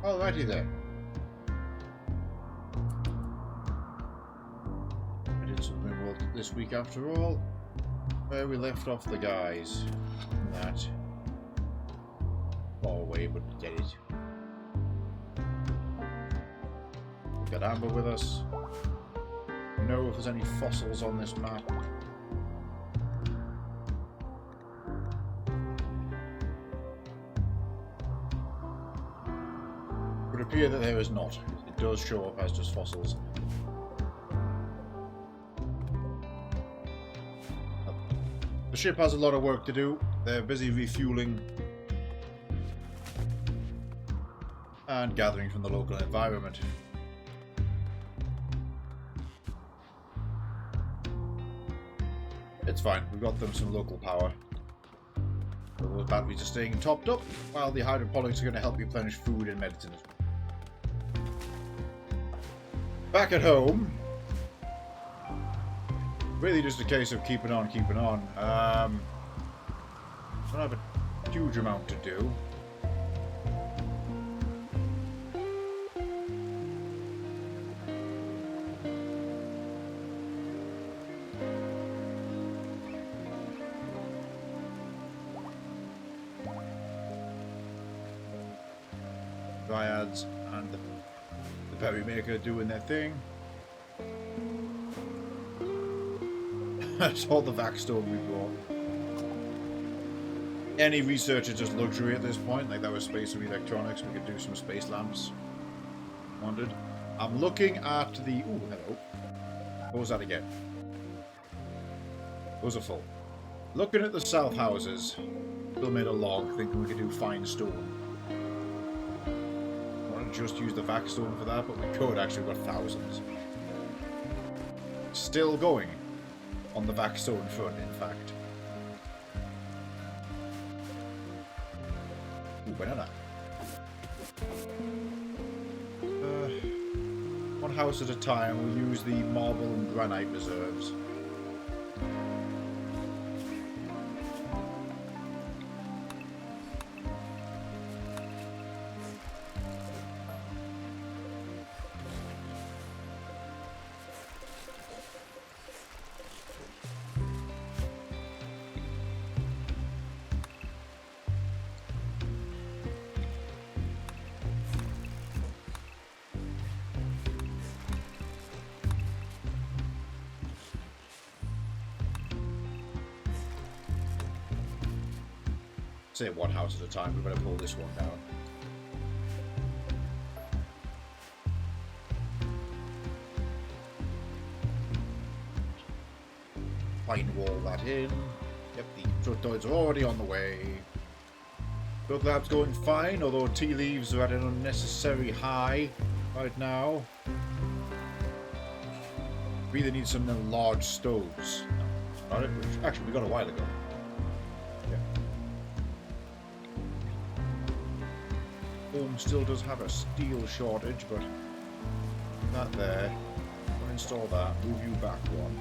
Alrighty then. I did some Rimworld this week after all. Where we left off the guys. That. Far away, but we get it. We've got Amber with us. Know if there's any fossils on this map. It would appear that there is not. It does show up as just fossils. The ship has a lot of work to do. They're busy refueling and gathering from the local environment. It's fine, we've got them some local power. Those batteries are staying topped up, while the hydroponics are going to help replenish food and medicine. Back at home, really just a case of keeping on, keeping on. Don't have a huge amount to do. Dryads and the berry maker doing their thing. That's all the Vaxstone we brought. Any research is just luxury at this point. Like that was space or electronics. We could do some space lamps. Wanted. I'm looking at the. Ooh, hello. What was that again? Those are full. Looking at the south houses. Still made a log, thinking we could do fine stone. Just use the Vaxstone for that, but we could actually. We've got thousands. Still going on the Vaxstone front, in fact. Ooh, banana. One house at a time, we'll use the marble and granite reserves. Say one house at a time, we better pull this one down. Fine wall that in. Yep, the droids are already on the way. Build lab's going fine, although tea leaves are at an unnecessary high right now. We either need some large stoves. No, not it, which actually we got a while ago. Still does have a steel shortage, but that there. Uninstall that, move you back one.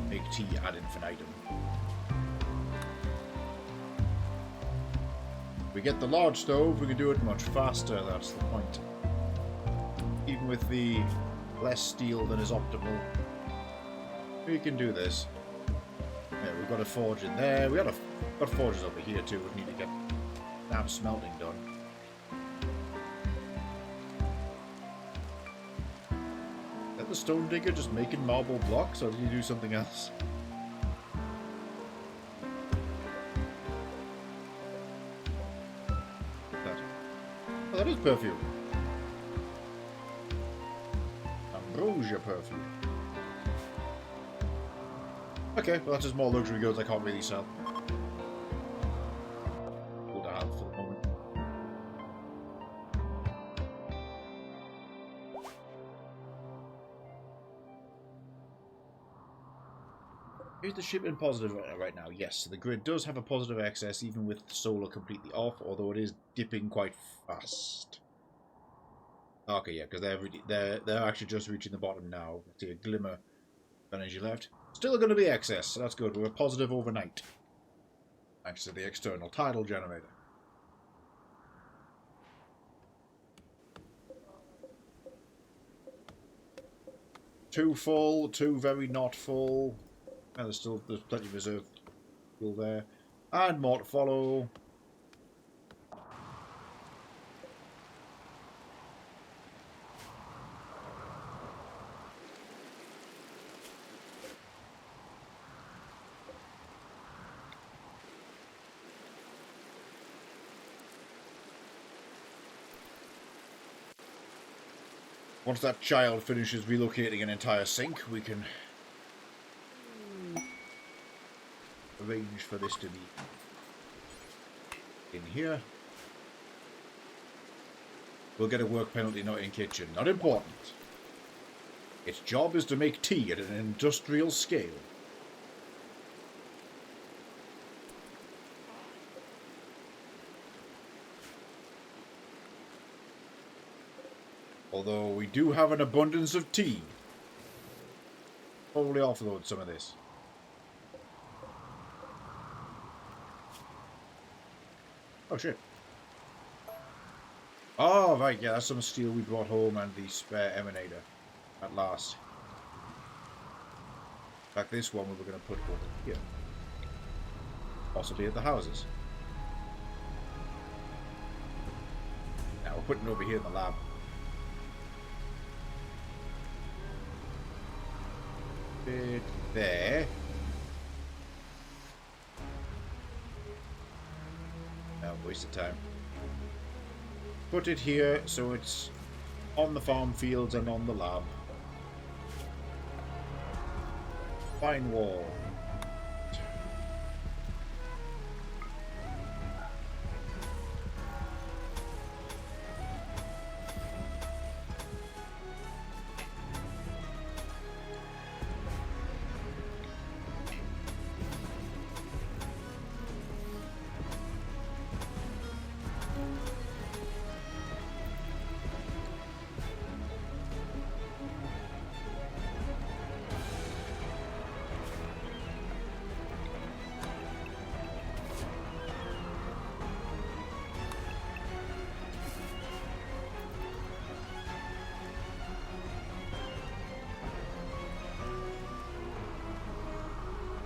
Make tea ad infinitum. If we get the large stove, we can do it much faster, that's the point. Even with the less steel than is optimal. We can do this. Yeah, we've got a forge in there. Got forges over here too. We need to get damn smelting done. Is that the stone digger just making marble blocks, or did you do something else? Oh, that is perfume. Ambrosia perfume. Okay, well that's just more luxury goods I can't really sell. Cool to have for the moment. Is the ship in positive right now? Yes, so the grid does have a positive excess even with the solar completely off, although it is dipping quite fast. Okay, yeah, because they're actually just reaching the bottom now. See a glimmer Energy left. Still going to be excess, so that's good. We're positive overnight. Thanks to the external tidal generator. Two full, two very not full. And there's plenty of reserve fuel there. And more to follow. Once that child finishes relocating an entire sink, we can arrange for this to be in here. We'll get a work penalty not in kitchen. Not important. Its job is to make tea at an industrial scale. Although we do have an abundance of tea. Probably offload some of this. Oh shit. Oh right, yeah, that's some steel we brought home and the spare emanator. At last. In fact, this one we were going to put over here. Possibly at the houses. Now we're putting it over here in the lab. Bit there. No, waste of time. Put it here so it's on the farm fields and on the lab. Fine wall.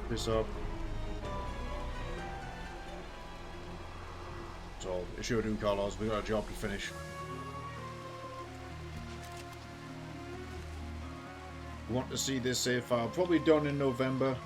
This up. So, issue a new Carlos, we got a job to finish. We want to see this save file probably done in November.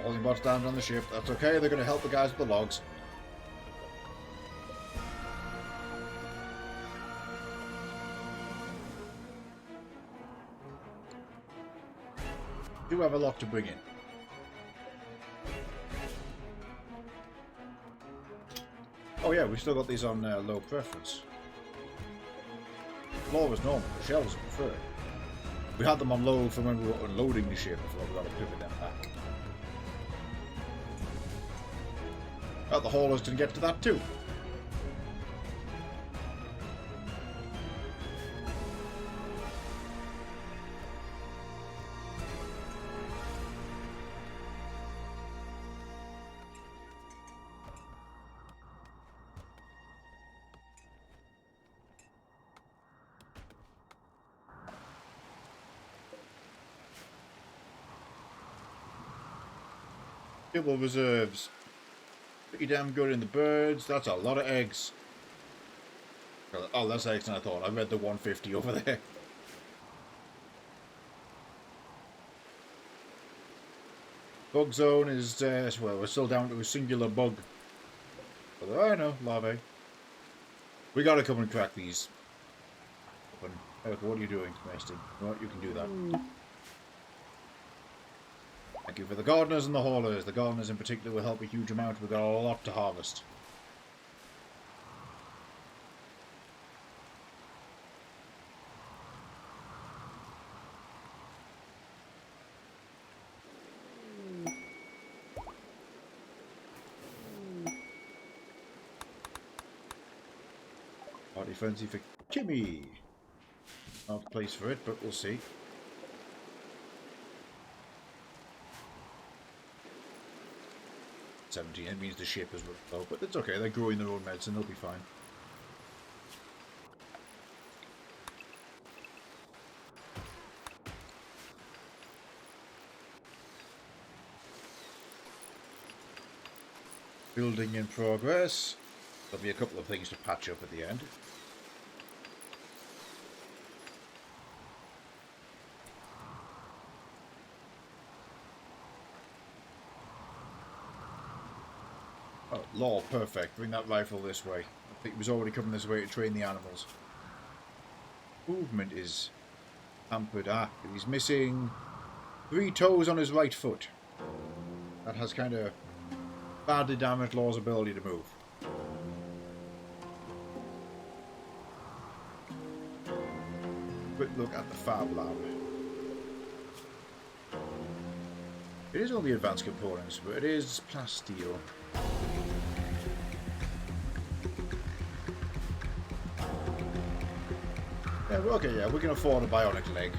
Holding bots down on the ship. That's okay. They're going to help the guys with the logs. Do have a lot to bring in. Oh yeah, we still got these on low preference. Floor was normal. The shells are preferred. We had them on low from when we were unloading the ship before we got to pivot them back. Well, the haulers didn't get to that too. Fuel reserves. Pretty damn good in the birds. That's a lot of eggs. Oh, less eggs than I thought. I read the 150 over there. Bug zone is, well, we're still down to a singular bug. But I know, larvae. We gotta come and crack these. What are you doing, Mason? Well, you can do that. Thank you for the gardeners and the haulers. The gardeners in particular will help a huge amount. We've got a lot to harvest. Party frenzy for Kimmy. Not the place for it, but we'll see. It means the ship is low, but it's okay. They're growing their own medicine. They'll be fine. Building in progress. There'll be a couple of things to patch up at the end. Oh, law, perfect. Bring that rifle this way. I think he was already coming this way to train the animals. Movement is hampered. Ah, he's missing 3 toes on his right foot. That has kind of badly damaged Law's ability to move. Quick look at the Fab Lab. It is only advanced components, but it is plasteel. Yeah, okay, yeah, we can afford a bionic leg.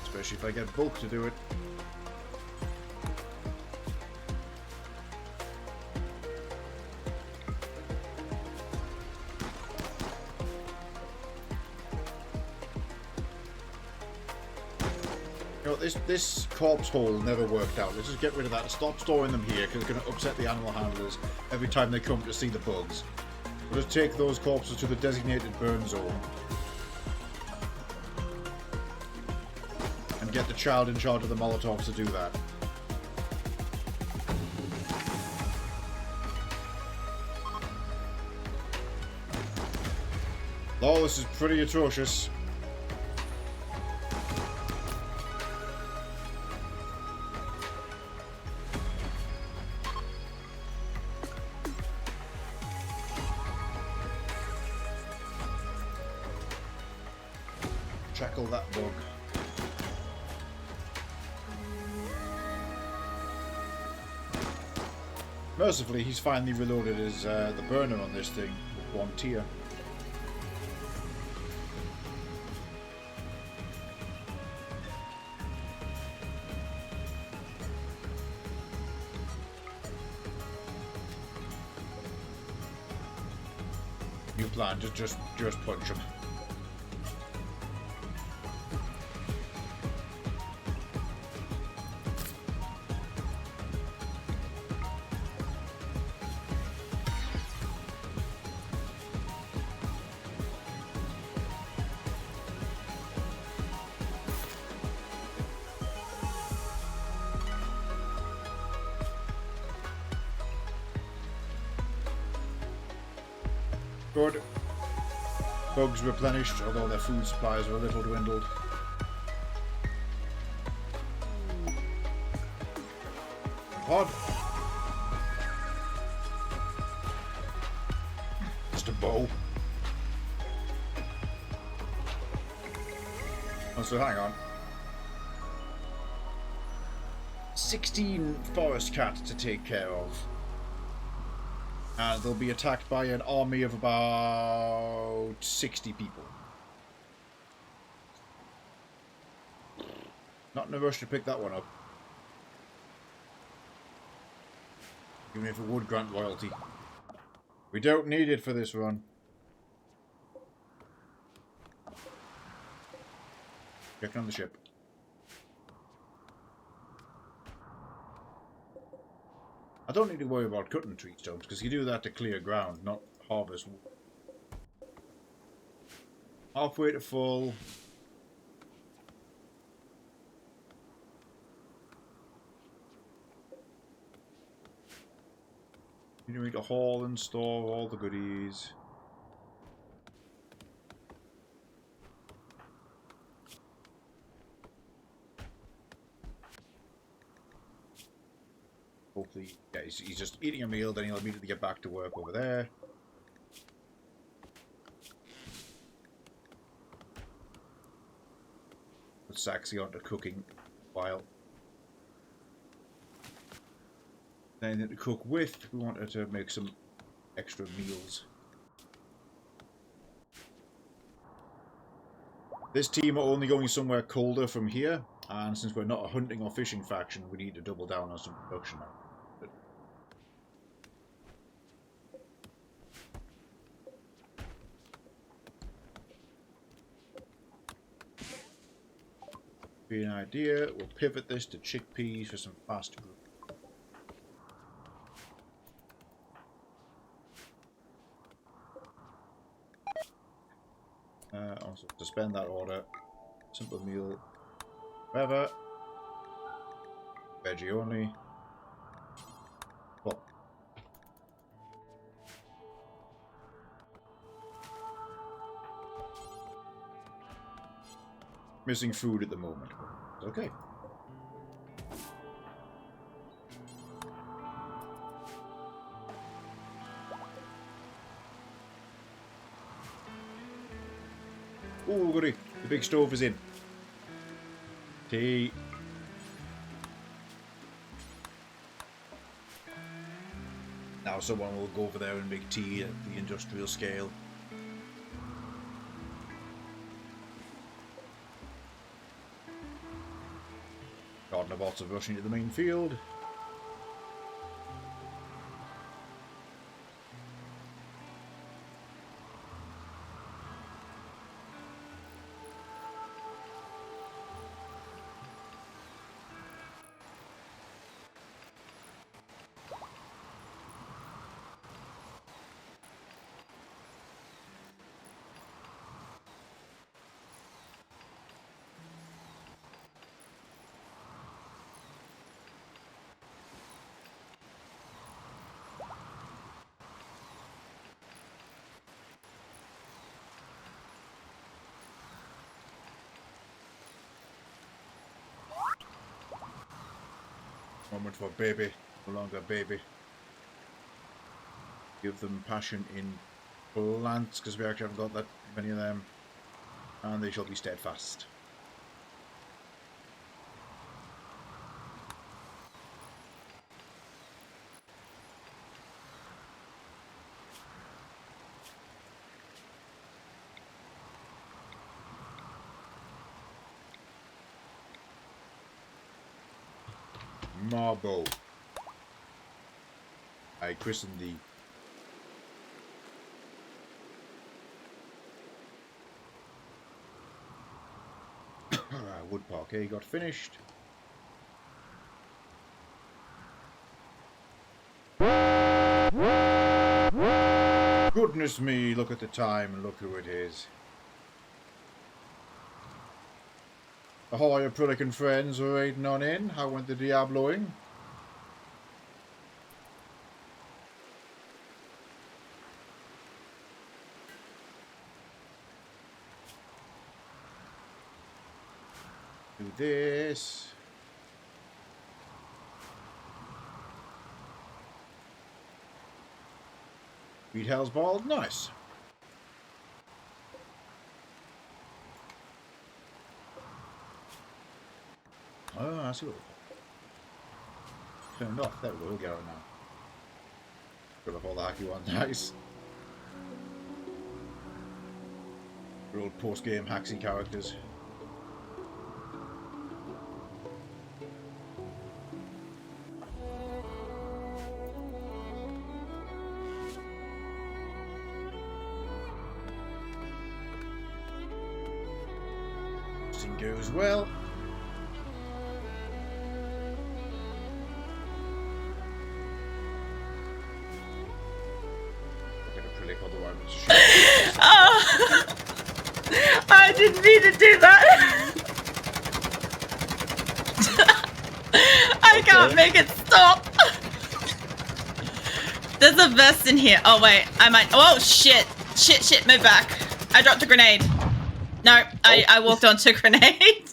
Especially if I get bulk to do it. You know, this corpse hole never worked out. Let's just get rid of that. Stop storing them here because it's going to upset the animal handlers every time they come to see the bugs. We'll just take those corpses to the designated burn zone. And get the child in charge of the Molotovs to do that. Oh, this is pretty atrocious. Tackle that bug. Mercifully, he's finally reloaded his the burner on this thing with 1 tier. New plan, just punch him. Good. Bugs replenished, although their food supplies are a little dwindled. Pod. Just a bow. Oh, so hang on. 16 forest cats to take care of. And they'll be attacked by an army of about 60 people. Not in a rush to pick that one up. Even if it would grant royalty. We don't need it for this run. Checking on the ship. I don't need to worry about cutting tree stumps, because you do that to clear ground, not harvest wood. Halfway to full. You need to haul and store all the goodies. Hopefully, yeah, he's just eating a meal, then he'll immediately get back to work over there. Put Saxy onto cooking while. Anything to cook with, we wanted to make some extra meals. This team are only going somewhere colder from here, and since we're not a hunting or fishing faction, we need to double down on some production now. Be an idea. We'll pivot this to chickpeas for some fast growth. Also suspend that order. Simple meal. Whatever. Veggie only. Well. Missing food at the moment. Okay. Oh, goody. The big stove is in. Tea. Now someone will go over there and make tea at the industrial scale. Gardener bots are rushing to the main field. Moment for baby, no longer baby. Give them passion in plants, because we actually haven't got that many of them. And they shall be steadfast. Marble. I christened the wood parquet got finished. Goodness me, look at the time and look who it is. Ahoy, Prilic and friends, raiding on in. How went the Diabloing? Do this. Beat Hell's Ball, nice. Oh, I see what turned off. There we go, we'll get it now. Got off all the hacky ones, nice. Your old post-game hacksy characters. This goes well. Oh, I didn't mean to do that. I can't make it stop. There's a vest in here. Oh wait, I might. Oh shit! Shit! Move back. I dropped a grenade. No, I walked onto a grenade.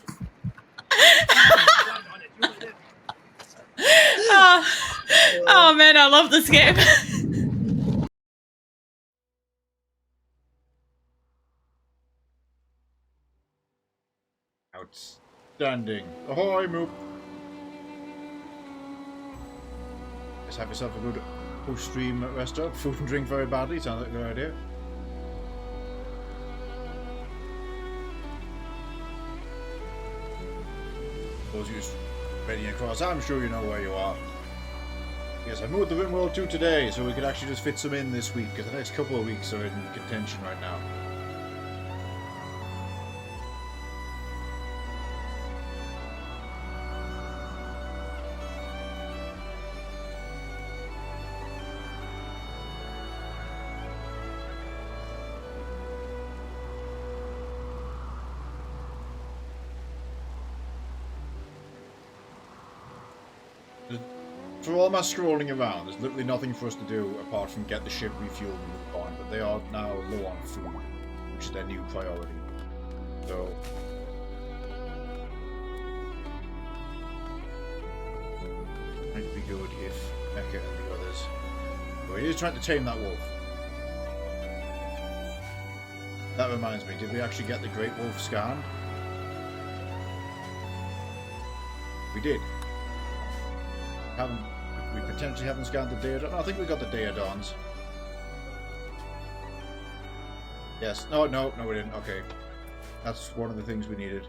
Oh, oh man, I love this game. Outstanding. Ahoy, Moop. Let's have yourself a good post-stream rest up. Food and drink very badly. Sounds like a good idea. Those of you ready across, I'm sure you know where you are. Yes, I moved the Rimworld 2 today, so we could actually just fit some in this week, because the next couple of weeks are in contention right now. For all my scrolling around, there's literally nothing for us to do apart from get the ship refueled and move on, but they are now low on food, which is their new priority. So... might be good if Mecha and the others... But he is trying to tame that wolf. That reminds me, did we actually get the Great Wolf scanned? We did. We potentially haven't scanned the Daedon. I think we got the Daedons. Yes. No, we didn't. Okay. That's one of the things we needed.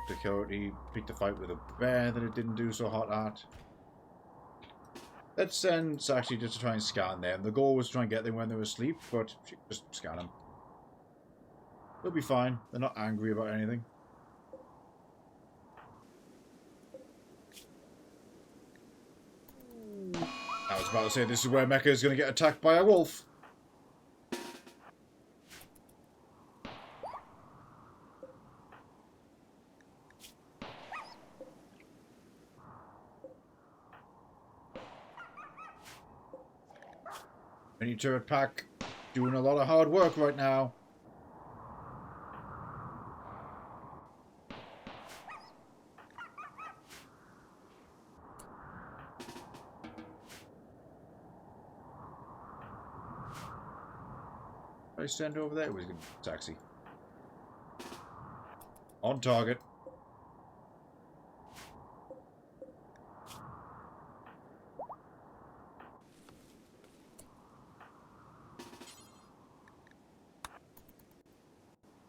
Opticality picked a fight with a bear that it didn't do so hot at. Let's send Saxy just to try and scan them. The goal was to try and get them when they were asleep, but just scan them. They'll be fine. They're not angry about anything. I was about to say, this is where Mecha is going to get attacked by a wolf. Mini turret pack doing a lot of hard work right now. I send over there? It was a taxi. On target.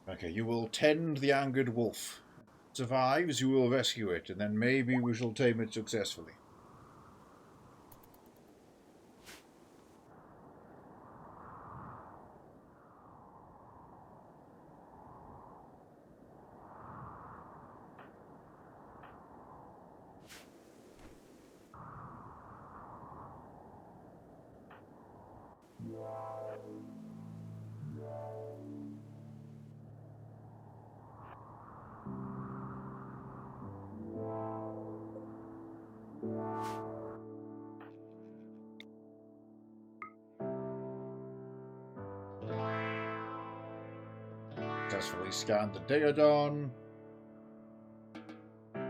Okay, you will tend the angered wolf. If it survives, you will rescue it, and then maybe we shall tame it successfully. Successfully scanned the Daedon.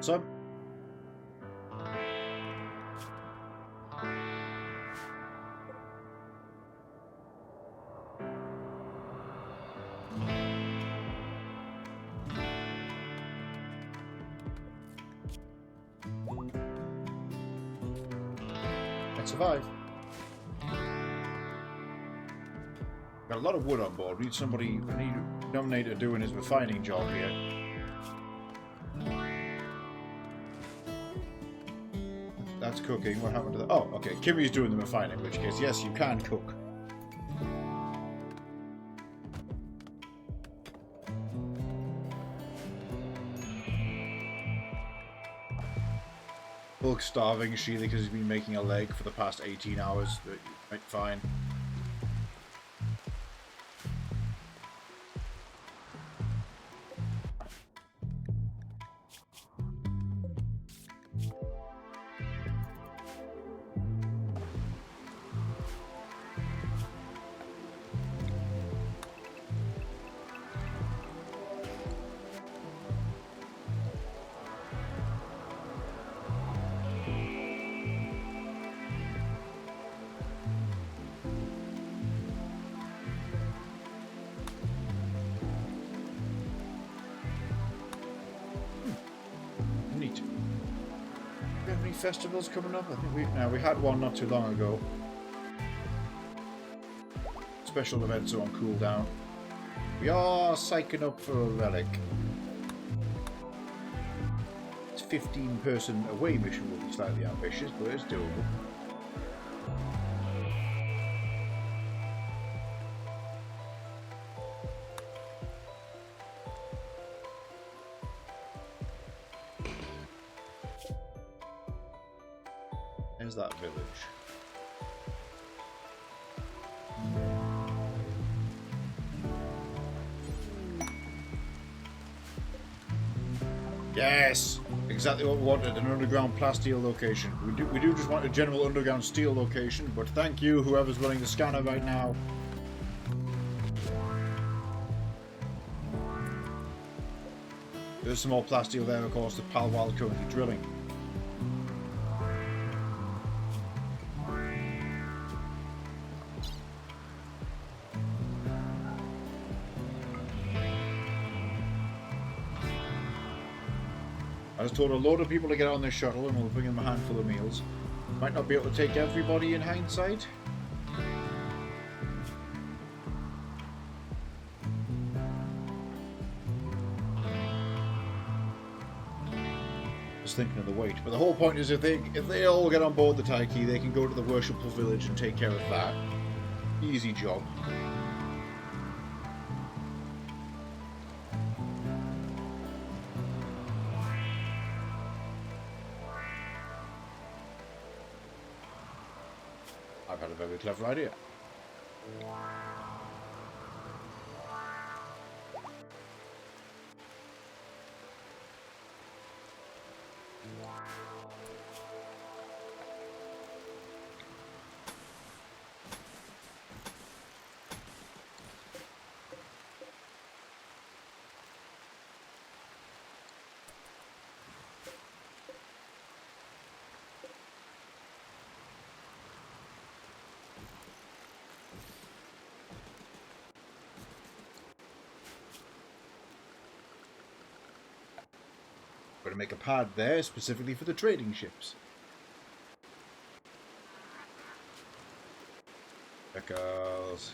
So. And survive. Got a lot of wood on board. We need somebody, we need Nominator doing his refining job here. That's cooking. What happened to the... Oh, okay. Kimmy's doing the refining, in which case, yes, you can cook. Bulk's starving, Sheila, because he's been making a leg for the past 18 hours. But right, fine. festivals coming up? I think we had one not too long ago. Special events are on cooldown. We are psyching up for a relic. This 15-person away mission will be slightly ambitious, but it's doable. There's that village. Yes! Exactly what we wanted, an underground plasteel location. We do just want a general underground steel location, but thank you, whoever's running the scanner right now. There's some more plasteel there, of course, that Palwal currently drilling. I just told a load of people to get on this shuttle and we'll bring them a handful of meals. Might not be able to take everybody in hindsight. Just thinking of the weight. But the whole point is if they all get on board the Taiki, they can go to the worshipful village and take care of that. Easy job. I've had a very clever idea. Going to make a pad there specifically for the trading ships. Because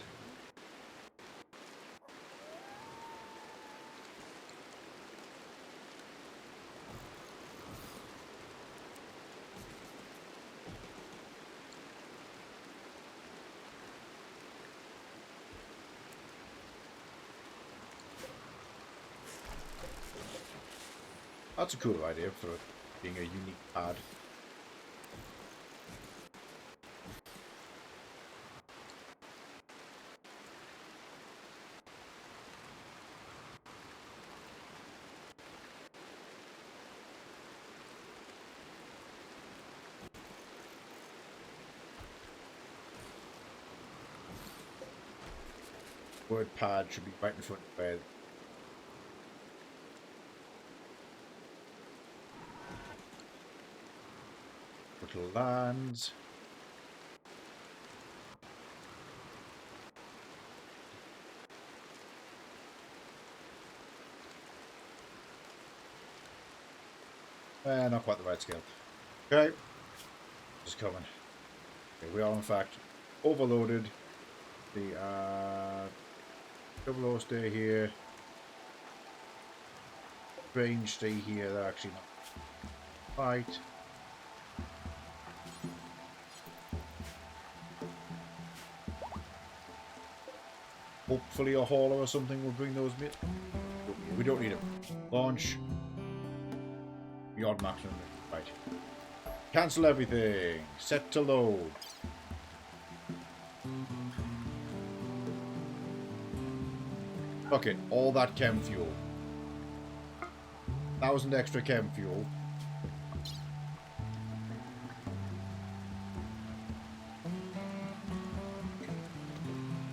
that's a cool idea for being a unique pad. Word pad should be right in front of where little lands. Not quite the right scale. Okay. Just coming. Okay, we are in fact overloaded. The double O stay here. Range stay here. They're actually not right. Hopefully a hauler or something will bring those mid. We don't need them. Launch. Beyond maximum. Right. Cancel everything. Set to load. Okay, all that chem fuel. 1,000 extra chem fuel.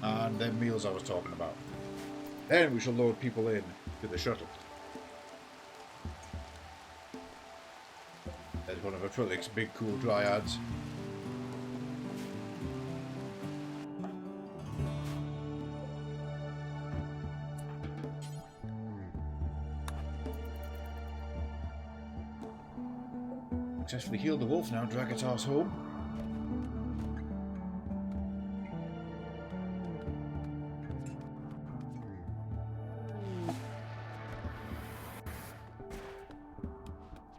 And them meals I was talking about. Then we shall load people in to the shuttle. There's one of Acrylic's big cool dryads. Successfully healed the wolf, now drag its arse home.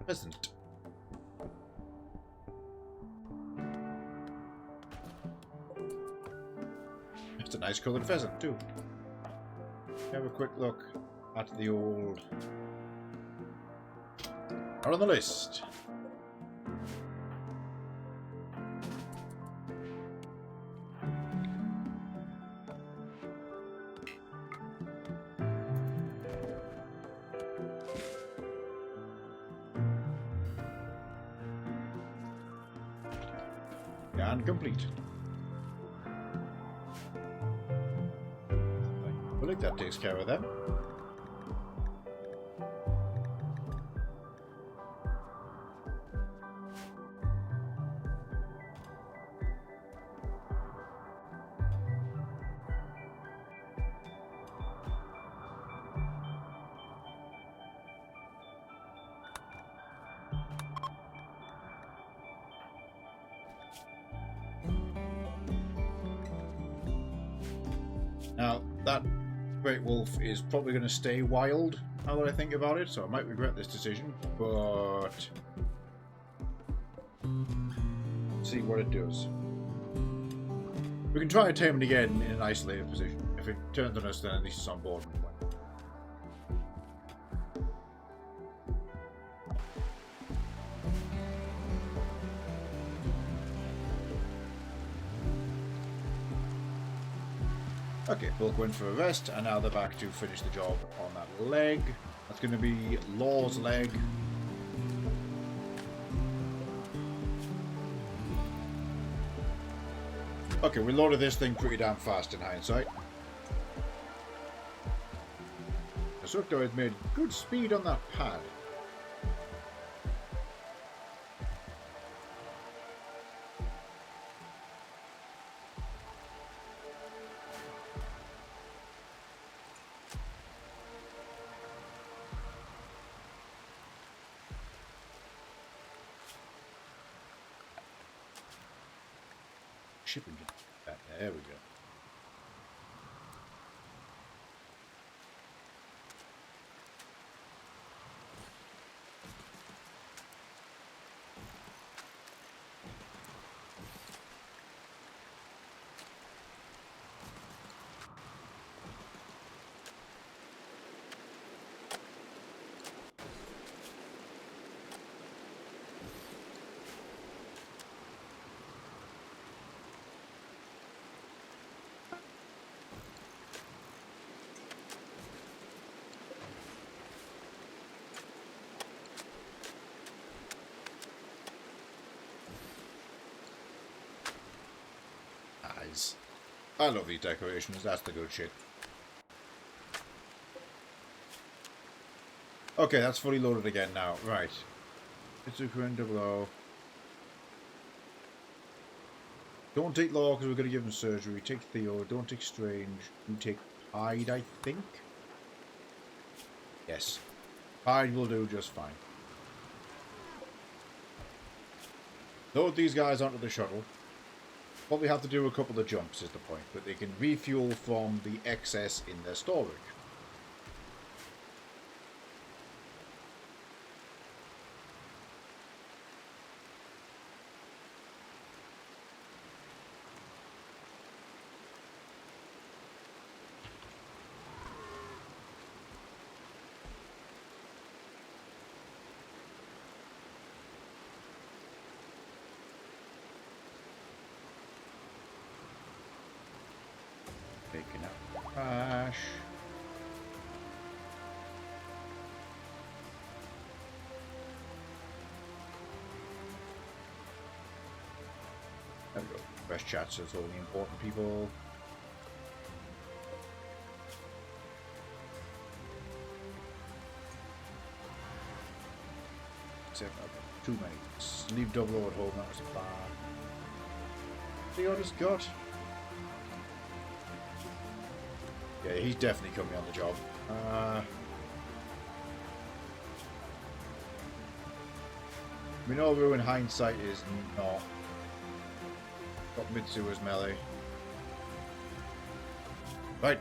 Pheasant. It's a nice coloured pheasant too. Have a quick look at the old... Not on the list. And complete. I think that takes care of them. Now, that great wolf is probably going to stay wild, now that I think about it, so I might regret this decision, but... let's see what it does. We can try and tame it again in an isolated position. If it turns on us, then at least it's on board. Okay, Bulk went for a rest, and now they're back to finish the job on that leg. That's going to be Law's leg. Okay, we loaded this thing pretty damn fast in hindsight. Asukto has made good speed on that pad. Shipping back there we go. Nice. I love these decorations, that's the good shit. Okay, that's fully loaded again now. Right. It's a double. Don't take Law because we're going to give him surgery. Take Theo. Don't take Strange. You take Hyde, I think. Yes. Hyde will do just fine. Load these guys onto the shuttle. Probably have to do a couple of jumps is the point, but they can refuel from the excess in their storage. Taking out trash. There we go. Fresh chats with all the important people. Except too many. Leave double O at home, that was bad. See what he's got. Yeah, he's definitely coming on the job. We know who in hindsight is not. Got Mitsu's melee. Right.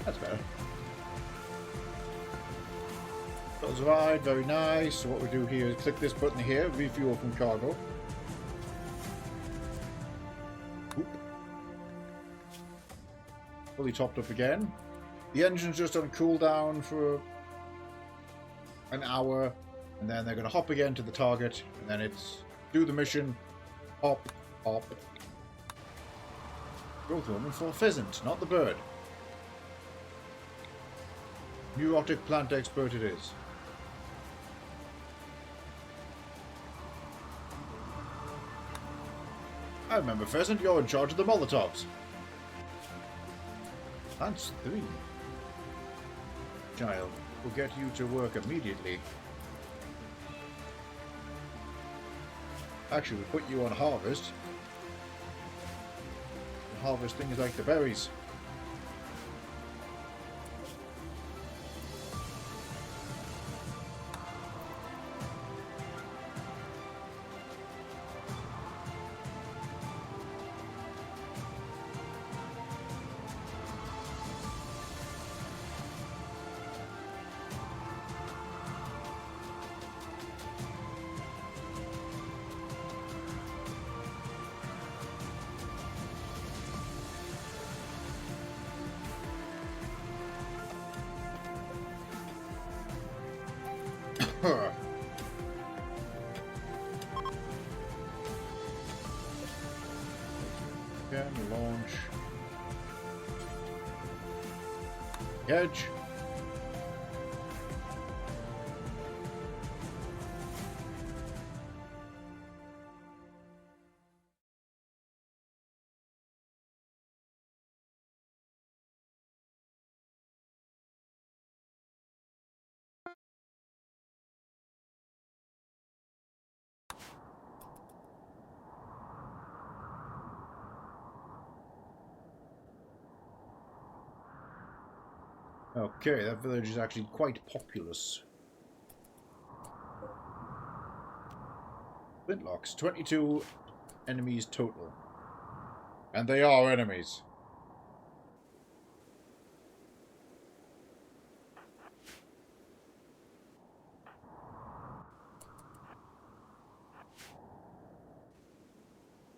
That's better. Got ride, very nice. So what we do here is click this button here, refuel from cargo. Oop. Fully topped up again. The engine's just on cooldown for an hour, and then they're going to hop again to the target, and then it's do the mission, hop, hop. Growth woman for pheasant, not the bird. Neurotic plant expert it is. I remember, Pheasant, you're in charge of the Molotovs. That's 3. Child, we'll get you to work immediately. Actually, we put you on harvest. And harvest things like the berries. Again, launch. Edge. Okay, that village is actually quite populous. Flintlocks, 22 enemies total. And they are enemies.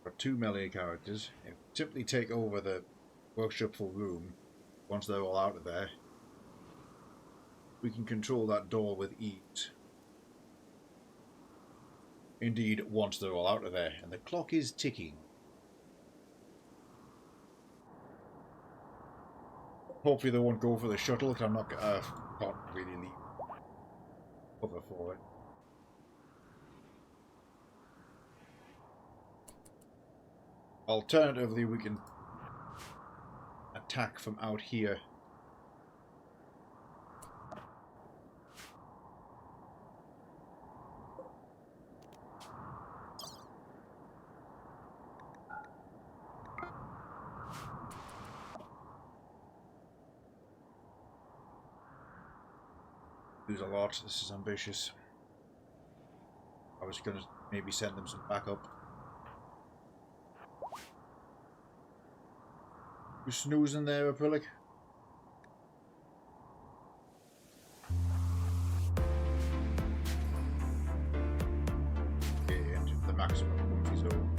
For 2 melee characters, if we simply take over the workshopful room, once they're all out of there, we can control that door with ease. Indeed, once they're all out of there, and the clock is ticking. Hopefully they won't go for the shuttle, because I'm not can't really leave cover for it. Alternatively, we can attack from out here. Lose a lot. This is ambitious. I was going to maybe send them some backup. You snoozing there, Acrylic? Okay, into the maximum comfy zone.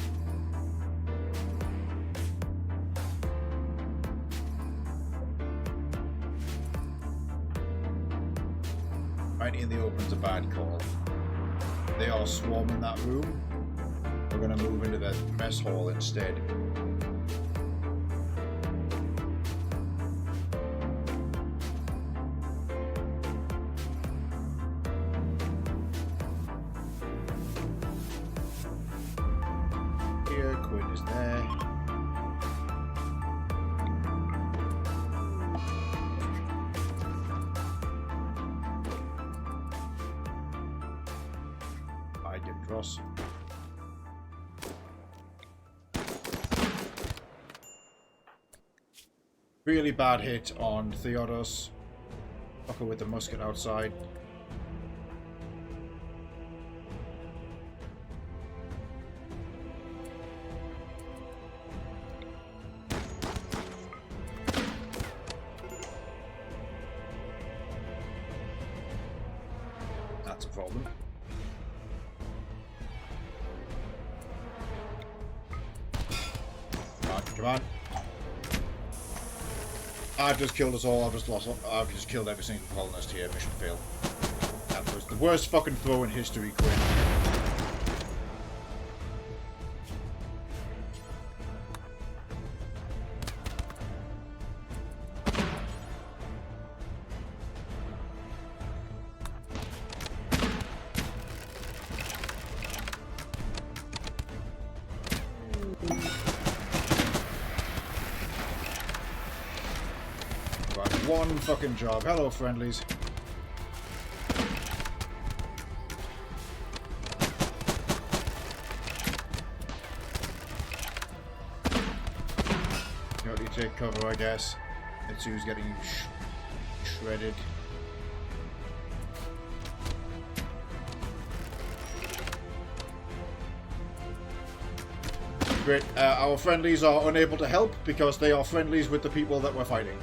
Right in the open's a bad call. They are swarming that room. We're going to move into the mess hall instead. Here, Quinn is there. I get Ross. Really bad hit on Theodos. Fucker with the musket outside. That's a problem. Come on. I've just killed us all. I've just killed every single colonist here. Mission failed. That was the worst fucking throw in history, Quinn. One fucking job. Hello, friendlies. You take cover, I guess. Let's see who's getting shredded. Great. Our friendlies are unable to help because they are friendlies with the people that we're fighting.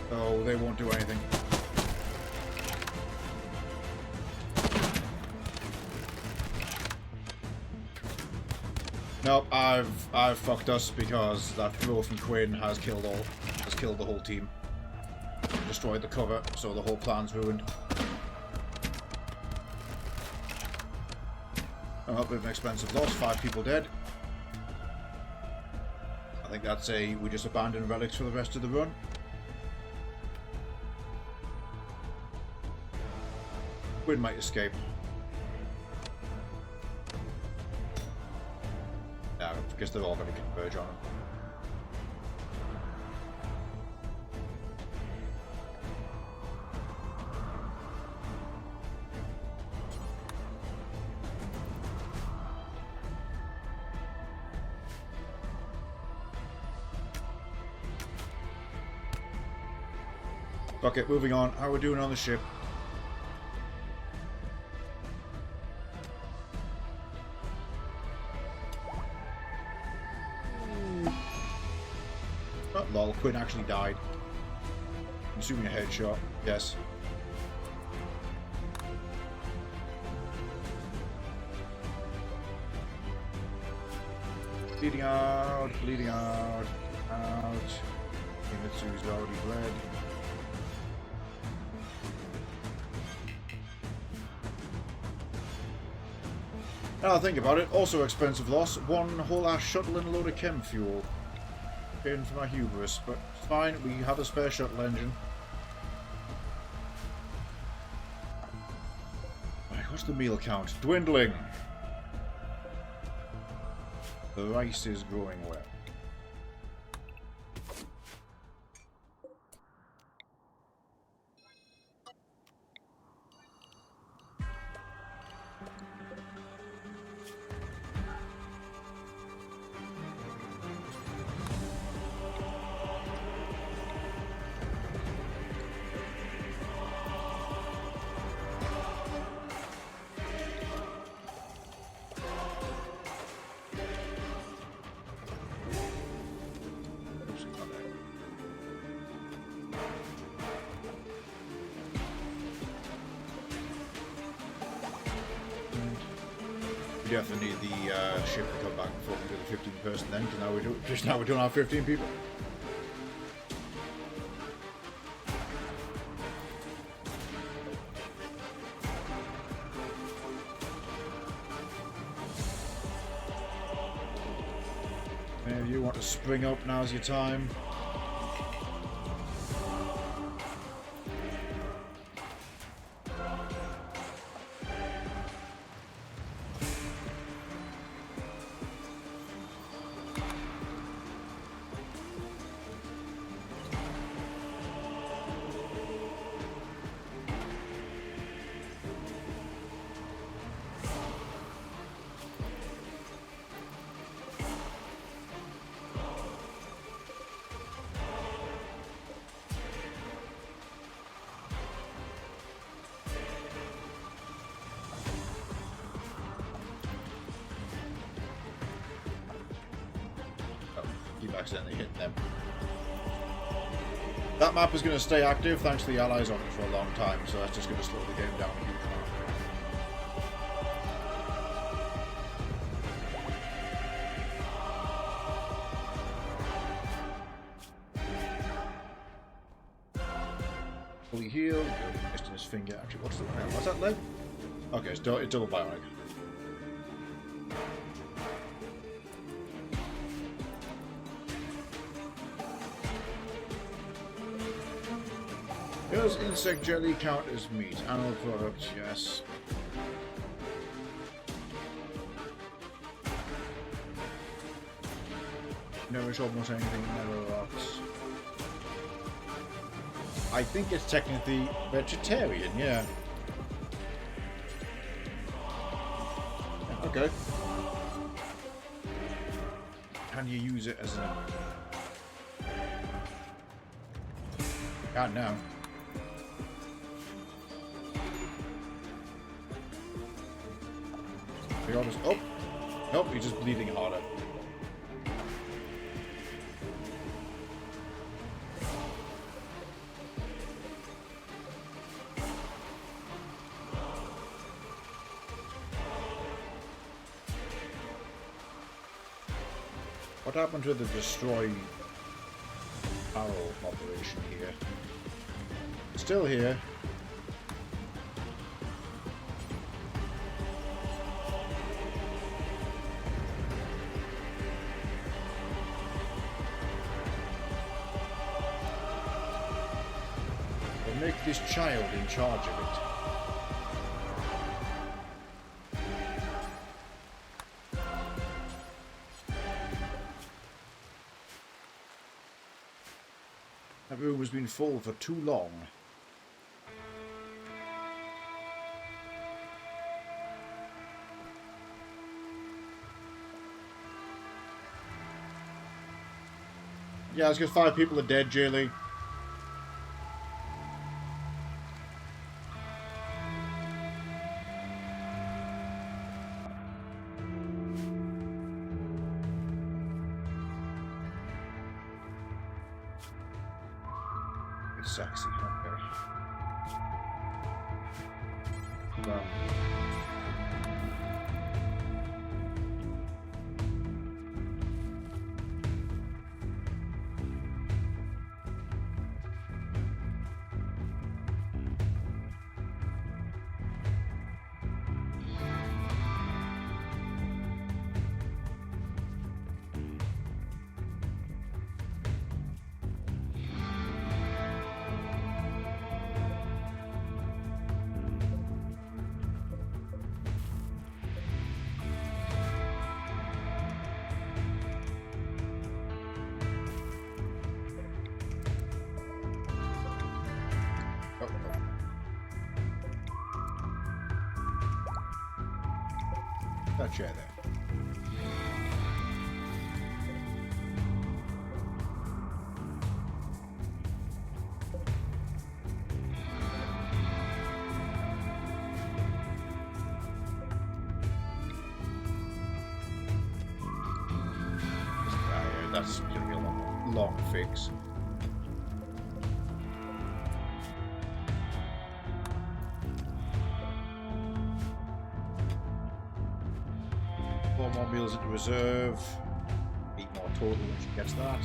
So they won't do anything. Nope, I've fucked us because that throw from Quinn has killed the whole team. Destroyed the cover, so the whole plan's ruined. A bit of an expensive loss, 5 people dead. I think that's we just abandon relics for the rest of the run. Quinn might escape. No, because they're all going to converge on him. Okay, moving on. How are we doing on the ship? Oh, lol, Quinn actually died. I'm assuming a headshot. Yes. Bleeding out, bleeding out, out. Kimitsu's already bled. Now think about it, also expensive loss. One whole ass shuttle and a load of chem fuel. Paying for my hubris, but fine, we have a spare shuttle engine. Right, what's the meal count? Dwindling! The rice is growing well. We definitely need the ship to come back before we do the 15 person then, because now we're doing our 15 people. If you want to spring up, now's your time. Accidentally hitting them. That map is going to stay active thanks to the allies on it for a long time, so that's just going to slow the game down a huge amount. Fully healed. Missed his finger. Actually, what's that leg? Okay, it's double bionic. Does insect jelly count as meat? Animal product, yes. Nourish almost anything, never rocks. I think it's technically vegetarian, yeah. Okay. Can you use it as a... Can't now. Oh! Nope, he's just bleeding harder. What happened to the destroy arrow operation here? Still here. Make this child in charge of it. That room has been full for too long. Yeah, it's because 5 people are dead, Jaylee. Sexy, okay. Wow. That chair there. That's going to be a long fix. Mobiles into reserve. 8 more total when she gets that.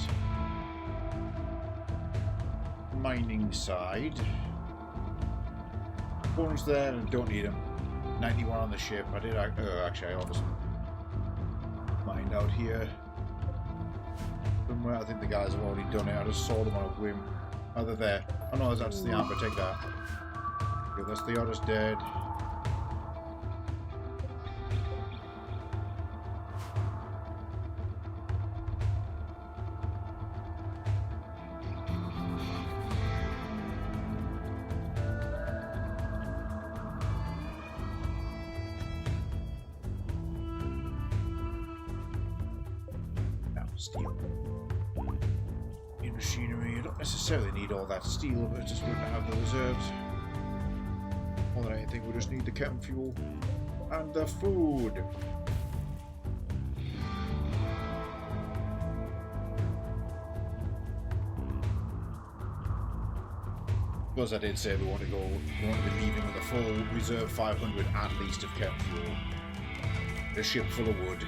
Mining side. Bones there, and don't need them. 91 on the ship. I did actually I almost mined out here. somewhere. I think the guys have already done it. I just saw them on a whim. Oh, they're there. Oh no, that's the amber. Take that. Okay, that's the other's dead. Steel. In machinery, you don't necessarily need all that steel, but it's just good to have the reserves. More than anything, we just need the chem fuel and the food. Plus, I did say we want to be leaving with a full reserve 500 at least of chem fuel. A ship full of wood.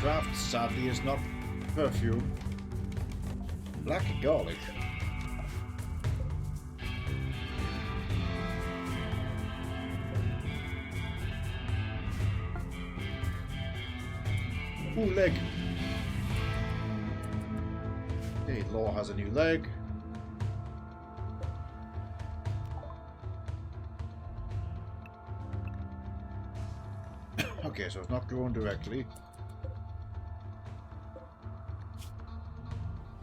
Craft, sadly, is not perfume. Black garlic. Ooh, leg. Okay, Law has a new leg. Okay, so it's not growing directly.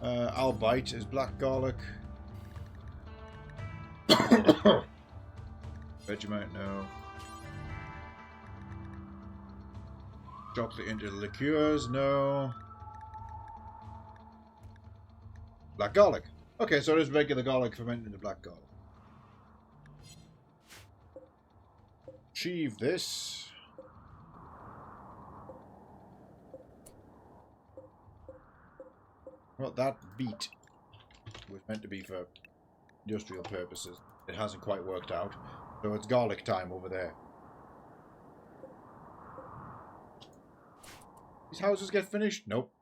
Albite is black garlic. Vegemite, no. Chocolate into liqueurs, no. Black garlic. Okay, so it is regular garlic fermented into black garlic. Achieve this. Well, that beet was meant to be for industrial purposes. It hasn't quite worked out. So it's garlic time over there. These houses get finished? Nope.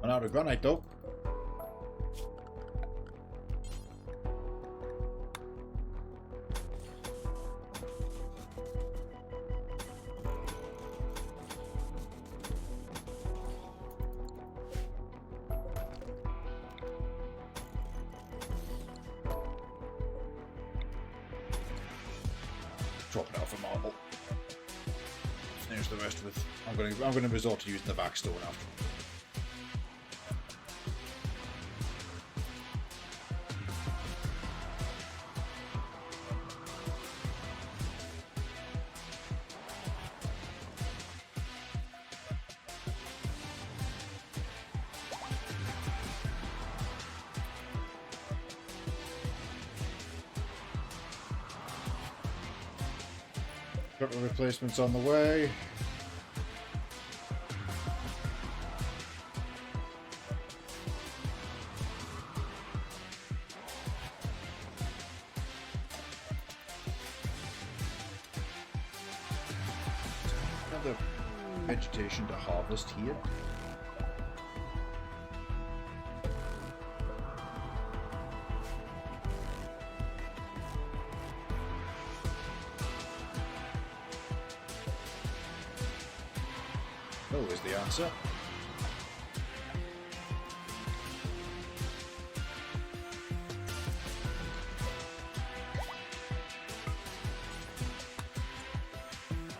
Run out of granite though. Drop it out for marble. Finish the rest with. I'm going to resort to using the backstone after. Couple of replacements on the way. Another vegetation to harvest here. Oh, is the answer.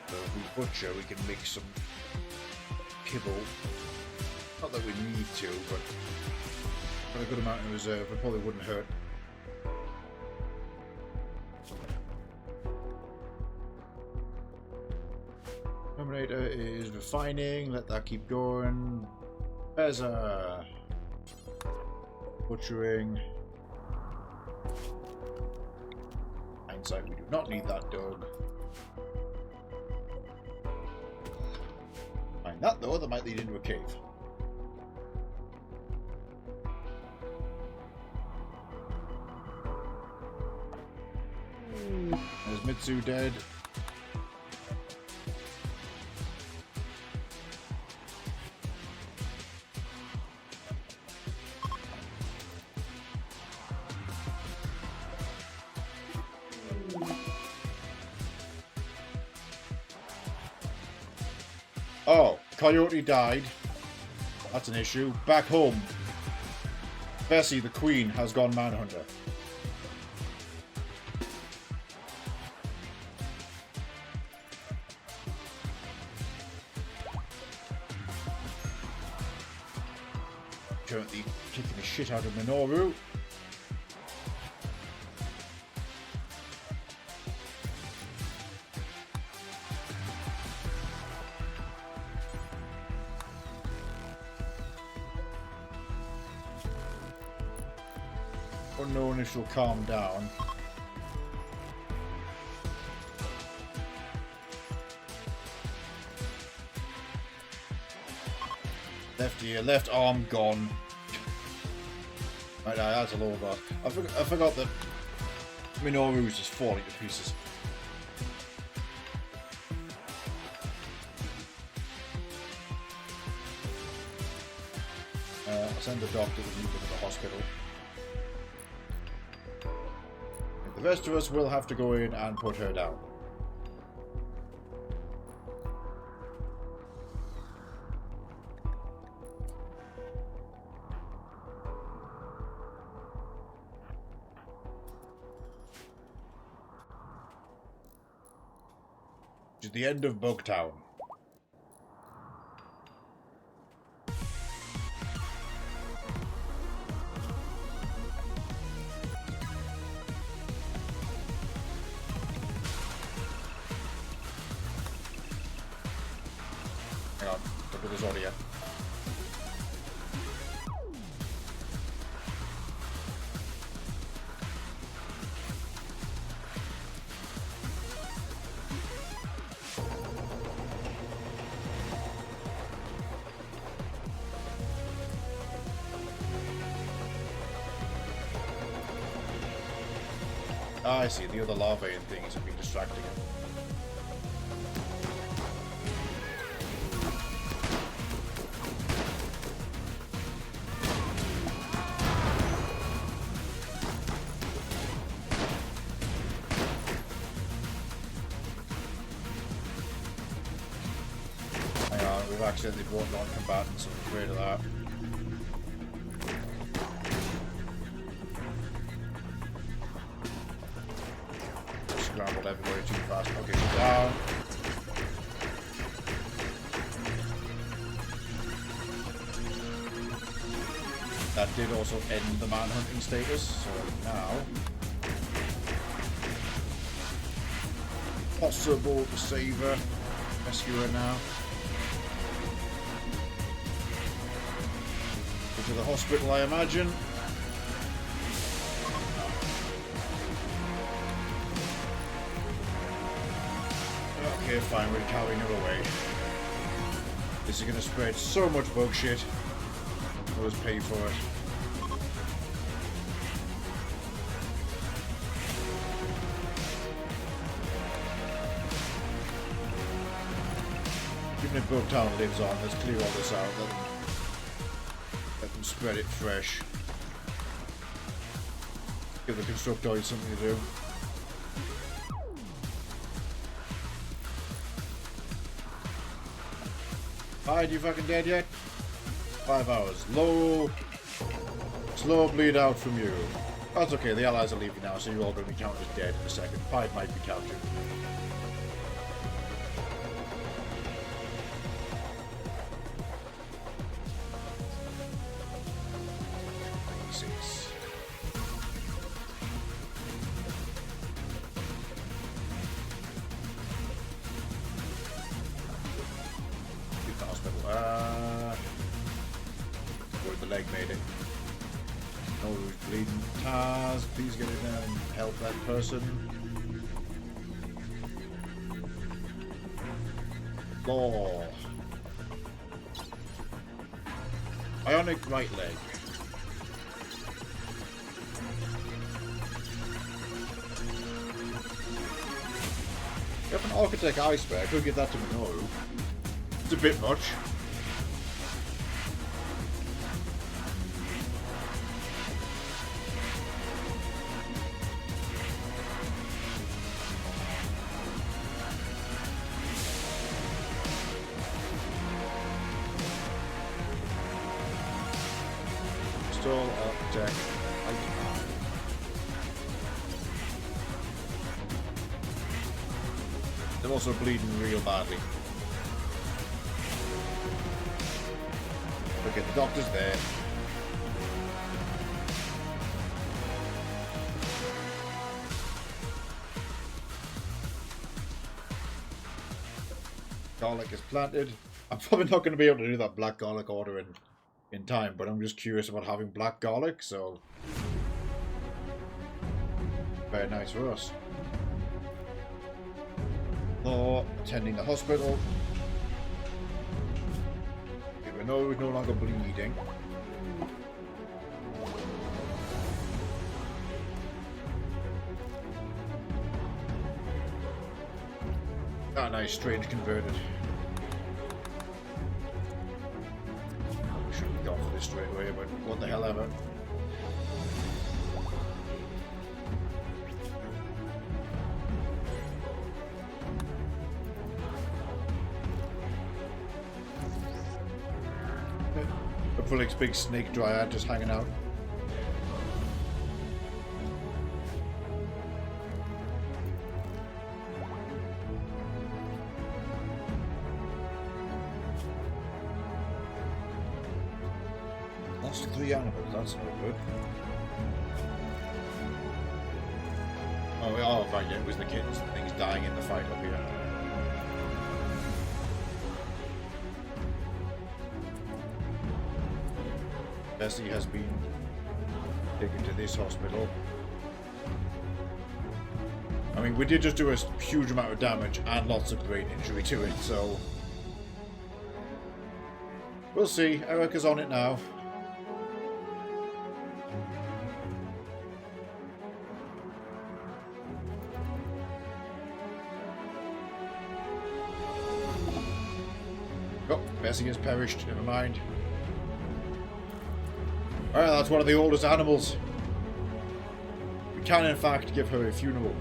So if we butcher, we can make some kibble. Not that we need to, but got a good amount in reserve. It probably wouldn't hurt. Terminator is refining, let that keep going. Beza. Butchering. Hindsight, we do not need that dog. Find that though, that might lead into a cave. There's Mitsu dead. Oh, Coyote died. That's an issue. Back home. Bessie, the queen, has gone manhunter. Currently kicking the shit out of Minoru. Unknown if she'll calm down. Left ear, left arm gone. Right, that's a low bar. I forgot that Minoru's just falling to pieces. I'll send the doctor with you to the hospital. The rest of us will have to go in and put her down. Which is the end of Bugtown. Hang on, look at this audio. I see, the other larvae and things have been distracting him. Hang on, we've accidentally brought non-combatants, so I'm afraid of that. Scrambled everywhere too fast. Okay, she's down. That did also end the manhunting status, so now possible to save her, rescue her now. Go to the hospital, I imagine. Okay, fine, we're carrying her away. This is going to spread so much bug shit. We'll just pay for it. Even if Bugtown lives on, let's clear all this out. Let them spread it fresh. Give the Constructoid something to do. Hide, you fucking dead yet? 5 hours. Slow bleed out from you. That's okay, the allies are leaving now, so you're all going to be counted as dead in a second. Pied might be counted. Where'd the leg made it? Oh, who's bleeding? Taz, please get in there and help that person. Law. Ionic right leg. You have an Architect Ice Bear, I could give that to Minoru. It's a bit much. Control, Architect, they're also bleeding real badly. Okay, the doctor's there. Garlic is planted. I'm probably not going to be able to do that black garlic order in time, but I'm just curious about having black garlic, so very nice for us. Law attending the hospital. Okay, we know we're no longer bleeding. Ah, nice, strange converted. Shouldn't have gone for this straight away, but what the hell ever. A Pulix big snake dryad just hanging out. Lost 3 animals, that's no good. Oh, right, yeah, it was the kittens and things dying in the fight up here. Bessie has been taken to this hospital. I mean, we did just do a huge amount of damage and lots of brain injury to it, so we'll see. Erica's on it now. Oh, Bessie has perished. Never mind. Alright, that's one of the oldest animals. We can, in fact, give her a funeral.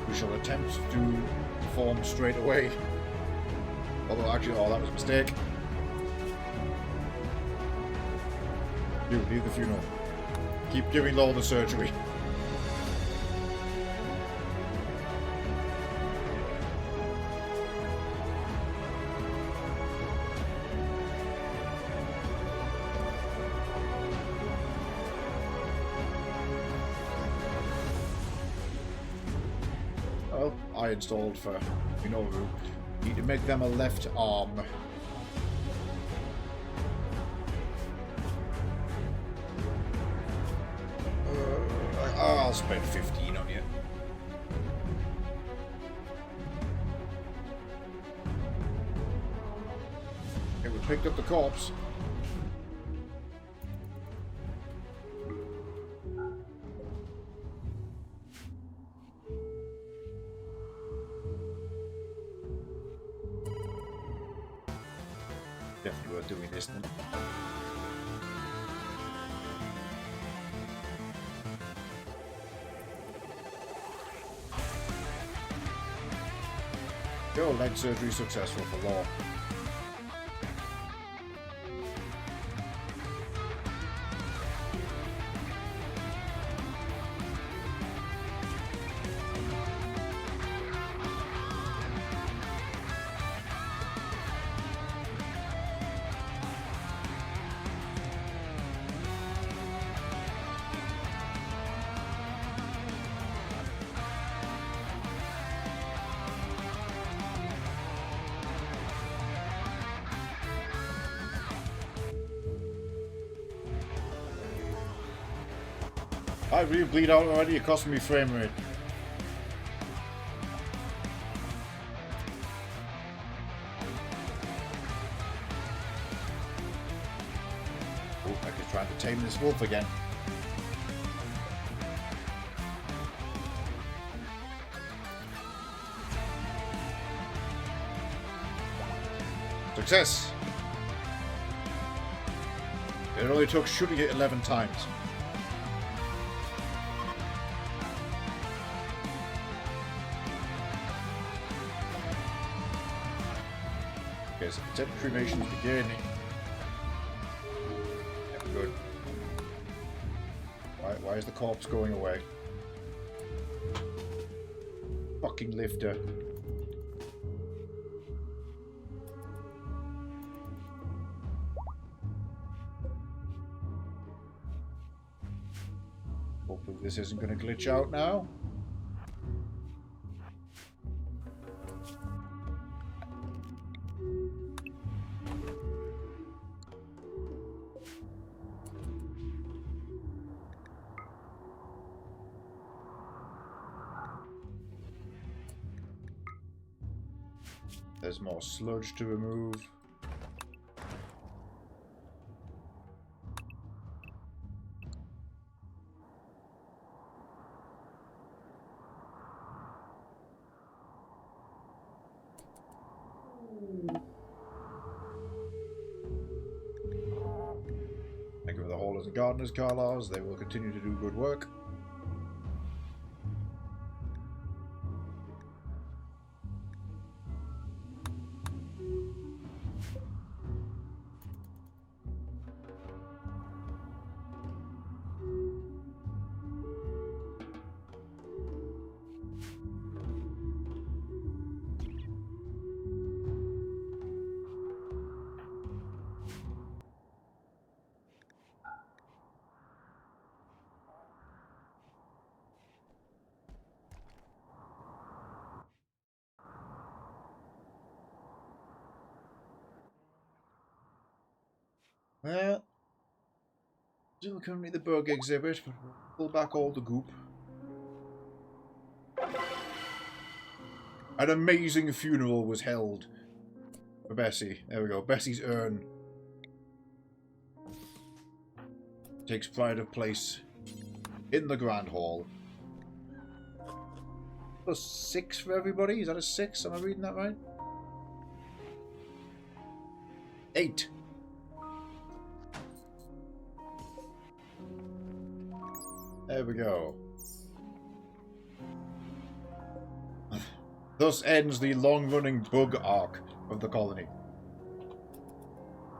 We shall attempt to perform straight away. Although, actually, oh, that was a mistake. You leave the funeral. Keep giving Law the surgery. Well, I installed for Minoru. Need to make them a left arm. I'll spend 15 on you. Okay, we picked up the corpse. Definitely worth doing this then. Go, leg surgery successful for Law. I really bleed out already, it cost me frame rate. Oh, I could try to tame this wolf again. Success! It only took shooting it 11 times. Okay, so pretend cremation's beginning. Yeah, good. Why is the corpse going away? Fucking lifter. Hopefully this isn't going to glitch out now. There's more sludge to remove. Thank you for the haulers and gardeners, Carlos. They will continue to do good work. Well, still currently the bug exhibit, but we'll pull back all the goop. An amazing funeral was held for Bessie. There we go. Bessie's urn takes pride of place in the Grand Hall. Plus 6 for everybody? Is that a 6? Am I reading that right? 8. There we go. Thus ends the long-running bug arc of the colony.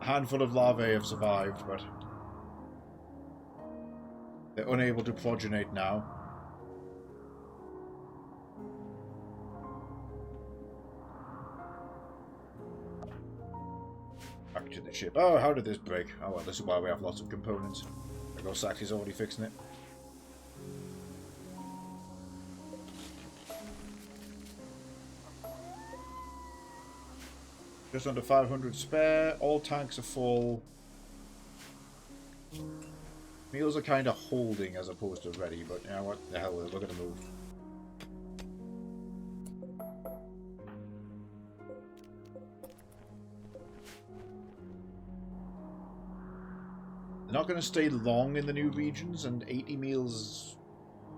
A handful of larvae have survived, but they're unable to progenate now. Back to the ship. Oh, how did this break? Oh well, this is why we have lots of components. There goes Saxy's already fixing it. Just under 500 spare. All tanks are full. Meals are kind of holding as opposed to ready, but you know what the hell, we're going to move. They're not going to stay long in the new regions, and 80 meals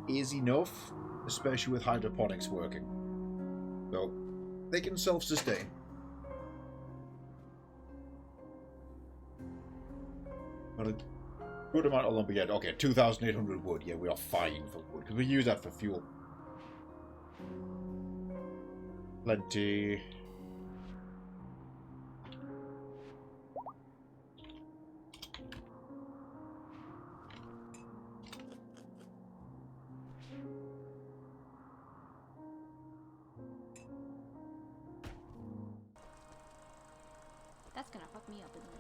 is enough, especially with hydroponics working. So, they can self-sustain. Not a good amount of lumber yet. Okay, 2,800 wood. Yeah, we are fine for wood, because we use that for fuel. Plenty. That's gonna fuck me up, isn't it?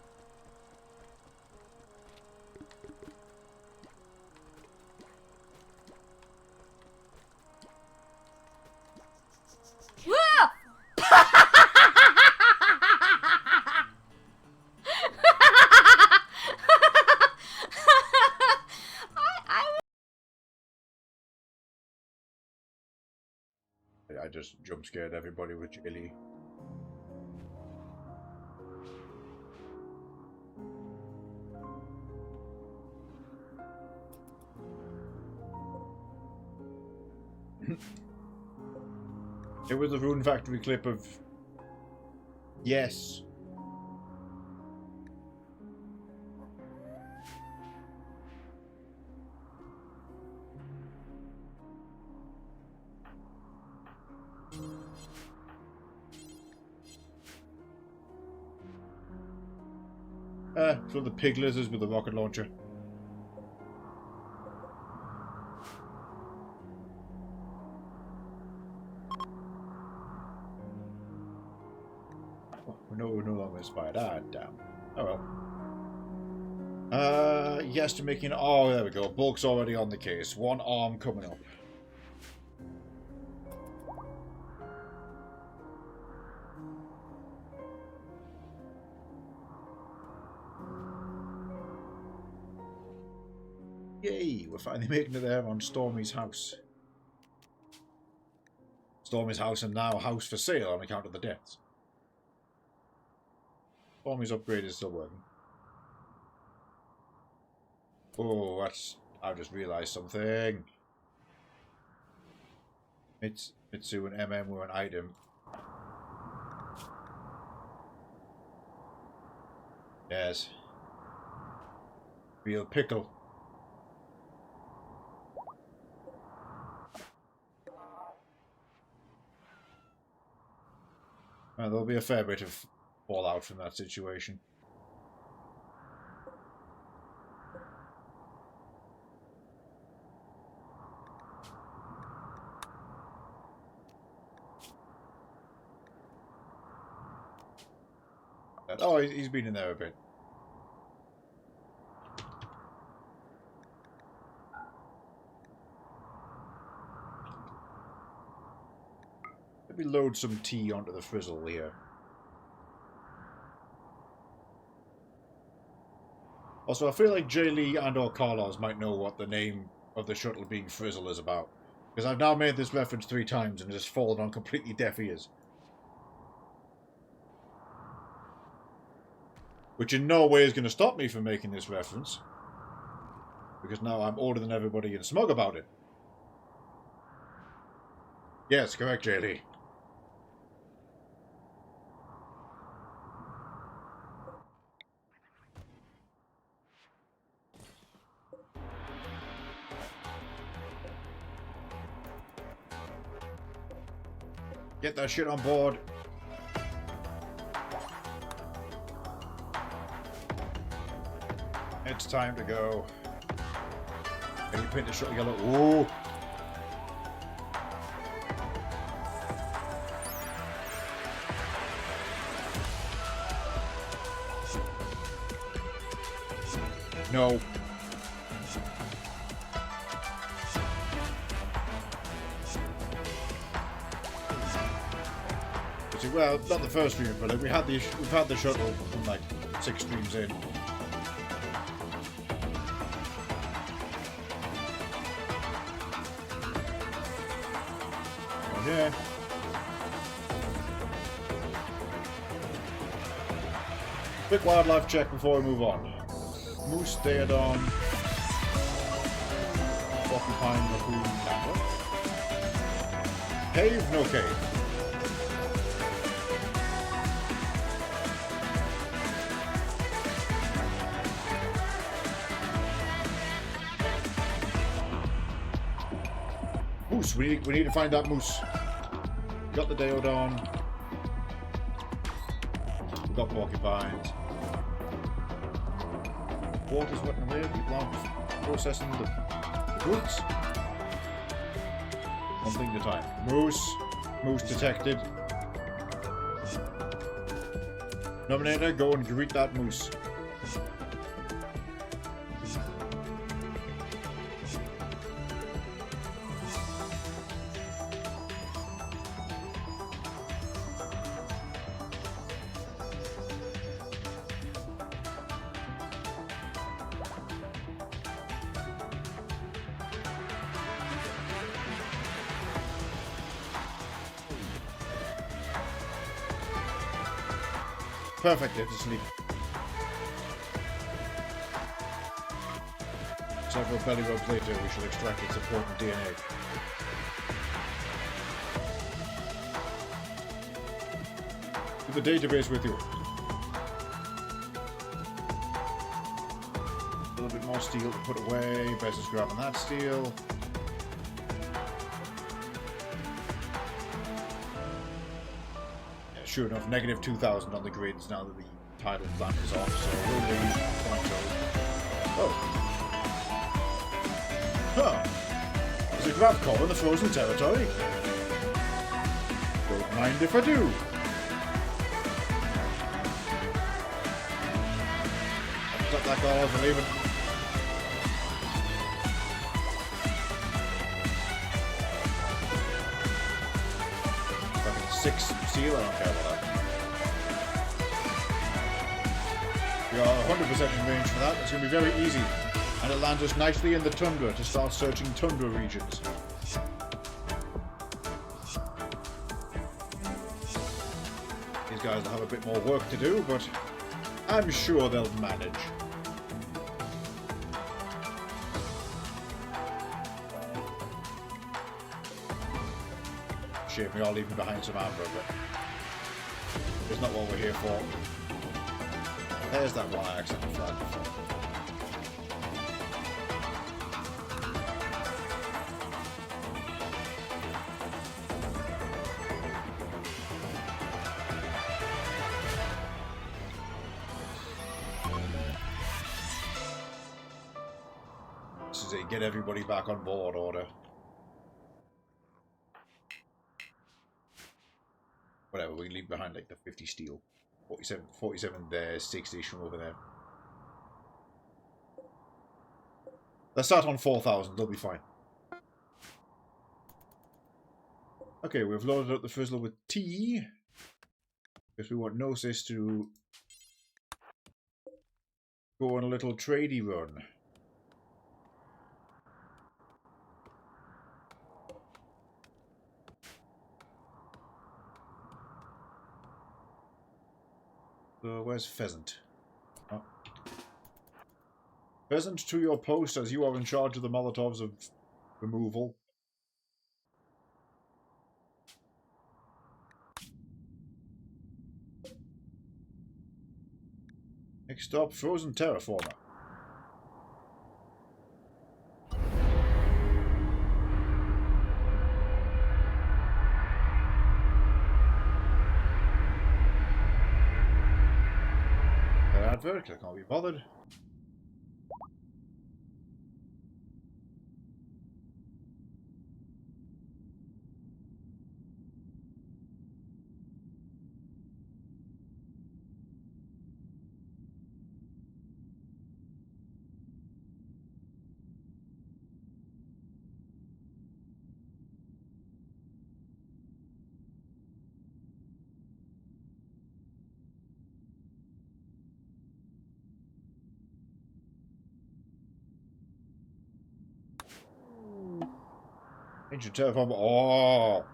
I just jump scared everybody with Jilly. It was a Rune Factory clip of yes, Fill the pig lizards with a rocket launcher. Oh, we're no longer inspired. Ah, damn. Oh well. Yes to making... Oh, there we go. Bulk's already on the case. One arm coming up. Yay, we're finally making it there on Stormy's house. Stormy's house and now house for sale on account of the deaths. Stormy's upgrade is still working. Oh, that's... I've just realised something. Mitsu and MM were an item. Yes. Real pickle. There'll be a fair bit of fallout from that situation. Oh, he's been in there a bit. Let me load some tea onto the frizzle here. Also, I feel like Jay Lee and or Carlos might know what the name of the shuttle being Frizzle is about. Because I've now made this reference 3 times and it has fallen on completely deaf ears. Which in no way is going to stop me from making this reference. Because now I'm older than everybody and smug about it. Yes, correct, Jay Lee. Get that shit on board. It's time to go. Can you paint the shuttle yellow? Ooh. No. Well, not the first stream, but we've had the shuttle from like 6 streams in. Oh, yeah. Quick wildlife check before we move on. Moose, Deodon, Porcupine, Raccoon, Camera. Cave, no cave. Moose, we need to find that moose. Got the Deodon. We've got porcupines. Water's wetting away, people aren't processing the goods. One thing at a time. Moose. Moose detected. Nominator, go and greet that moose. Perfect, get to sleep. Several belly rubs later, we shall extract its important DNA. Keep the database with you. A little bit more steel to put away. Best is grabbing that steel. Sure enough, negative 2,000 on the grids now that the tidal plant is off, so we'll leave pronto. Oh. Huh. There's a grab core in the frozen territory. Don't mind if I do. Stop that car for leaving. Fucking 6 seal, I don't care about that. We are 100% in range for that. It's going to be very easy. And it lands us nicely in the tundra to start searching tundra regions. These guys will have a bit more work to do, but I'm sure they'll manage. Shame we are leaving behind some amber, but it's not what we're here for. There's that one I accidentally flagged before. This is a get everybody back on board order. Whatever, we leave behind like the 50 steel. 47 there, 60 from over there. Let's start on 4,000, they'll be fine. Okay, we've loaded up the Frizzler with tea. Because we want Gnosis to go on a little tradey run. So where's Pheasant? Oh. Pheasant, to your post as you are in charge of the Molotovs of removal. Next stop, Frozen Terraformer. Advert, I can't be bothered. Ancient Terraformer. Oh!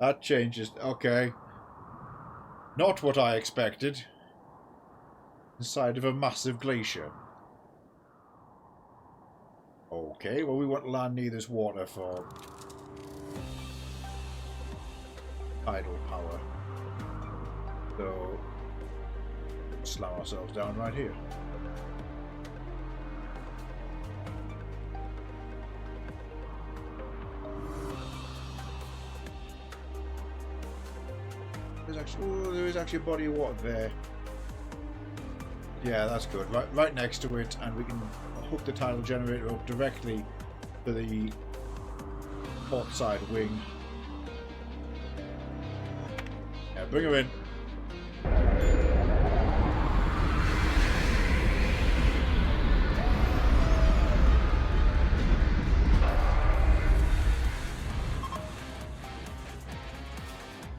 That changes. Okay. Not what I expected. Inside of a massive glacier. Okay, well we want to land near this water for tidal power. So, slow ourselves down right here. There is actually a body of water there. Yeah, that's good. Right next to it, and we can hook the tidal generator up directly to the port side wing. Yeah, bring her in.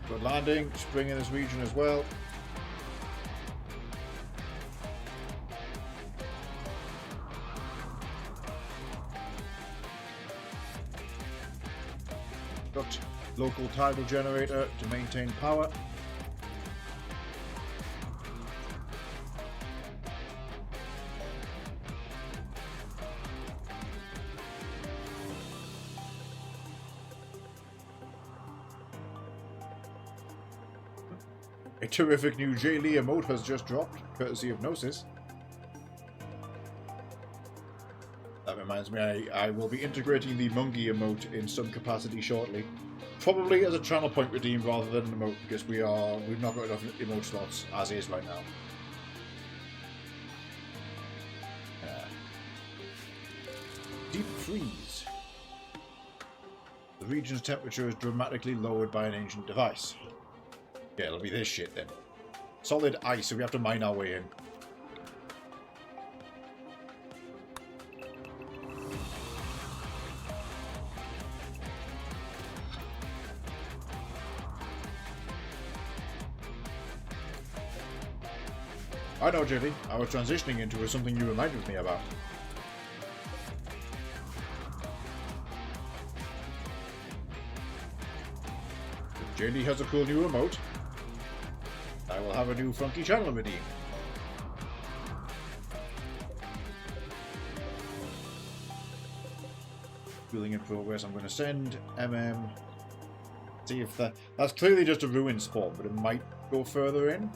Good landing. Spring in this region as well. Got local tidal generator to maintain power. A terrific new J-Lee emote has just dropped, courtesy of Gnosis. That reminds me, I will be integrating the monkey emote in some capacity shortly. Probably as a channel point redeem rather than an emote, because we've not got enough emote slots as is right now. Deep freeze. The region's temperature is dramatically lowered by an ancient device. Yeah, it'll be this shit then. Solid ice, so we have to mine our way in. I know, Jilly. I was transitioning into something you reminded me about. If JD has a cool new remote, I will have a new funky channel redeem. Building in progress. I'm going to send MM. See if that's clearly just a ruin spawn, but it might go further in.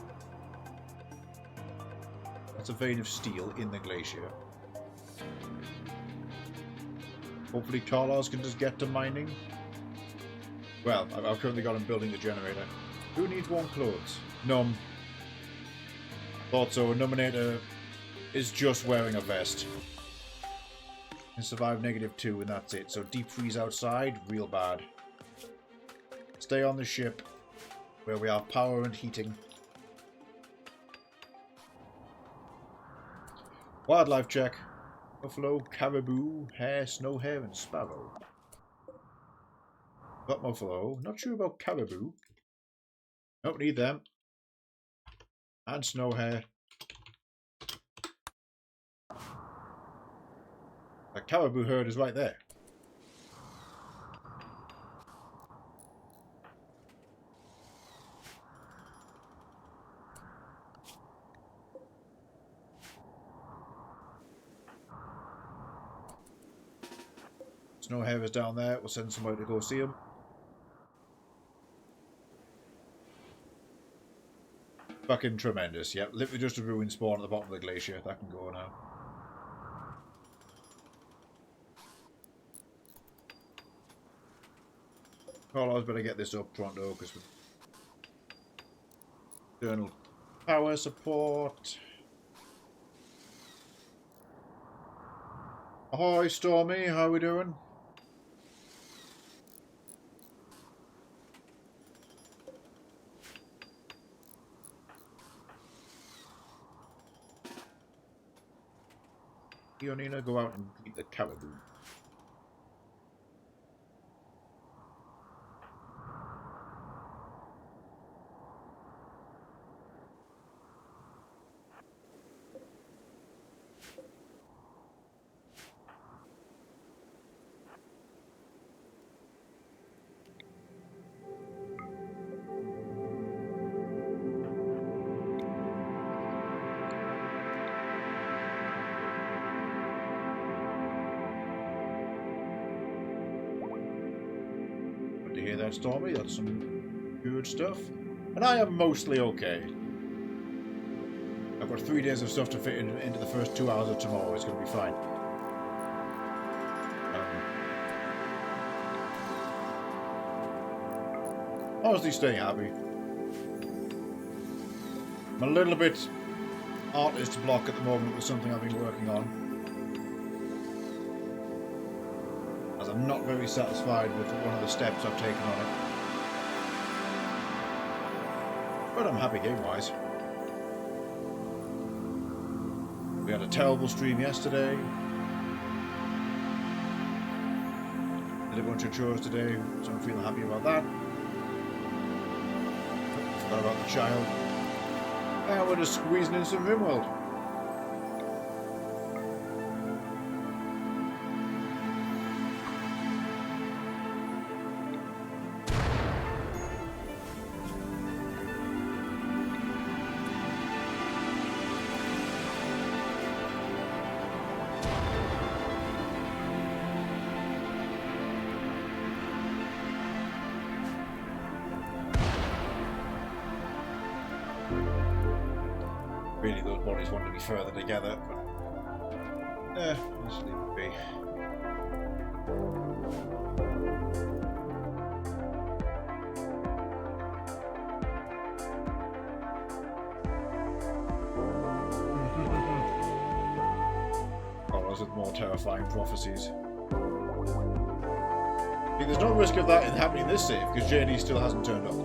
That's a vein of steel in the glacier. Hopefully Carlos can just get to mining. Well, I've currently got him building the generator. Who needs warm clothes? Num. Thought so. Numinator is just wearing a vest. And survive -2 and that's it. So deep freeze outside, real bad. Stay on the ship where we have power and heating. Wildlife check. Buffalo, caribou, hare, snow hare, and sparrow. Got buffalo. Not sure about caribou. Don't need them. And snow hare. The caribou herd is right there. Snow hare is down there. We'll send somebody to go see him. Fucking tremendous. Yep, literally just a ruin spawn at the bottom of the glacier. That can go now. Carlos better get this up pronto because we're external power support. Ahoy, Stormy. How we doing? Ionina, go out and eat the caribou. Hear that, Stormy? That's some good stuff. And I am mostly okay. I've got 3 days of stuff to fit into the first 2 hours of tomorrow. It's going to be fine. Honestly, staying happy. I'm a little bit artist block at the moment with something I've been working on. As I'm not very satisfied with one of the steps I've taken on it. But I'm happy game-wise. We had a terrible stream yesterday. Did a bunch of chores today, so I'm feeling happy about that. Forgot about the child. And we're just squeezing in some Rimworld. Really, those bodies want to be further together, but Let's leave it be. Horrors with more terrifying prophecies. See, there's no risk of that happening in this save, because J&E still hasn't turned up.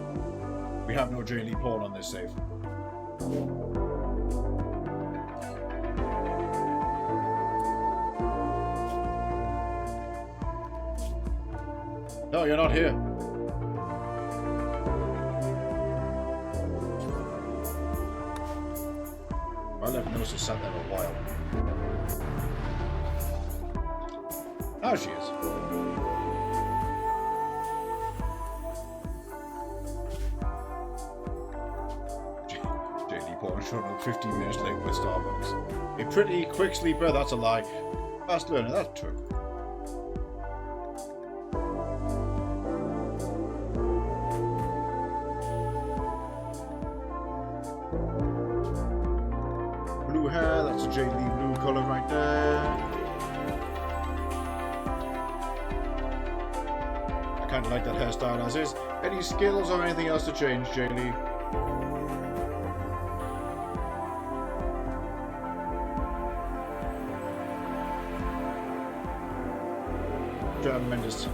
We have no J&E porn on this save. No, you're not here. I left Nosa sat there a while. Now she is. JD Porn showing up 15 minutes late with Starbucks. A pretty quick sleeper, that's a lie. Fast learner, that's true. Blue hair, that's a JD blue colour right there. I kind of like that hairstyle as is. Any skills or anything else to change, Jaylee? Tremendous.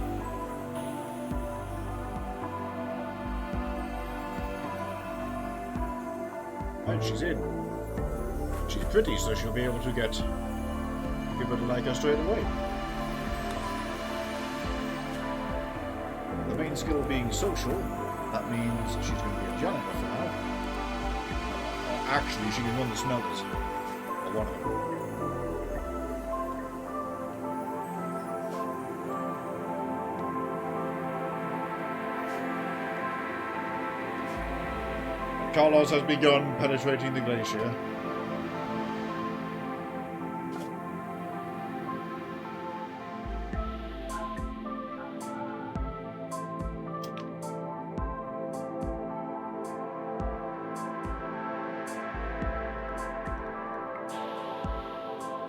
And she's in. She's pretty, so she'll be able to get people to like her straight away. The main skill being social, that means she's going to be a janitor for now. Or actually, she can run the smelters. Or one of them. Carlos has begun penetrating the glacier.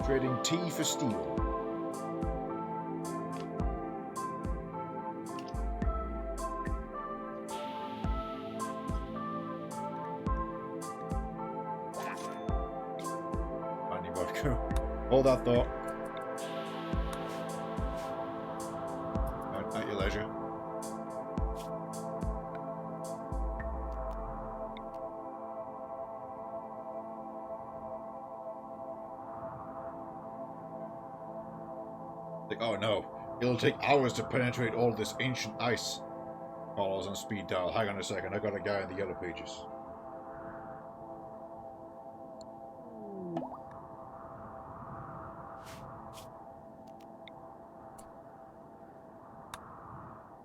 Trading tea for steel. Hold that thought. At your leisure. Like, oh no, it'll take hours to penetrate all this ancient ice. Carlos on speed dial. Hang on a second, I got a guy in the yellow pages.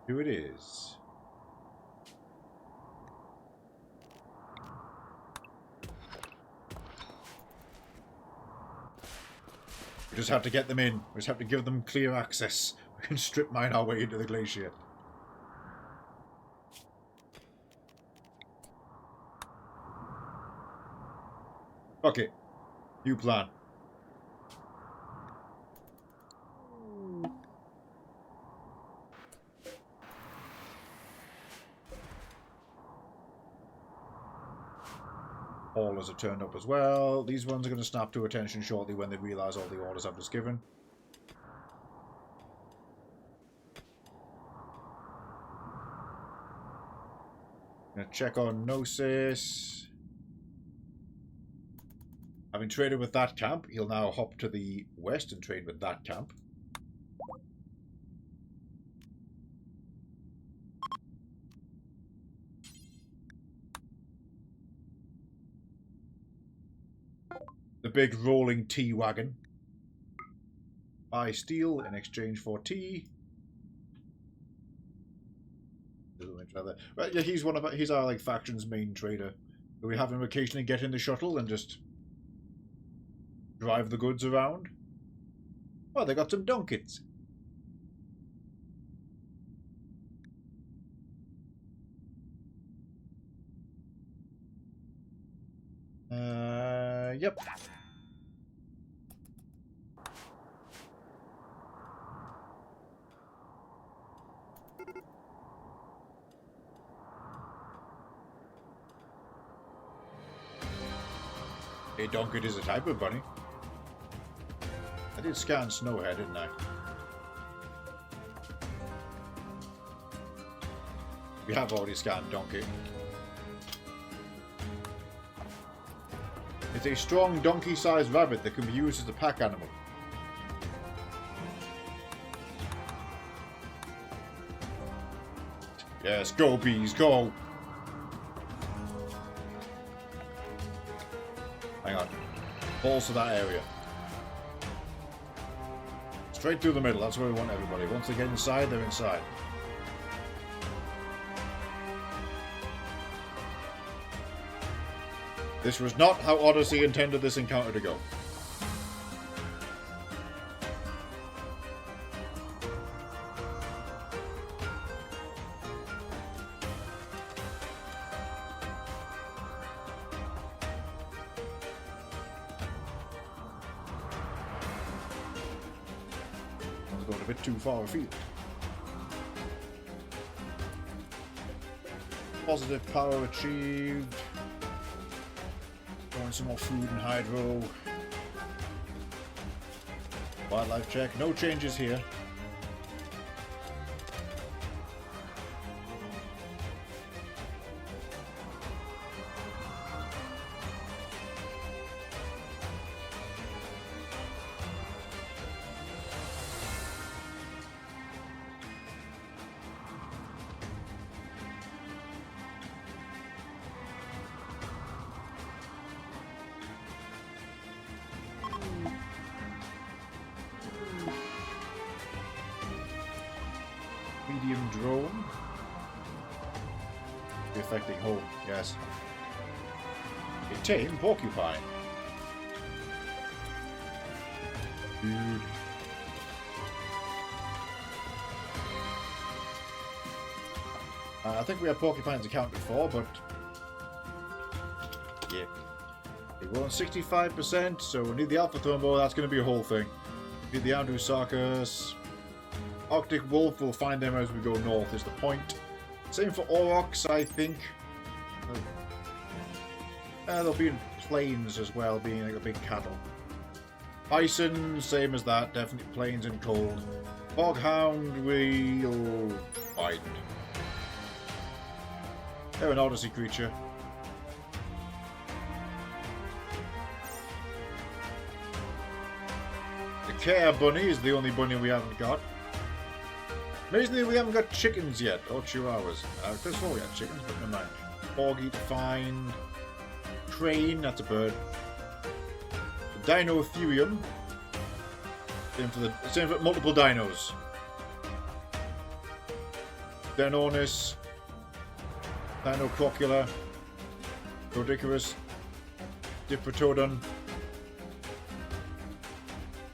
Who it is. We just have to get them in. We just have to give them clear access. We can strip mine our way into the glacier. Okay. New plan. Haulers are turned up as well. These ones are going to snap to attention shortly when they realise all the orders I've just given. Gonna check on Gnosis. Having traded with that camp, he'll now hop to the west and trade with that camp. The big rolling tea wagon. Buy steel in exchange for tea. Right, yeah, he's our like faction's main trader. We have him occasionally get in the shuttle and just drive the goods around. Oh, they got some donkeys. Yep. A donkey is a type of bunny. I did scan Snowhead, didn't I? We have already scanned donkey. It's a strong donkey-sized rabbit that can be used as a pack animal. Yes, go bees, go! Hang on. Balls to that area. Straight through the middle, that's where we want everybody. Once they get inside, they're inside. This was not how Odyssey intended this encounter to go. I was going a bit too far afield. Positive power achieved. Some more food and hydro. Wildlife check. No changes here. Medium drone. Be affecting home, yes. A tame porcupine. Dude. I think we have porcupines accounted for, but yeah. We're on 65%, so we need the Alpha Thumbo, that's going to be a whole thing. We need the Andrewsarchus. Arctic Wolf, we'll find them as we go north, is the point. Same for Aurochs, I think. They'll be in plains as well, being like a big cattle. Bison, same as that, definitely plains and cold. Boghound, we'll find. They're an Odyssey creature. The Care Bunny is the only bunny we haven't got. Amazingly, we haven't got chickens yet, or chihuahuas. First of all, we had chickens, but never mind. Porgy to find. Crane, that's a bird. The Dinotherium. Same for multiple dinos. Deinonychus. Dinocrocula. Rodicarus. Diprotodon.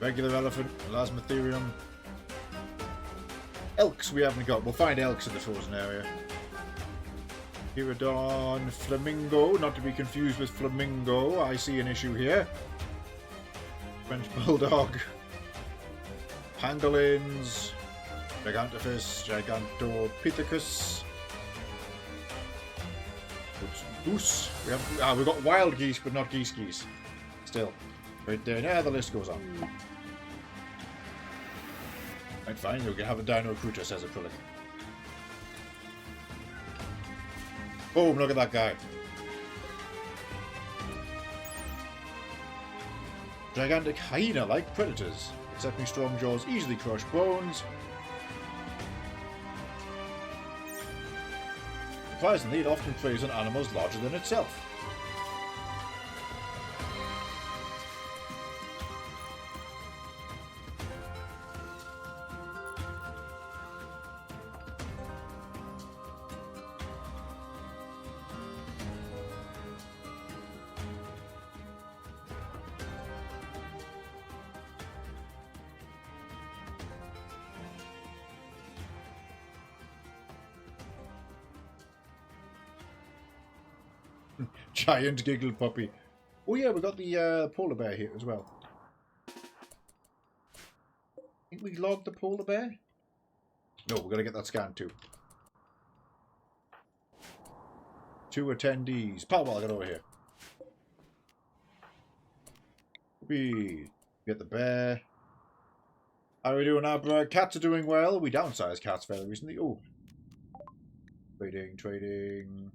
Regular elephant. Elasmotherium. Elks we haven't got. We'll find elks in the frozen area. Hiradon, Flamingo, not to be confused with Flamingo. I see an issue here. French Bulldog. Pangolins. Gigantophis, Gigantopithecus. Goose. We've got wild geese, but not geese. Still. Right there. Now the list goes on. Right, fine, you'll have a Dino Recruiter, says Acrylic. Boom, look at that guy. Gigantic hyena-like predators. Exceptionally strong jaws, easily crush bones. Surprisingly, it often preys on animals larger than itself. Giant giggle puppy. Oh yeah, we got the polar bear here as well. Think we logged the polar bear? No, we're gonna get that scan too. 2 attendees. Powell, get over here. We get the bear. How are we doing, Abra? Cats are doing well. We downsized cats fairly recently. Oh. Trading.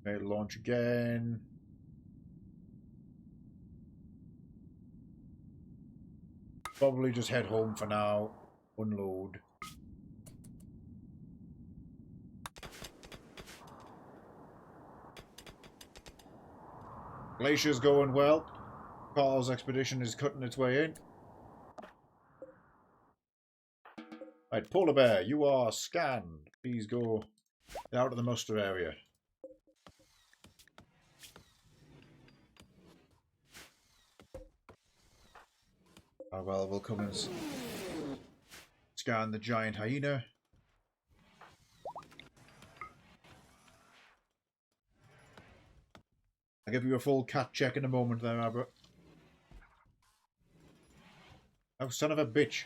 Made a launch again. Probably just head home for now. Unload. Glacier's going well. Carl's expedition is cutting its way in. Right, Polar Bear, you are scanned. Please go out of the muster area. Oh, well, we'll come and scan the giant hyena. I'll give you a full cat check in a moment there, Abra. Oh, son of a bitch.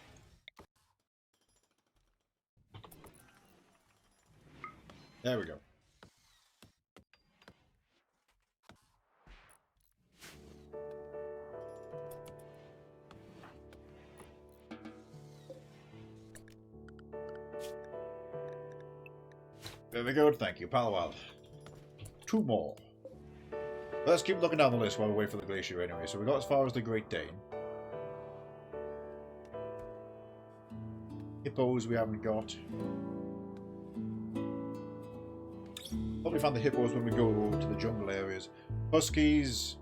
There we go. Very good, thank you, Palwal. 2 more. Let's keep looking down the list while we wait for the glacier anyway. So we got as far as the Great Dane. Hippos we haven't got. Probably find the hippos when we go to the jungle areas. Huskies.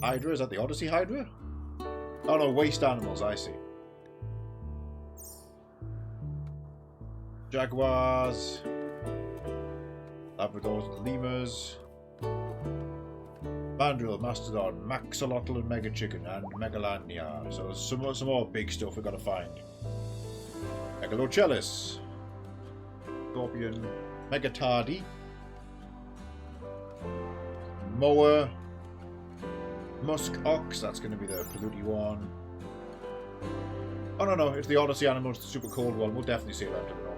Hydra, is that the Odyssey Hydra? Oh no, waste animals, I see. Jaguars. Labradors and lemurs. Mandrill, Mastodon, Maxolotl and Mega Chicken, and Megalania. So there's some more big stuff we've got to find. Megalocelis. Scorpion. Megatardi. Moa. Musk Ox, that's going to be the polluty one. Oh no, it's the Odyssey animal, it's the super cold one. We'll definitely see that to the north.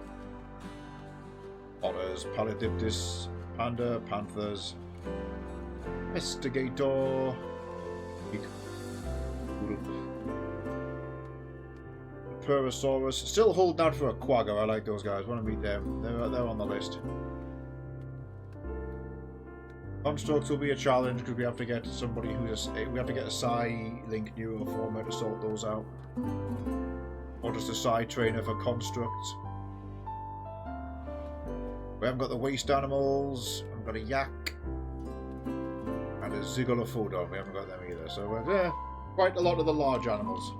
Otters, Paludiptis, Panda, Panthers, Investigator, Purosaurus. Still holding out for a Quagga. I like those guys. Want to meet them. They're on the list. Constructs will be a challenge because we have to get somebody we have to get a Psi-Link neuroformer to sort those out. Or just a Psi trainer for constructs. We haven't got the waste animals. We've got a yak. And a Zygolophodon. We haven't got them either. So quite a lot of the large animals.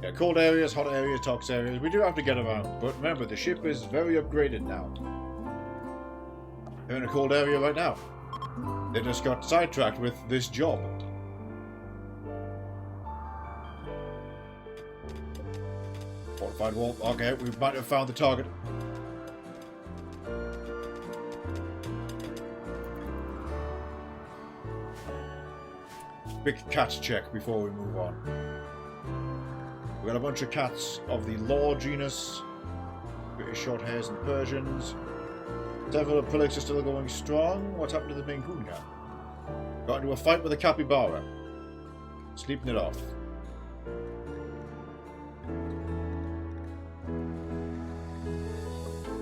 Yeah, cold areas, hot areas, tox areas. We do have to get around. But remember, the ship is very upgraded now. They're in a cold area right now. They just got sidetracked with this job. Fortified wall. Okay, we might have found the target. Big cat check before we move on. We've got a bunch of cats of the law genus. British short hairs and Persians. Several Prolix are still going strong. What's happened to the main coon cat? Got into a fight with a capybara. Sleeping it off.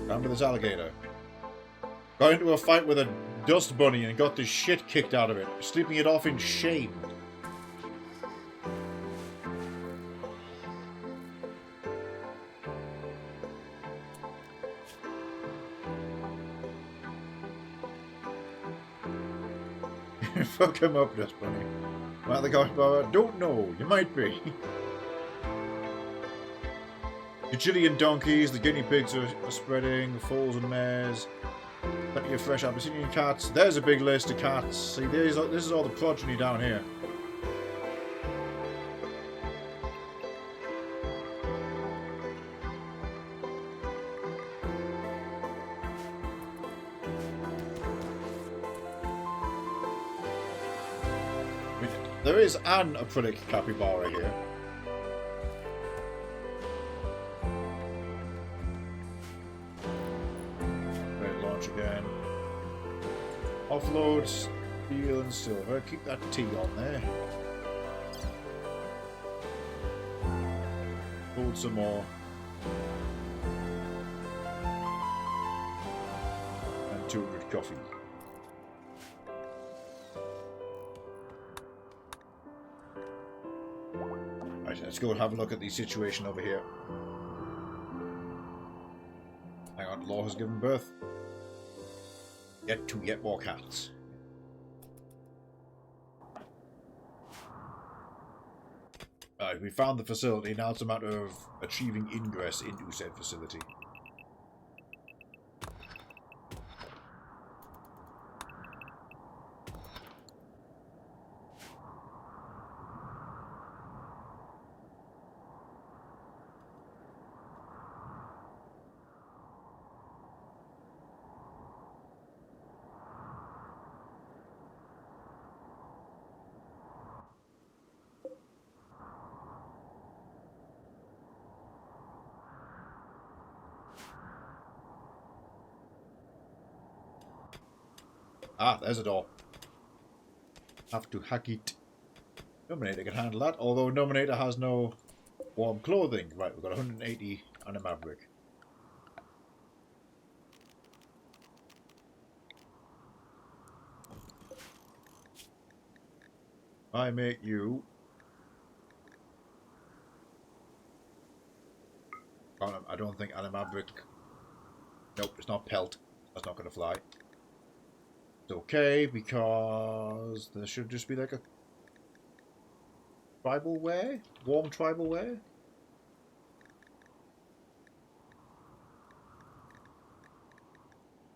Down to this alligator. Got into a fight with a dust bunny and got the shit kicked out of it. Sleeping it off in shame. Fuck him up, dust bunny. Well, the capybara, don't know. You might be. The Chilean donkeys, the guinea pigs are spreading, the foals and mares, plenty of fresh Abyssinian cats. There's a big list of cats. See, this is all the progeny down here. There is an acrylic capybara here. Great launch again. Offload steel and silver. Keep that T on there. Hold some more. And 200 coffee. Right, let's go and have a look at the situation over here. Hang on, Law has given birth. Yet more cats. Right, we found the facility. Now it's a matter of achieving ingress into said facility. Ah, there's a door. Have to hack it. Nominator can handle that, although Nominator has no warm clothing. Right, we've got 180 and a Maverick. I make you... I don't think Anna Maverick... Nope, it's not pelt. That's not going to fly. It's okay, because there should just be like a tribal wear? Warm tribal wear?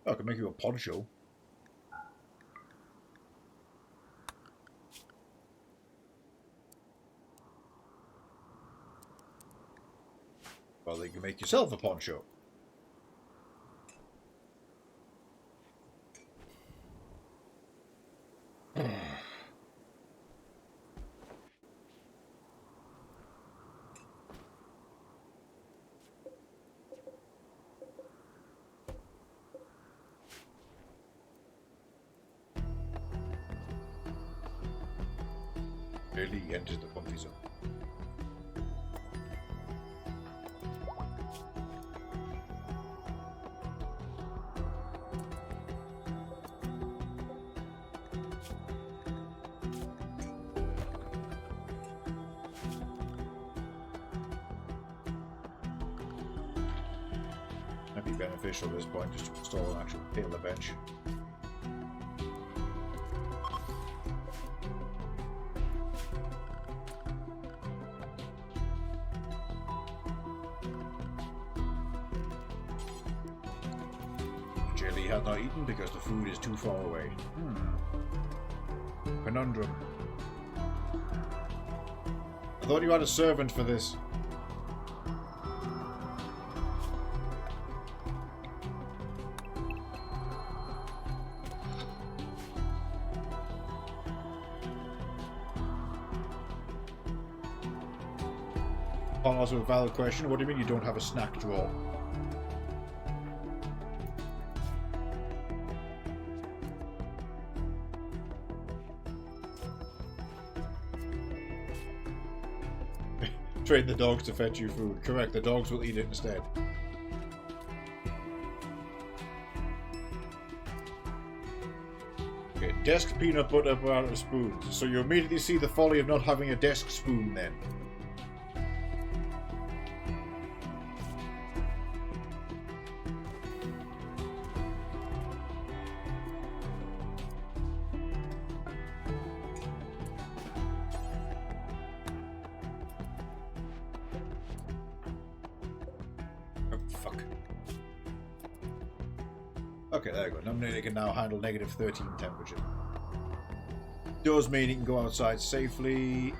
Oh, I can make you a poncho. Well, you can make yourself a poncho. Really enters the comfy zone. Might be beneficial at this point just to install an actual tailor bench. Jelly had not eaten because the food is too far away. Conundrum. I thought you had a servant for this. Also a valid question. What do you mean you don't have a snack drawer? Train the dogs to fetch you food. Correct, the dogs will eat it instead. Okay, desk peanut butter out of spoons. So you immediately see the folly of not having a desk spoon then. Okay, there you go. Nominator can now handle -13 temperature. Does mean he can go outside safely.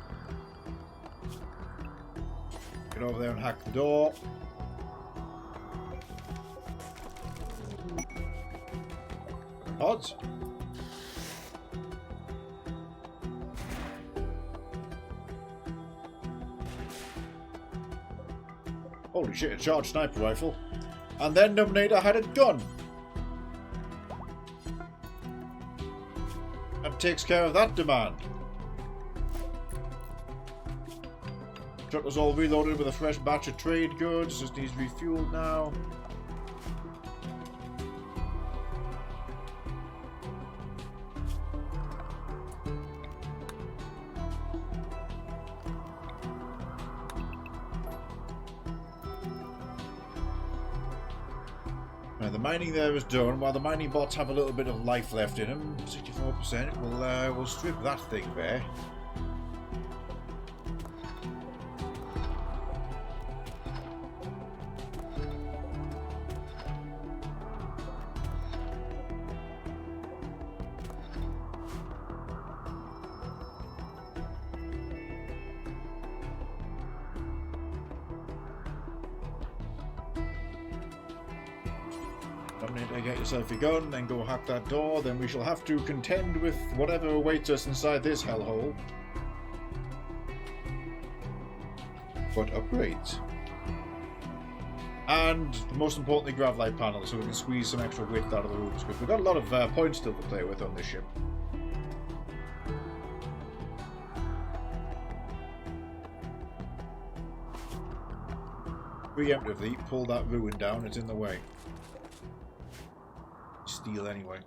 Get over there and hack the door. Pods. Holy shit, a charged sniper rifle. And then Nominator had a gun. That takes care of that demand. Truck was all reloaded with a fresh batch of trade goods. Just needs refueled now. The mining there is done. While the mining bots have a little bit of life left in them, 64%, we'll strip that thing bare. Get yourself a gun, then go hack that door, then we shall have to contend with whatever awaits us inside this hellhole. But upgrades. And, most importantly, grav light panels, so we can squeeze some extra width out of the rooms, because we've got a lot of points still to play with on this ship. Preemptively, pull that ruin down, it's in the way. Steel anyway.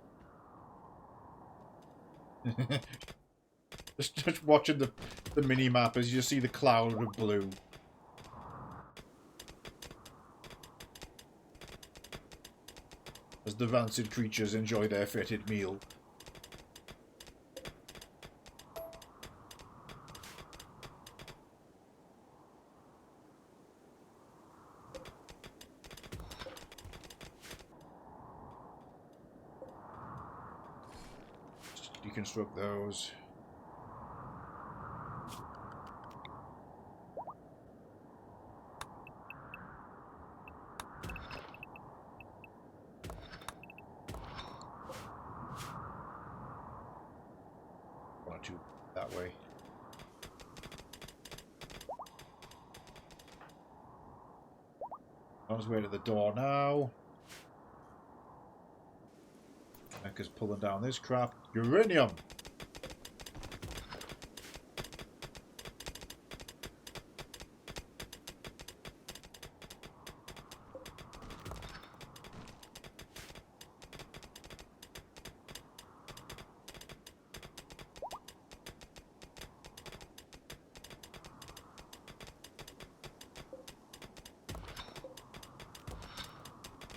just watching the mini map as you see the cloud of blue. As the rancid creatures enjoy their fetid meal. Deconstruct those. One or two that way. On his way to the door now. Mecca's pulling down this crap. Uranium!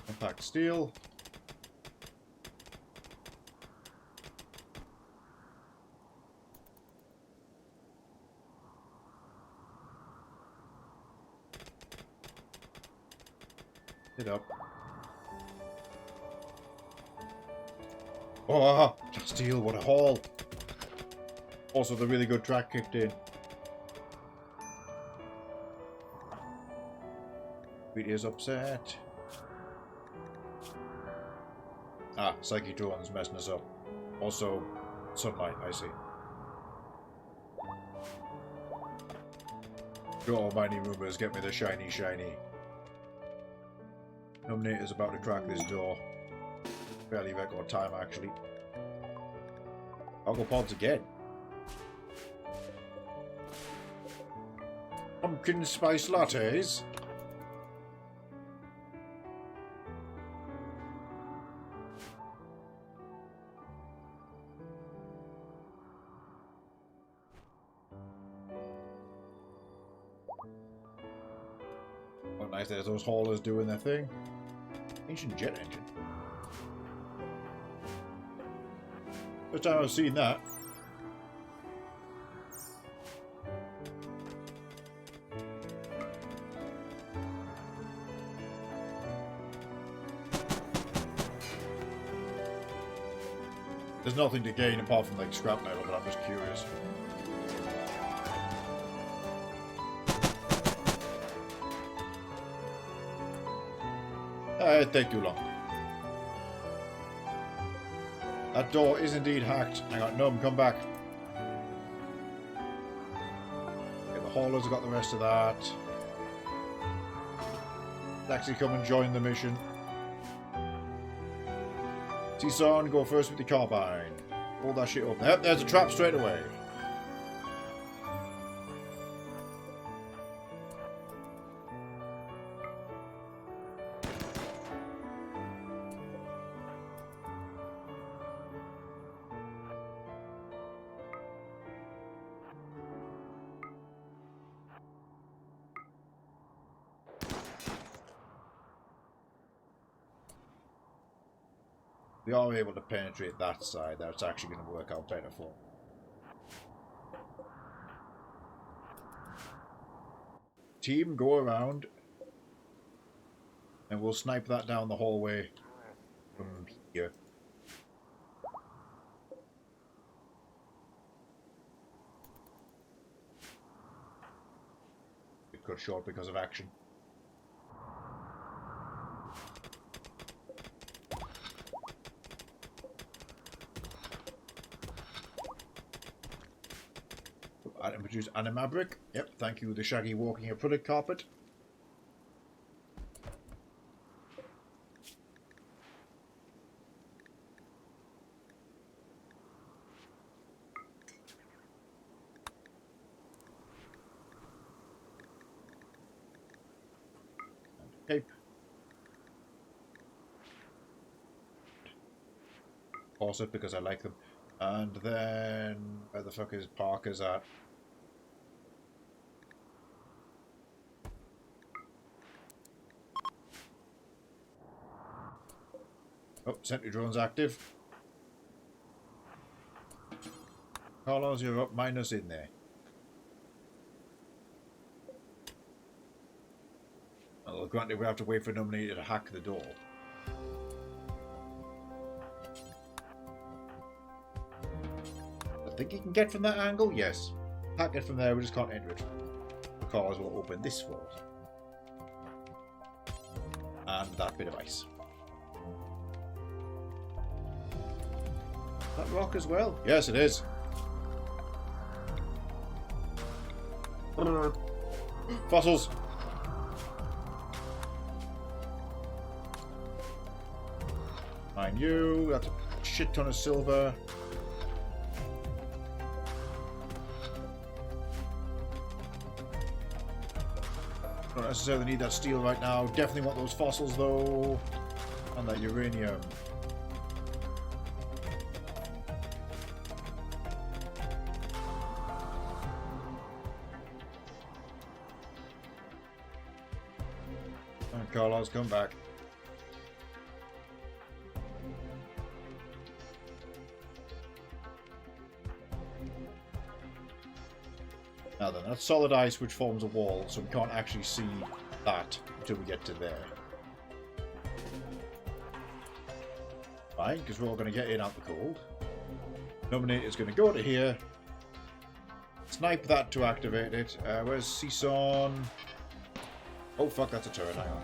Compact steel. It up. Oh, steel, what a haul. Also, the really good track kicked in. Meteor's upset. Ah, Psyche Drone's messing us up. Also, sunlight, I see. Good almighty rumors, get me the shiny. Nominator's about to crack this door. Fairly record time, actually. I'll go pods again. Pumpkin spice lattes. Oh, nice, there's those haulers doing their thing. Ancient jet engine. First time I've seen that. There's nothing to gain apart from like scrap metal, but I'm just curious. It'd take too long. That door is indeed hacked. Hang on, Gnome, come back. Okay, the haulers have got the rest of that. Taxi, come and join the mission. T-Son, go first with the carbine. Hold that shit up. Yep, there's a trap straight away. We are able to penetrate that side. That's actually going to work out better for. Team, go around. And we'll snipe that down the hallway from here. It cut short because of action. Item produced animabric. Yep, thank you, the shaggy walking a product carpet. And cape. Corset because I like them. And then where the fuck is Parker's at? Oh, sentry drone's active. Carlos, you're up, minus in there. Well, granted, we have to wait for Nominator to hack the door. I think he can get from that angle, yes. Hack it from there, we just can't enter it. Carlos will open this for us. And that bit of ice. That rock as well? Yes, it is. Fossils. Mind you, that's a shit ton of silver. Don't necessarily need that steel right now. Definitely want those fossils though. And that uranium. Carlos, come back. Now then, that's solid ice which forms a wall, so we can't actually see that until we get to there. Fine, because we're all going to get in out the cold. Nominator's going to go to here. Snipe that to activate it. Where's Season? Oh fuck, that's a turret, hang on.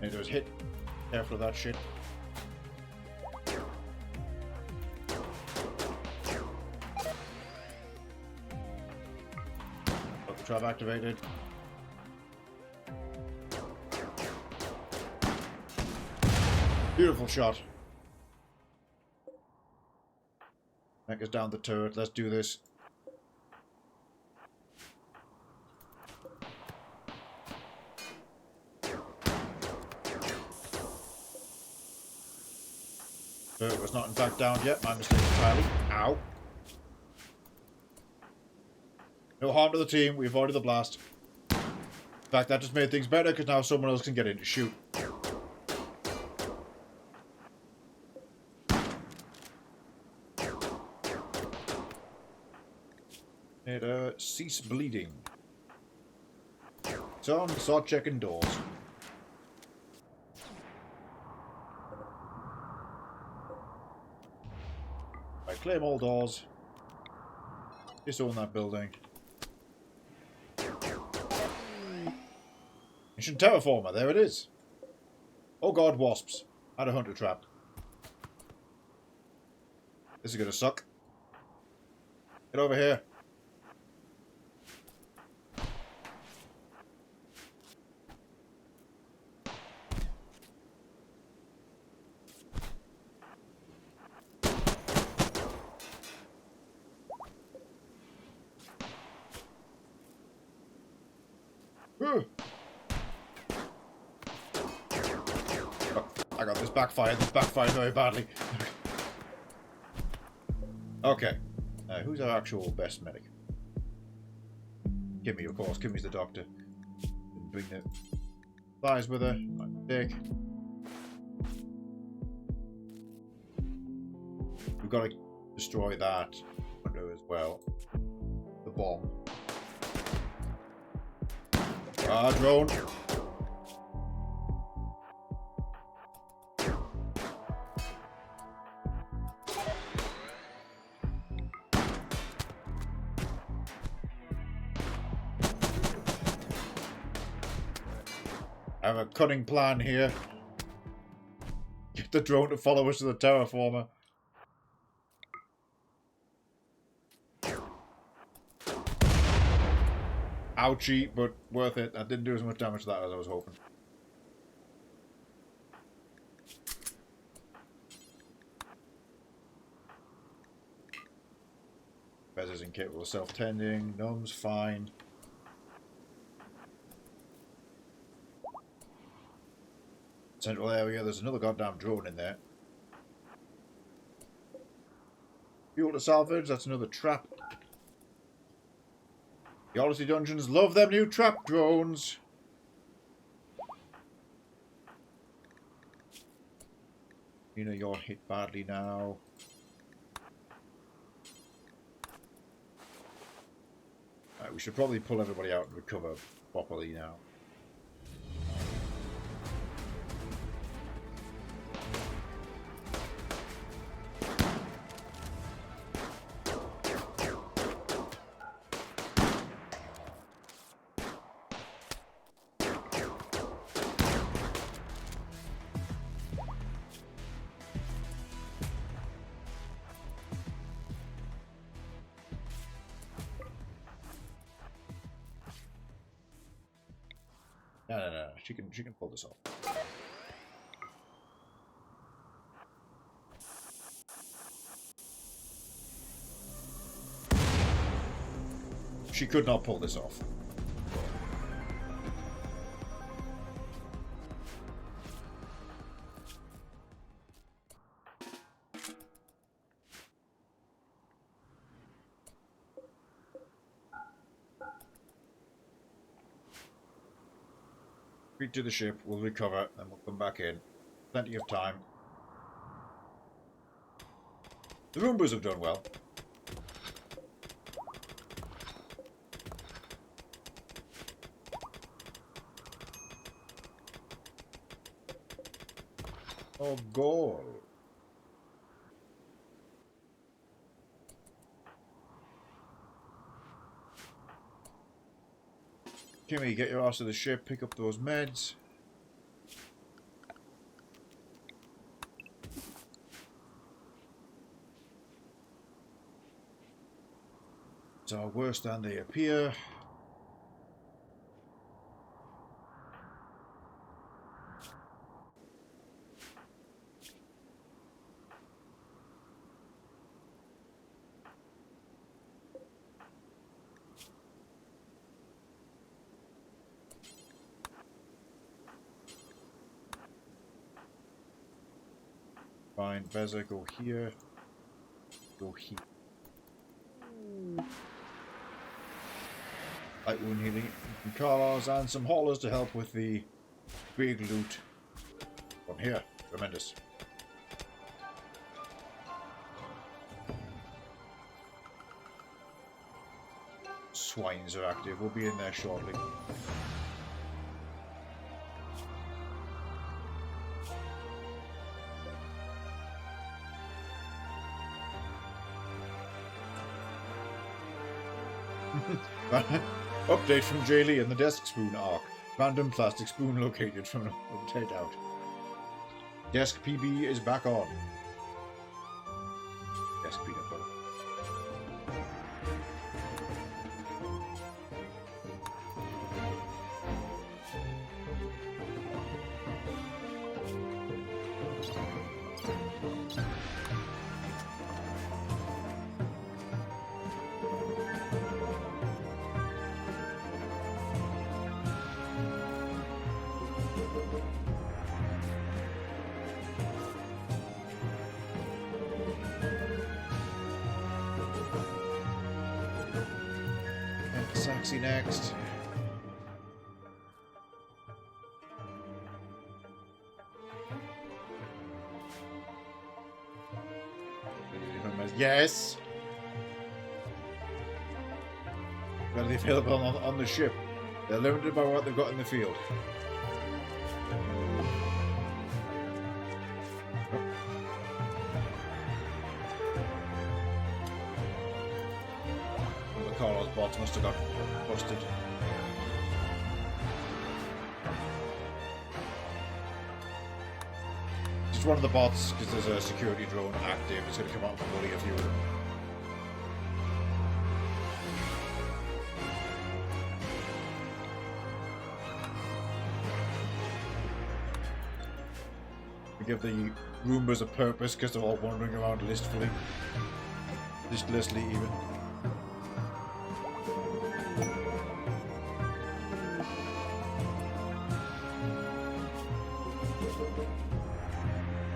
Need those hit. Careful of that shit. Got the trap activated. Beautiful shot. That goes down the turret. Let's do this. It was not in fact down yet, my mistake entirely. Ow. No harm to the team, we avoided the blast. In fact, that just made things better because now someone else can get in to shoot. Cease bleeding. So, start checking doors. Claim all doors. Disown that building. Ancient terraformer, there it is. Oh god, wasps. Had a hunter trap. This is gonna suck. Get over here. Oh, I got this backfired. This backfired very badly. Okay. Who's our actual best medic? Kimmy, of course. Kimmy's the doctor. Bring the flies with her. Dick. We've got to destroy that window as well. The bomb. Ah, drone. I have a cunning plan here. Get the drone to follow us to the terraformer. Ouchie, but worth it. I didn't do as much damage to that as I was hoping. Bez is incapable of self-tending. Gnome's fine. Central area, there's another goddamn drone in there. Fuel to salvage, that's another trap. The Odyssey Dungeons love them new trap drones. You know you're hit badly now. Right, we should probably pull everybody out and recover properly now. No. She can pull this off. She could not pull this off. Retreat to the ship, we'll recover, then we'll come back in. Plenty of time. The Roombas have done well. Oh, goal. Kimmy, get your ass to the ship, pick up those meds. It's are worse than they appear. Fine, Beza, go here. Go here. Light wound healing from Carlos and some haulers to help with the big loot from here. Tremendous. Swines are active. We'll be in there shortly. Update from Jaylee and the desk spoon arc. Random plastic spoon located from a takeout. Desk PB is back on. Desk peanut butter. Banksy next. Yes! Readily available on the ship. They're limited by what they've got in the field. The Carlos bots must have got busted. Just one of the bots, because there's a security drone active, it's going to come out and bully a few of them. We give the Roombas a purpose because they're all wandering around listlessly even.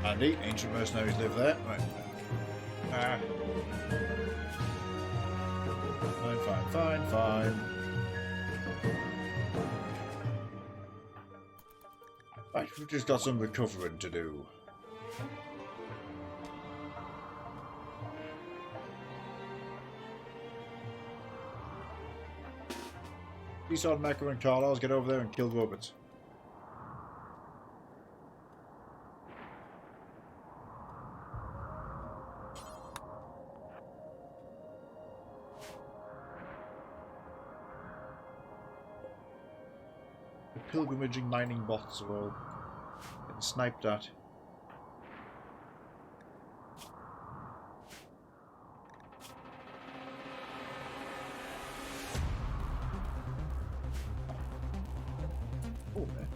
Andy, ancient mercenaries live there. Right. Fine. Right, we've just got some recovering to do. Esau, Mecca and Carlos, get over there and kill robots. Pilgrimaging mining bots are all getting sniped at. Oh, man.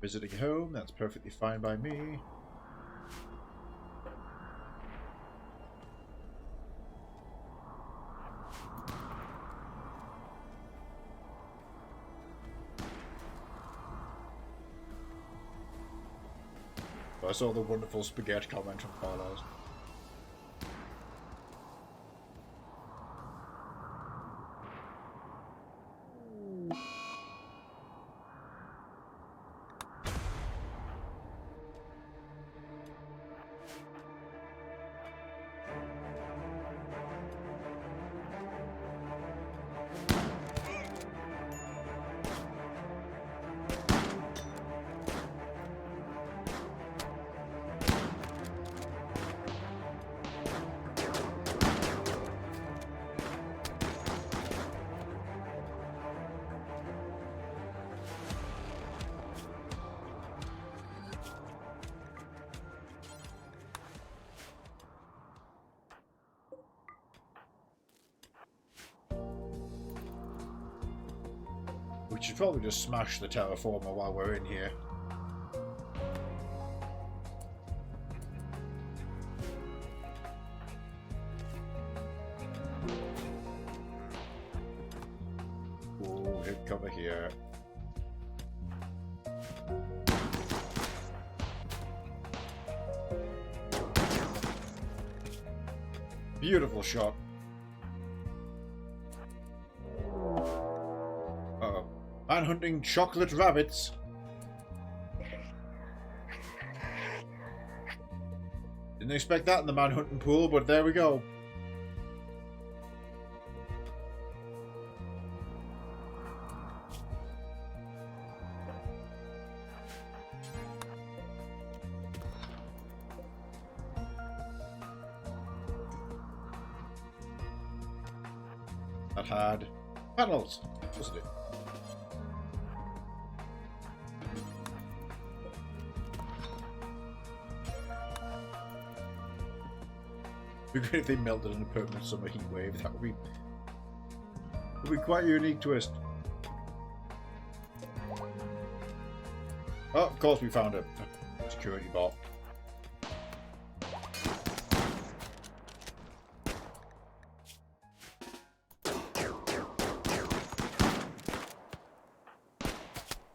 Visiting home, that's perfectly fine by me. I saw the wonderful spaghetti comment from Carlos. We should probably just smash the terraformer while we're in here. Ooh, hit cover here. Beautiful shot. Man hunting chocolate rabbits. Didn't expect that in the man hunting pool, but there we go. That had panels, wasn't it? It'd be great if they melted in a permanent summer heat wave. That would be quite a unique twist. Oh, of course we found a security bot.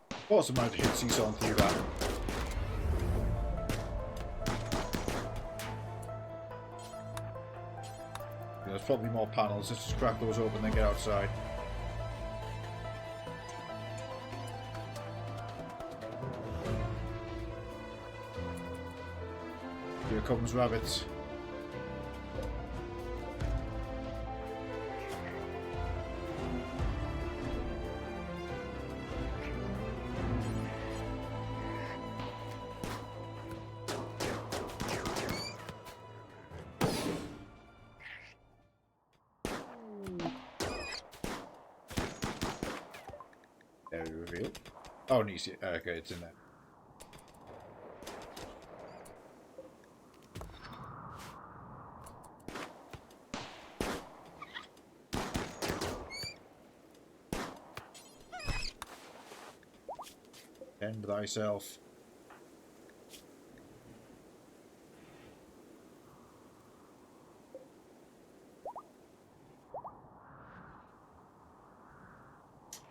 Of course I might have hit Seesaw through that. Yeah, there's probably more panels. Let's just crack those open and then get outside. Here comes rabbits. Area reveal. Oh, and you see it. Okay, it's in there. End thyself.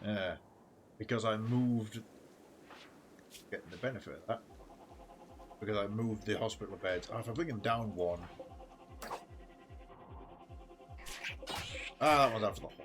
Yeah, because I moved. Getting the benefit of that. Because I moved the hospital beds. Oh, if I bring him down one. Ah, that was after the hole.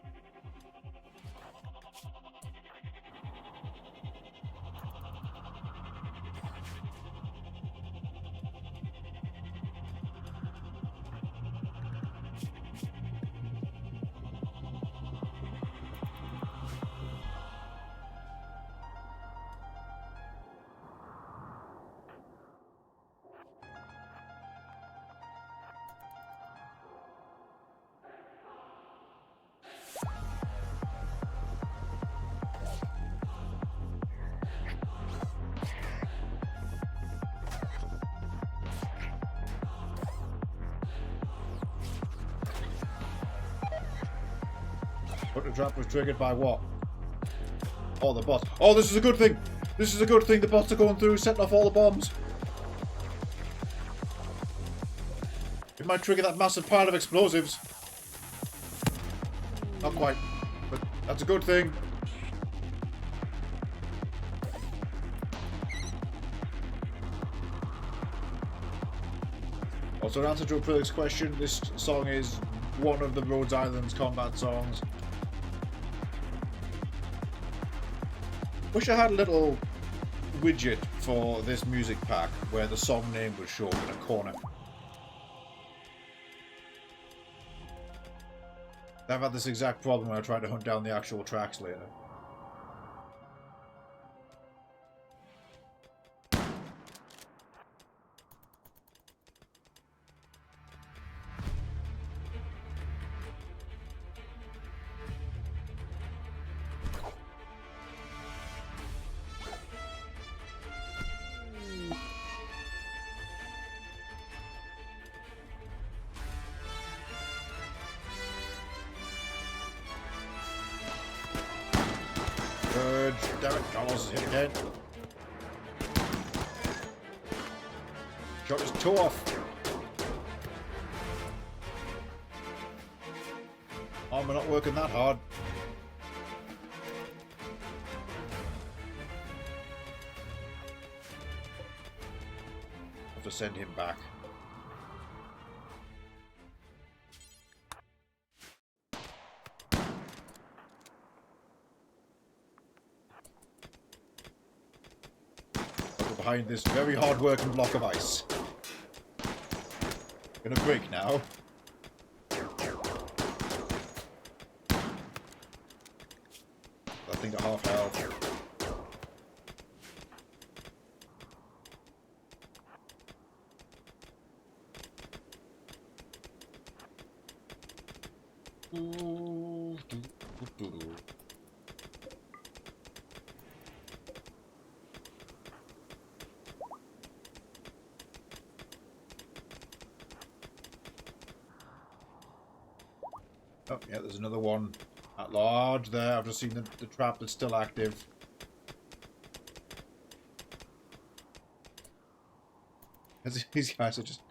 But the trap was triggered by what? Oh, the bots. Oh, this is a good thing. This is a good thing. The bots are going through, setting off all the bombs. It might trigger that massive pile of explosives. Not quite, but that's a good thing. Also, in answer to a previous question, this song is one of the Rhode Island's combat songs. Wish I had a little widget for this music pack where the song name would show up in a corner. I've had this exact problem when I tried to hunt down the actual tracks later. Good. Damn it, Carlos is hit again. Shot his toe off. Oh, we're not working that hard. Have to send him back. Behind this very hard-working block of ice. Gonna break now. That thing at half health. Oh, yeah, there's another one at large there. I've just seen the trap that's still active. These guys are just...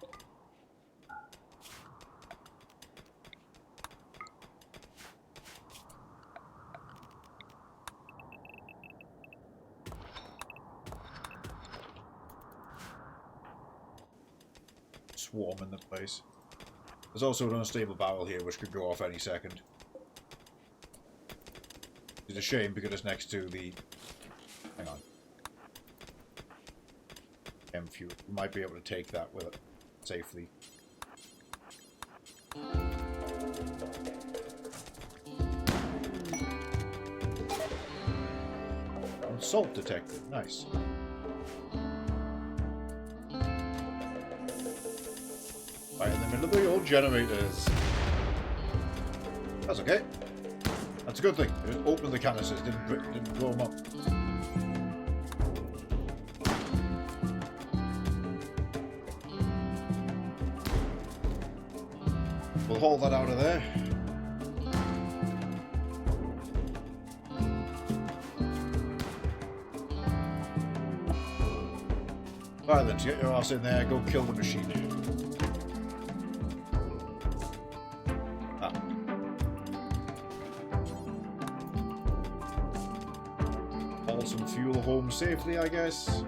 swarming the place. There's also an unstable barrel here which could go off any second. It's a shame because it's next to the... Hang on. M-fuel. We might be able to take that with it safely. Salt detected. Nice. Right in the middle of the old generators. That's okay. That's a good thing. It opened the canisters, didn't blow them up. We'll haul that out of there. Right then, to get your ass in there, go kill the machine. Ah. Haul some fuel home safely, I guess.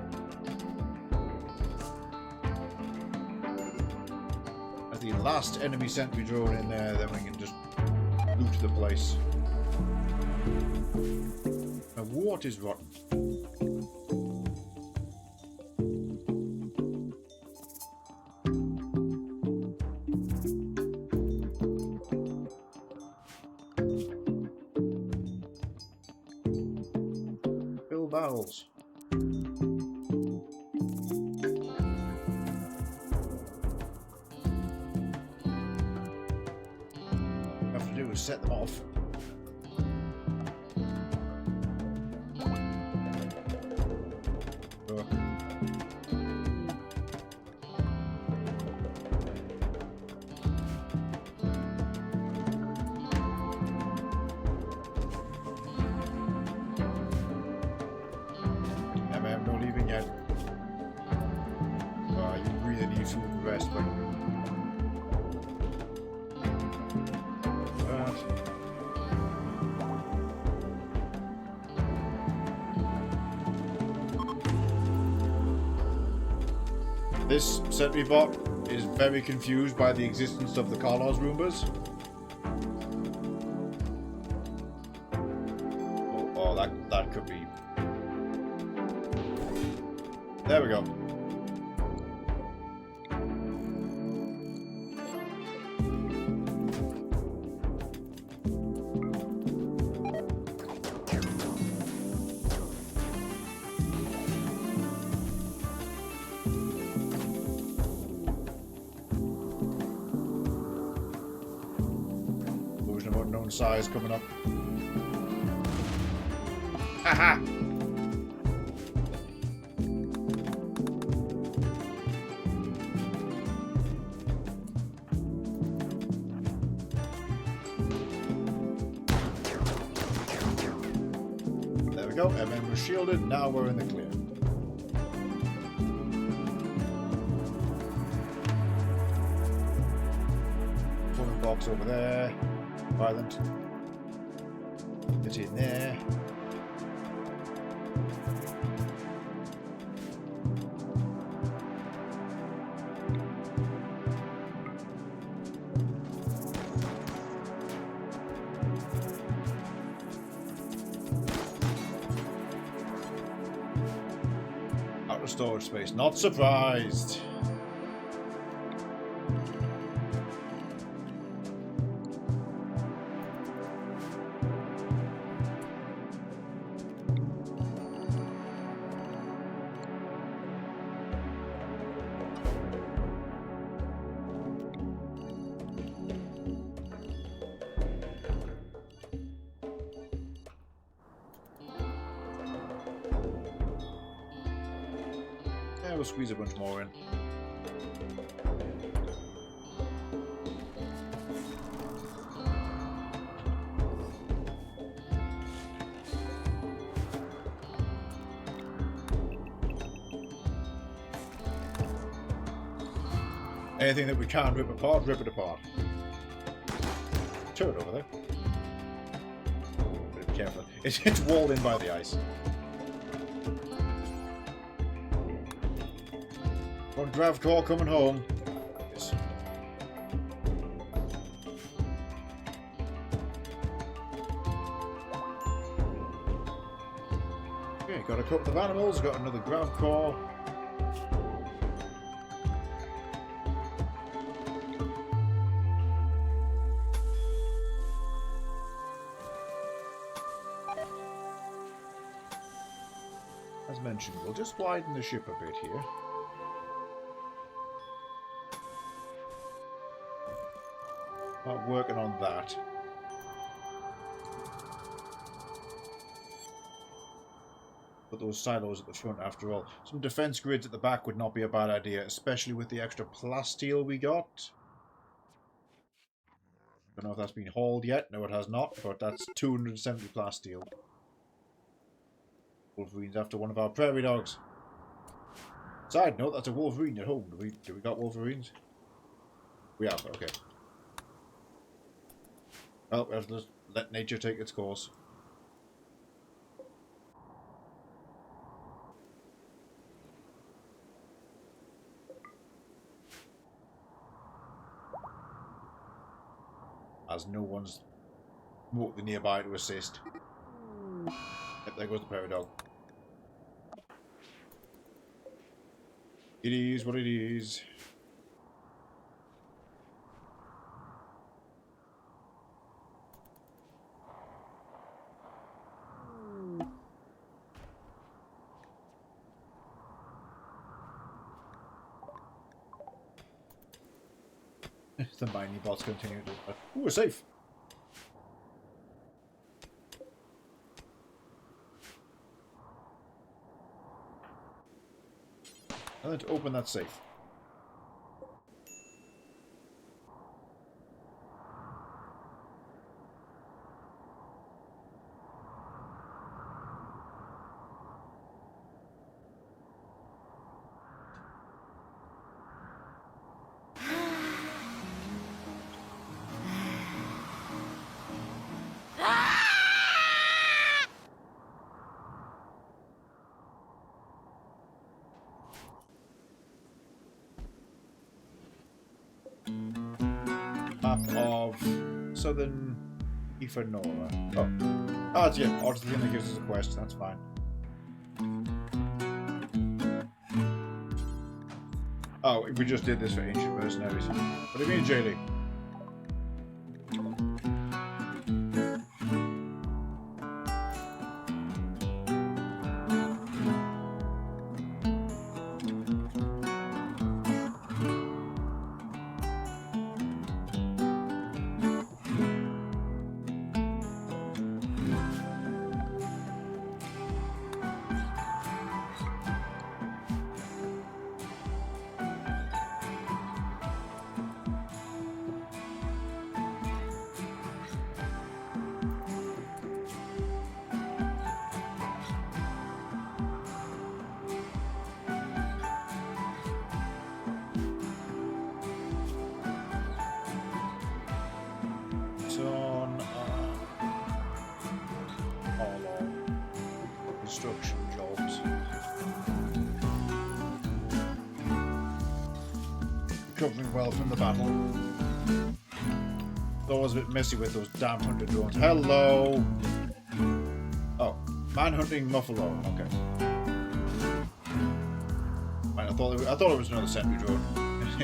As the last enemy sentry drone in there, then we can just loot the place. Now, what is rotten? Barrels. All I have to do is set them off. This sentry bot is very confused by the existence of the Carlos Roombas. Oh, that could be. There we go. Size coming up. Haha! There we go. MM was shielded. Now we're in the clear. Pulling box over there. Violent. It's in there. Out of storage space. Not surprised. We'll squeeze a bunch more in. Anything that we can rip apart, rip it apart. Turret over there. Better be careful. It's walled in by the ice. One Gravcore coming home. Yes. Okay, got a couple of animals, got another Gravcore. As mentioned, we'll just widen the ship a bit here. Start working on that. Put those silos at the front after all. Some defense grids at the back would not be a bad idea, especially with the extra plasteel we got. Don't know if that's been hauled yet. No, it has not, but that's 270 plasteel. Wolverine's after one of our prairie dogs. Side note, that's a Wolverine at home. Do we got Wolverines? We have, okay. Well, we have to let nature take its course. As no one's walked nearby to assist. Yep, there goes the prairie dog. It is what it is. The mining bots continue to... Ooh, we're safe! And then to open that safe. Of Southern Ifanora. Oh, it's yeah. Odds the thing that gives us a quest. That's fine. Oh, we just did this for ancient mercenaries. What do you mean, Jaylee? Construction jobs. Recovering well from the battle. Though I was a bit messy with those damn hunter drones. Hello! Oh, man-hunting Muffalo. Okay. Right, I thought it was another sentry drone.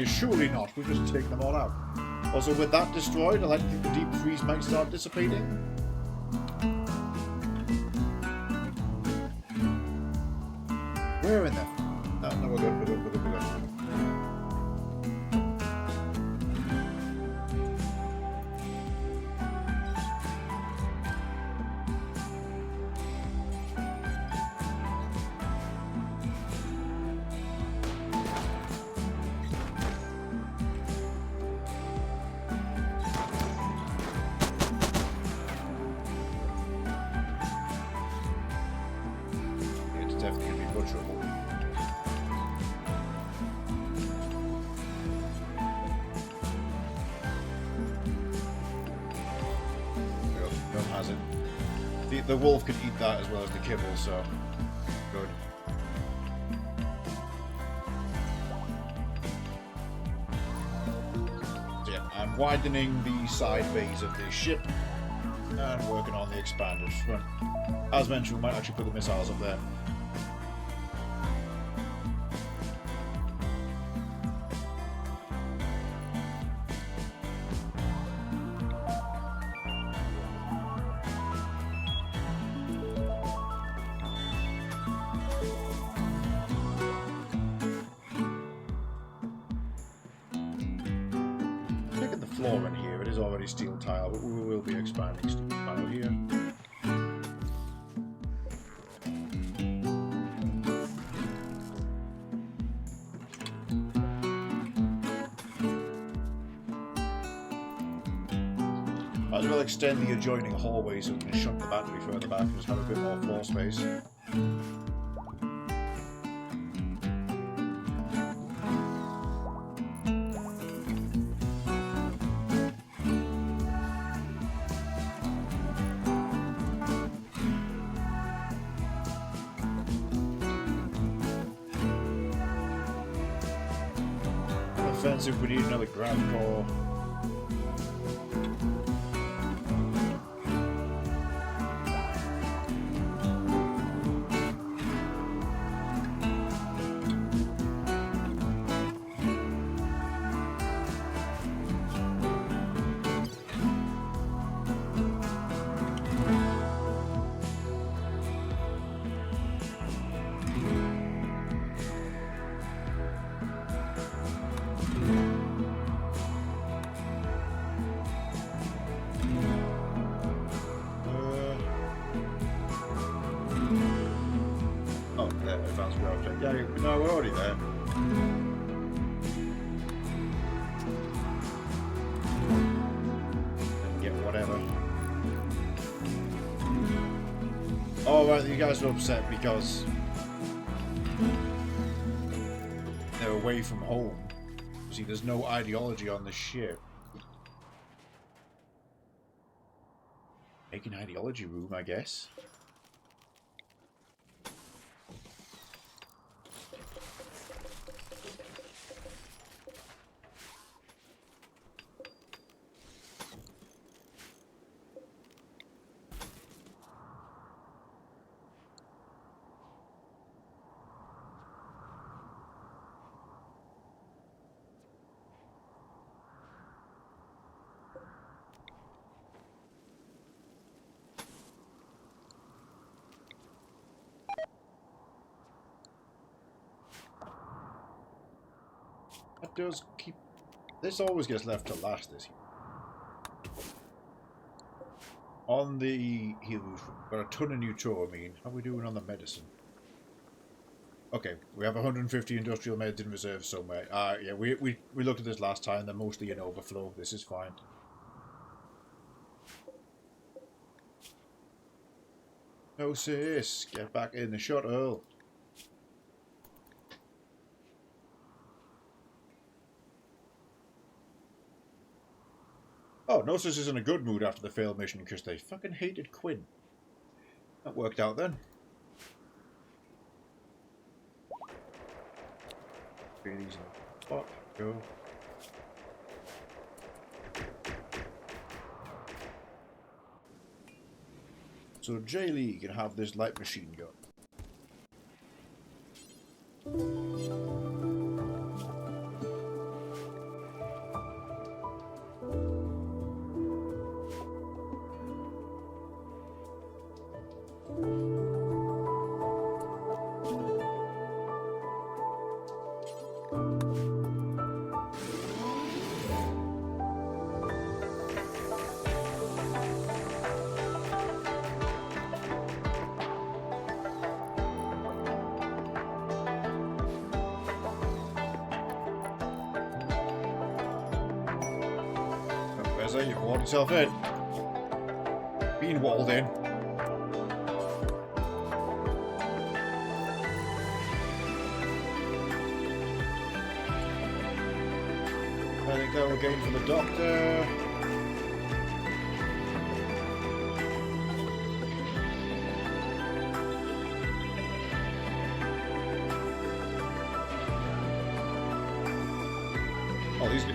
Surely not. We've just taken them all out. Also, with that destroyed, I like to think the deep freeze might start dissipating. We're in there. No, we're good. It's definitely going to be butcherable. has it. The wolf can eat that as well as the kibble, so good. So yeah, I'm widening the side bays of this ship and working on the expanded front. As mentioned, we might actually put the missiles up there. Look at the floor in here, it is already steel tile, but we will be expanding steel tile here. Might as well extend the adjoining hallway so we can shunt the battery further back and just have a bit more floor space. Offensive, we need another ground core. Oh, there, advanced ground check. Yeah, no, we're already there. And get whatever. Oh, right, you guys are upset because they're away from home. See, there's no ideology on the ship. Make an ideology room, I guess. That does keep... This always gets left to last, this. On the healers, got a ton of new Neutroamine. How are we doing on the medicine? Okay, we have 150 industrial meds in reserve somewhere. Yeah, we looked at this last time. They're mostly in overflow. This is fine. No, sis. Get back in the shuttle. Oh, Gnosis is in a good mood after the failed mission because they fucking hated Quinn. That worked out then. Pretty easy. Spot. Go. So J. Lee can have this light machine gun. You've walled yourself in. Being walled in. I think that will gain for the doctor.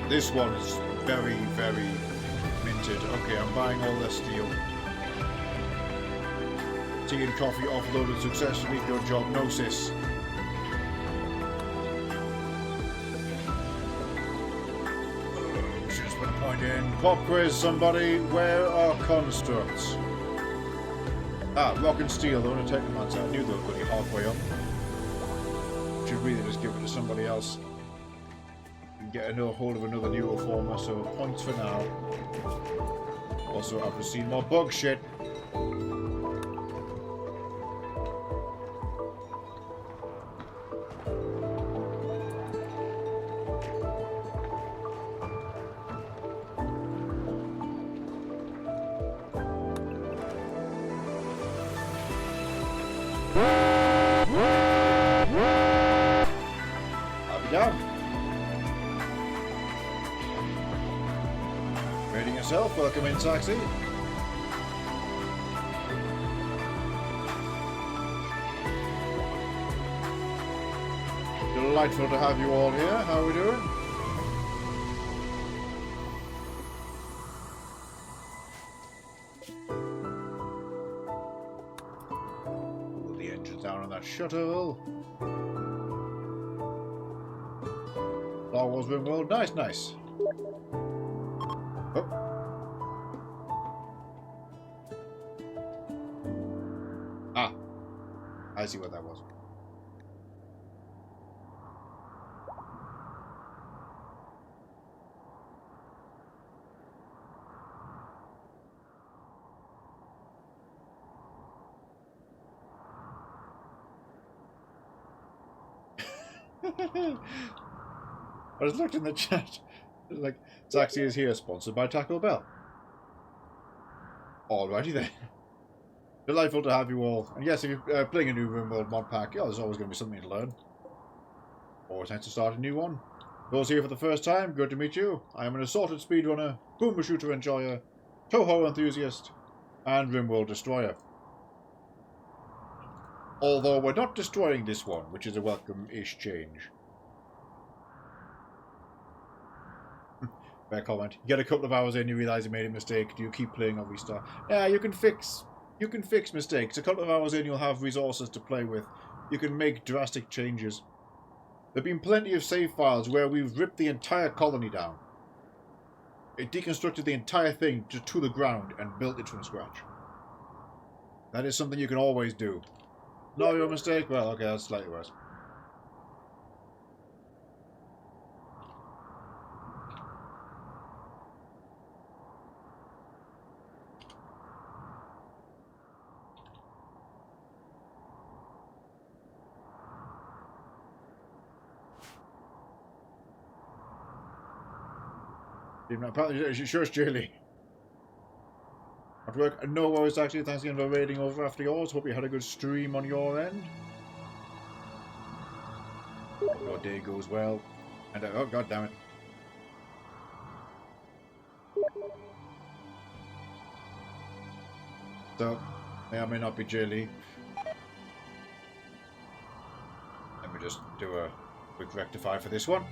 This one is very, very minted. Okay, I'm buying all this steel. Tea and coffee offloaded successfully. Good job, Gnosis. Just put a point in. Pop quiz, somebody. Where are constructs? Ah, rock and steel. They're going to take them outside. I knew they were going to be halfway up. Should really just give it to somebody else. Get a hold of another new reformer, so points for now. Also, I've received more bug shit. I'll be down. Rating yourself. Welcome in, taxi. Delightful to have you all here. How are we doing? Pull the engines down on that shuttle. Star Wars Rimworld. Nice, nice. Oh. Ah. I see what that was. I just looked in the chat. Like, Taxi is here, sponsored by Taco Bell. Alrighty then. Delightful to have you all. And yes, if you're playing a new Rimworld mod pack, yeah, there's always going to be something to learn. Always nice to start a new one. Those here for the first time, good to meet you. I am an assorted speedrunner, boomer shooter enjoyer, Toho enthusiast, and Rimworld destroyer. Although we're not destroying this one, which is a welcome-ish change. Fair comment. You get a couple of hours in, you realise you made a mistake. Do you keep playing or restart? Yeah, you can fix mistakes. A couple of hours in, you'll have resources to play with. You can make drastic changes. There've been plenty of save files where we've ripped the entire colony down. It deconstructed the entire thing to the ground and built it from scratch. That is something you can always do. No, your mistake? Well, okay, that's slightly worse. Sure, it's Jilly. At work, no worries actually. Thanks again for raiding over after yours. Hope you had a good stream on your end. Your day goes well. And oh god damn it. So, may or may not be Jilly. Let me just do a quick rectify for this one.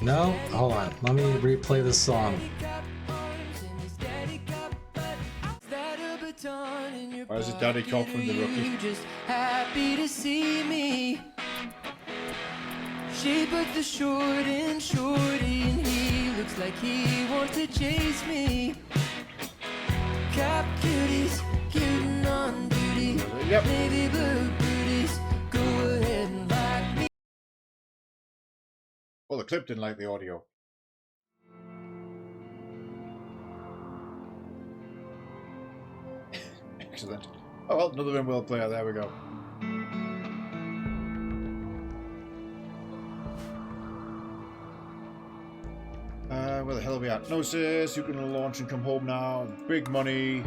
No? Hold on. Let me replay this song. Why is it Daddy Cop from The Rookie? Just happy to see me. She put the short in shorty and he looks like he wants to chase me. Cap cuties, cutin' on duty. Yep. Navy blue booties, go ahead and like me. Well, the clip didn't like the audio. Excellent. Oh well, another Rimworld player, there we go. Where the hell are we at? Gnosis, you can launch and come home now. Big money.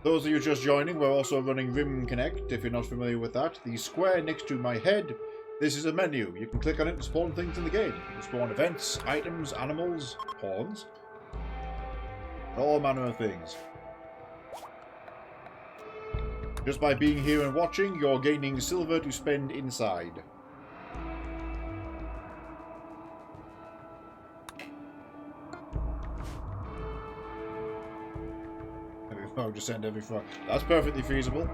Those of you just joining, we're also running Rim Connect, if you're not familiar with that. The square next to my head, this is a menu. You can click on it to spawn things in the game. You can spawn events, items, animals, pawns. All manner of things. Just by being here and watching, you're gaining silver to spend inside. Just send every frog. That's perfectly feasible.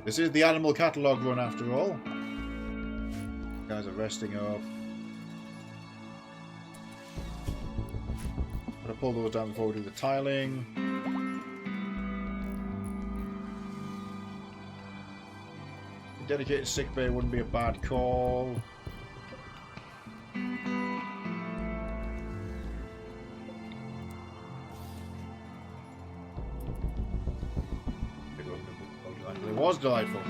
This is the animal catalogue run after all. Guys are resting up. I'm gonna pull those down before we do the tiling. A dedicated sick bay wouldn't be a bad call. It was delightful.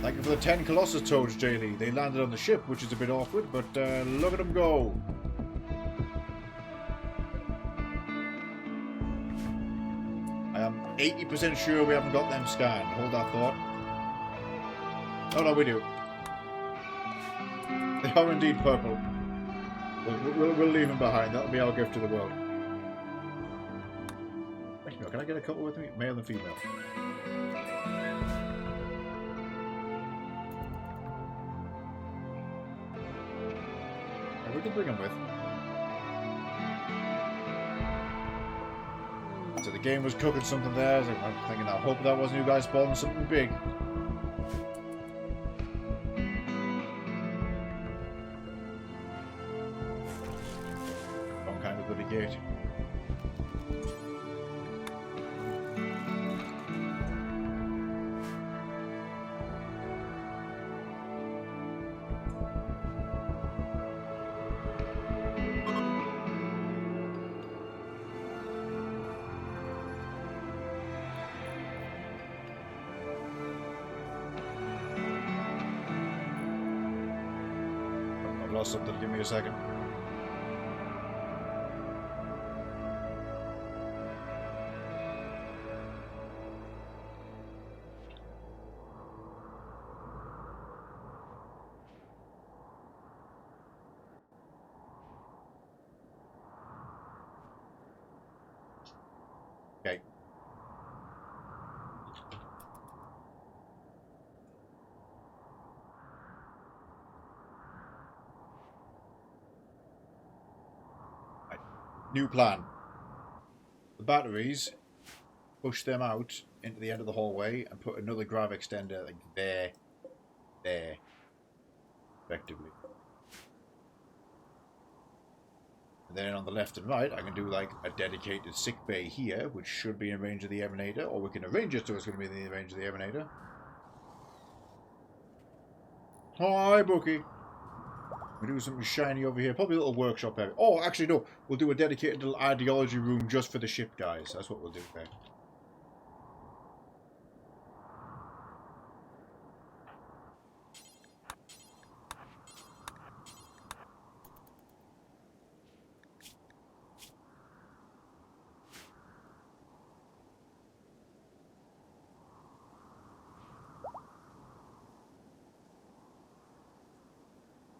Thank you for the 10 Colossus Toads, Jaylee. They landed on the ship, which is a bit awkward, but look at them go. I am 80% sure we haven't got them scanned. Hold that thought. Oh no, we do. They are indeed purple. We'll leave them behind. That'll be our gift to the world. Actually, no, can I get a couple with me? Male and female. We can bring them with. So the game was cooking something there. So I'm thinking, I hope that wasn't you guys spawning something big. Wrong kind of bloody gate. Lost something, give me a second. Okay. New plan. The batteries, push them out into the end of the hallway and put another grav extender like there, effectively. And then on the left and right, I can do like a dedicated sick bay here, which should be in range of the emanator, or we can arrange it so it's going to be in the range of the emanator. Hi, Bookie. We do something shiny over here. Probably a little workshop area. Oh, actually, no. We'll do a dedicated little ideology room just for the ship guys. That's what we'll do there.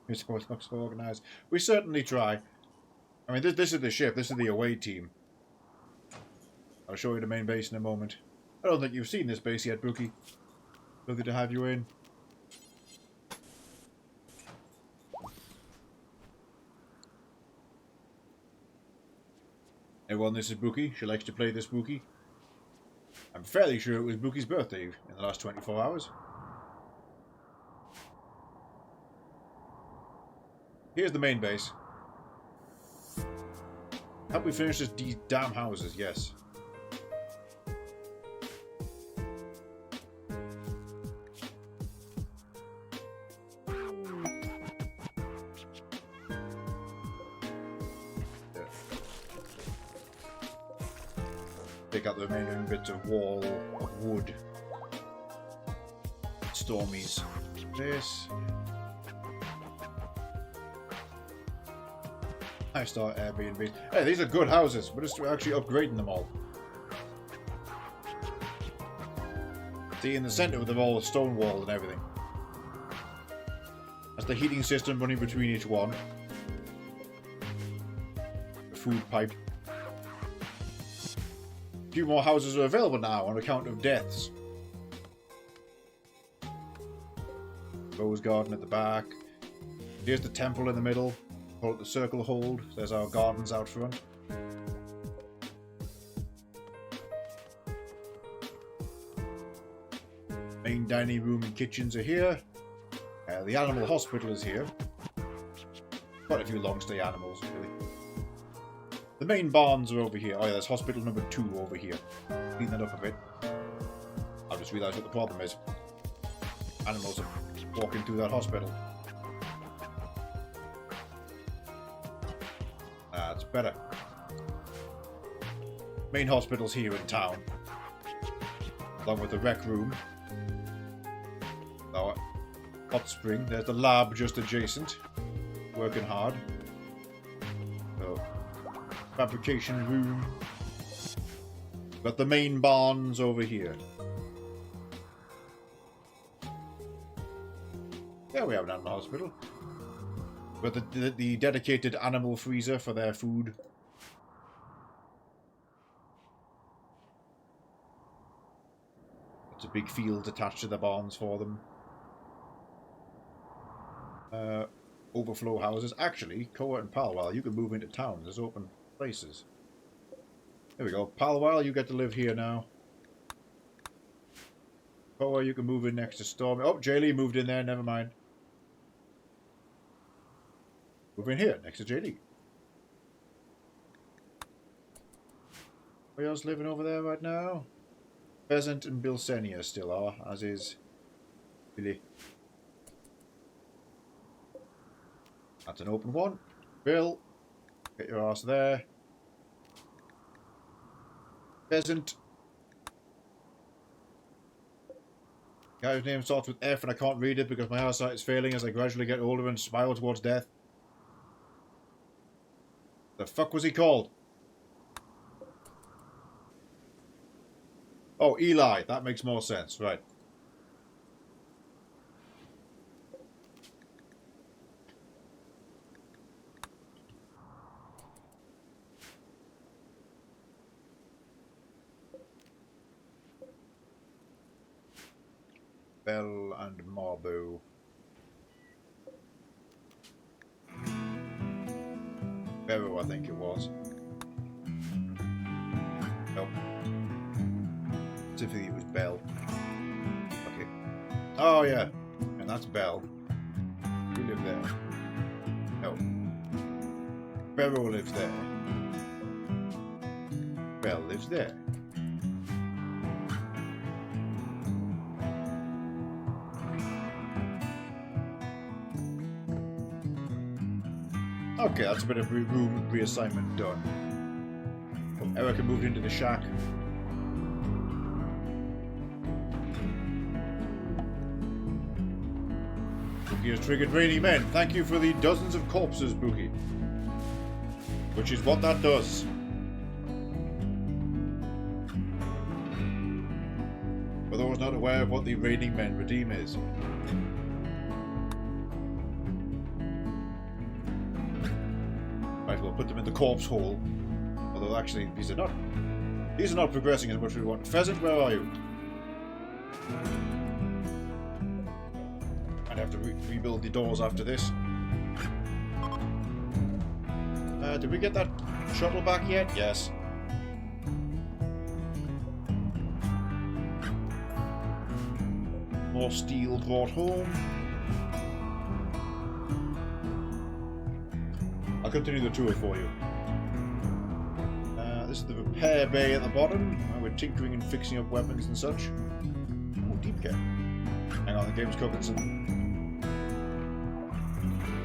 We're supposed to organise. We certainly try. I mean, this is the ship. This is the away team. I'll show you the main base in a moment. I don't think you've seen this base yet, Bookie. Lovely to have you in. Everyone, this is Bookie. She likes to play this Bookie. I'm fairly sure it was Bookie's birthday in the last 24 hours. Here's the main base. Help me finish these damn houses, yes. Pick up the remaining bits of wall, of wood. Stormies. This. I start Airbnb. Hey, these are good houses. We're just actually upgrading them all. See, in the centre with them all stone wall and everything. That's the heating system running between each one. The food pipe. few more houses are available now on account of deaths. Rose garden at the back. Here's the temple in the middle. Call it the circle hold. There's our gardens out front. Main dining room and kitchens are here. The animal hospital is here. Quite a few long-stay animals, really. The main barns are over here. Oh yeah, there's hospital number 2 over here. Clean that up a bit. I've just realised what the problem is. Animals are walking through that hospital. That's better. Main hospital's here in town. Along with the rec room. Our hot spring. There's the lab just adjacent. Working hard. So, fabrication room. Got the main barns over here. There we have an animal hospital. Got the dedicated animal freezer for their food. It's a big field attached to the barns for them. Overflow houses. Actually, Koa and Palwal, you can move into town. There's open places. There we go. Palwal, you get to live here now. Koa, you can move in next to Stormy. Oh, Jaylee moved in there. Never mind. Move in here, next to JD. Who else living over there right now? Pheasant and Bilsenia still are, as is Billy. That's an open one. Bill, get your ass there. Pheasant. Guy's name starts with F and I can't read it because my eyesight is failing as I gradually get older and spiral towards death. The fuck was he called? Oh, Eli. That makes more sense. Right. Bell and Marbo. Barrow, I think it was. Nope. Typically it was Bell. Okay. Oh yeah. And that's Bell. We live there. No. Barrow lives there. Bell lives there. Okay, that's a bit of room reassignment done. Oh, Erica moved into the shack. Bookie has triggered Rainy Men. Thank you for the dozens of corpses, Bookie. Which is what that does. For those not aware of what the Raining Men Redeem is. Right, we'll put them in the corpse hole. Although actually these are not progressing as much as we want. Pheasant, where are you? I'd have to rebuild the doors after this. Did we get that shuttle back yet? Yes. More steel brought home. I'll continue the tour for you. This is the repair bay at the bottom. We're tinkering and fixing up weapons and such. Oh, deep care. Hang on, the game's cooking some.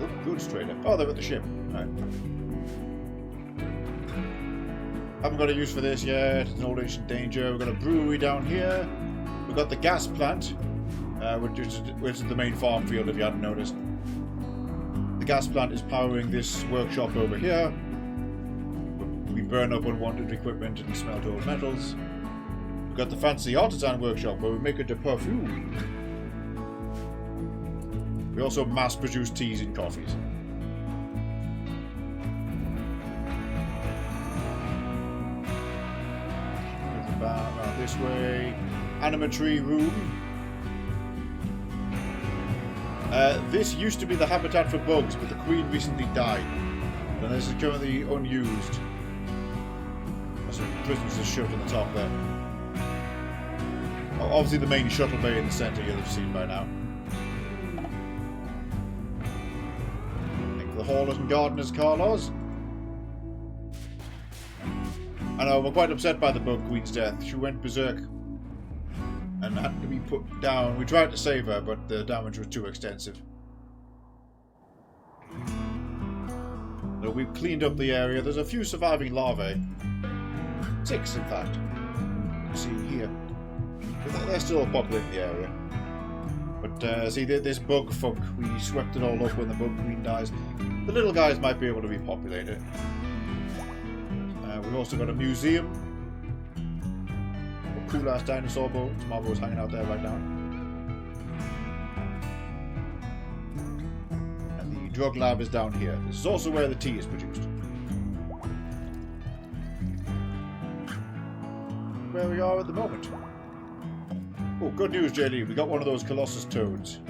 Oh, goods trader. Oh, they're at the ship. Alright. Haven't got a use for this yet. It's an old ancient danger. We've got a brewery down here. We've got the gas plant, which is the main farm field if you hadn't noticed. The gas plant is powering this workshop over here. We burn up unwanted equipment and smelt old metals. We've got the fancy artisan workshop where we make it to perfume. We also mass produce teas and coffees. this way. Animatory room. This used to be the habitat for bugs, but the queen recently died. And this is currently unused. So prisoners are shoved in the top there. Obviously the main shuttle bay in the centre you'll have seen by now. Thank the Hallers and Gardeners, Carlos. I know, we're quite upset by the Bug Queen's death. She went berserk and had to be put down. We tried to save her, but the damage was too extensive. So we've cleaned up the area. There's a few surviving larvae. 6, in fact. You see here. But they're still populating the area. But see, this bug funk, we swept it all up when the Bug Queen dies. The little guys might be able to repopulate it. We've also got a museum. Cool ass dinosaur bones. Marvel's hanging out there right now. And the drug lab is down here. This is also where the tea is produced. Where we are at the moment. Oh, good news, JD. We got one of those Colossus toads.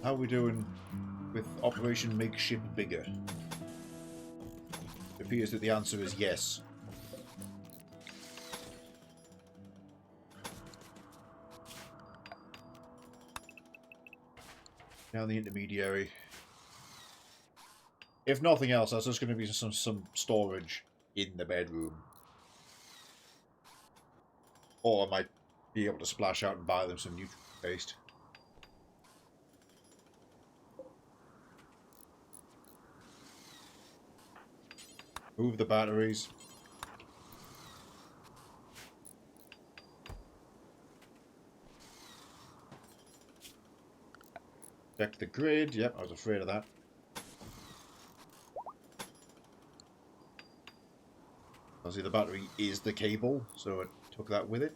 How are we doing with Operation Make Ship Bigger? It appears that the answer is yes. Down the intermediary. If nothing else, that's just going to be some storage in the bedroom. Or I might be able to splash out and buy them some nutrient paste. Move the batteries. Check the grid. Yep, I was afraid of that. Obviously the battery is the cable, so it took that with it.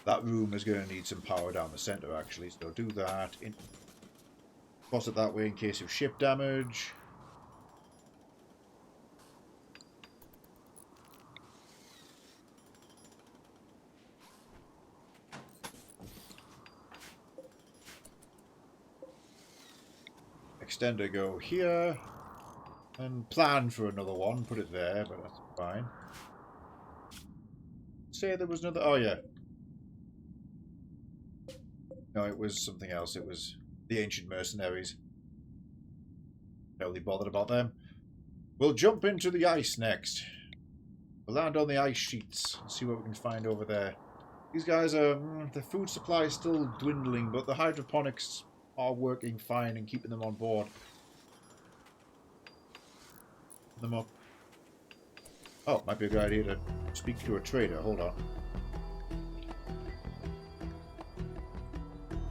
That room is going to need some power down the centre actually, so do that. Cross it that way in case of ship damage. Extender go here, and plan for another one, put it there, but that's fine. Say there was another, oh yeah. No, it was something else, it was the Ancient Mercenaries. Not really bothered about them. We'll jump into the ice next. We'll land on the ice sheets, and see what we can find over there. These guys are, the food supply is still dwindling, but the hydroponics are working fine and keeping them on board. Put them up. Oh, might be a good idea to speak to a trader. Hold on.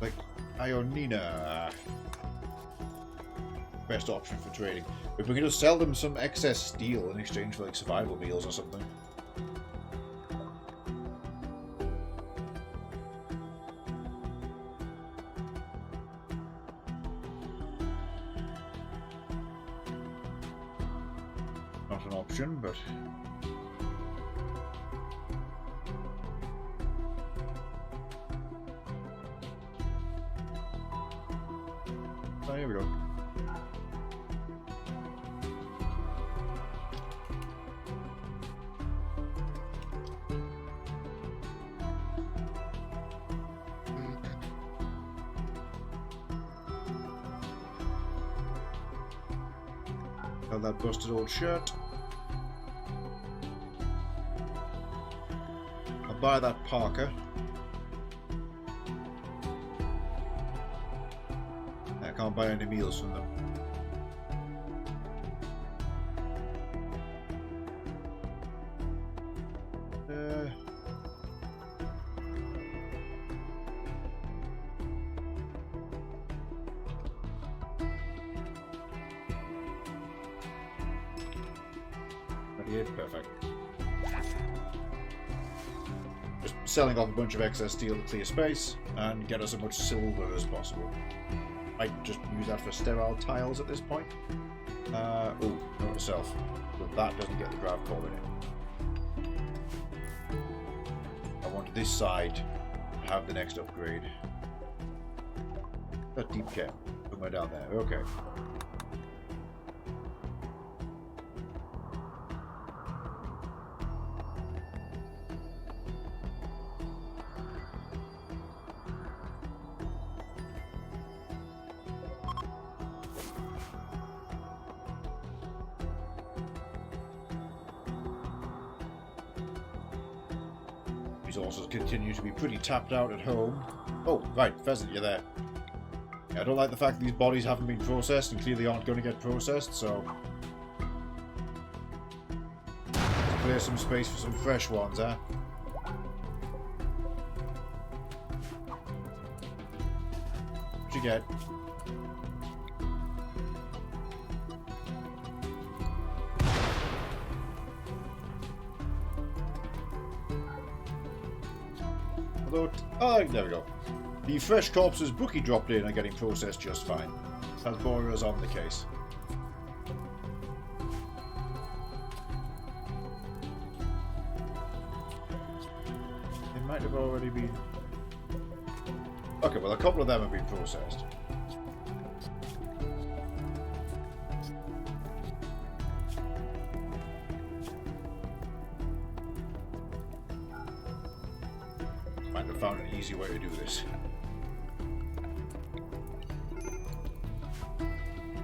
Like Ionina. Best option for trading. If we can just sell them some excess steel in exchange for like survival meals or something. Not an option, but oh, here we go. Got that busted old shirt. I'll buy that parka. I can't buy any meals from them. Perfect. Just selling off a bunch of excess steel to clear space and get us as much silver as possible. Might just use that for sterile tiles at this point. Oh, note to self. So that doesn't get the grav core in it. I want this side to have the next upgrade. That deep cap. Somewhere down there. Okay. Resources continue to be pretty tapped out at home. Oh, right, Pheasant, you're there. Yeah, I don't like the fact that these bodies haven't been processed and clearly aren't going to get processed, so... let's clear some space for some fresh ones, huh? What you get? Oh, there we go. The fresh corpses Bookie dropped in are getting processed just fine. Tasboria's on the case. They might have already been... okay, well a couple of them have been processed. Might have found an easy way to do this.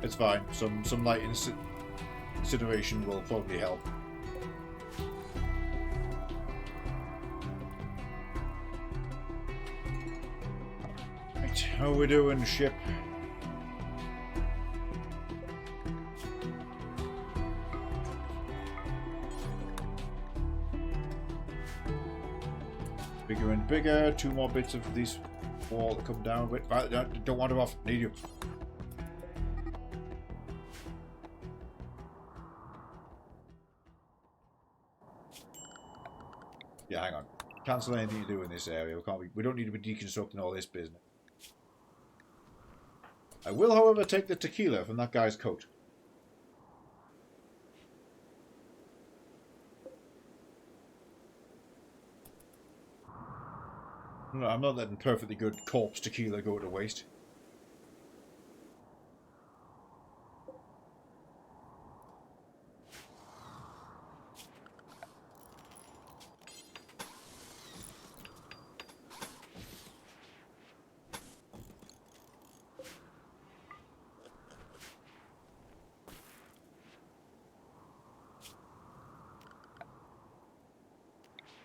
It's fine. Some light incineration will probably help. Right, how we doing, ship? Bigger and bigger. 2 more bits of this wall to come down with. Don't want them off. Need you. Yeah, hang on. Cancel anything to do in this area. We don't need to be deconstructing all this business. I will, however, take the tequila from that guy's coat. No, I'm not letting perfectly good corpse tequila go to waste.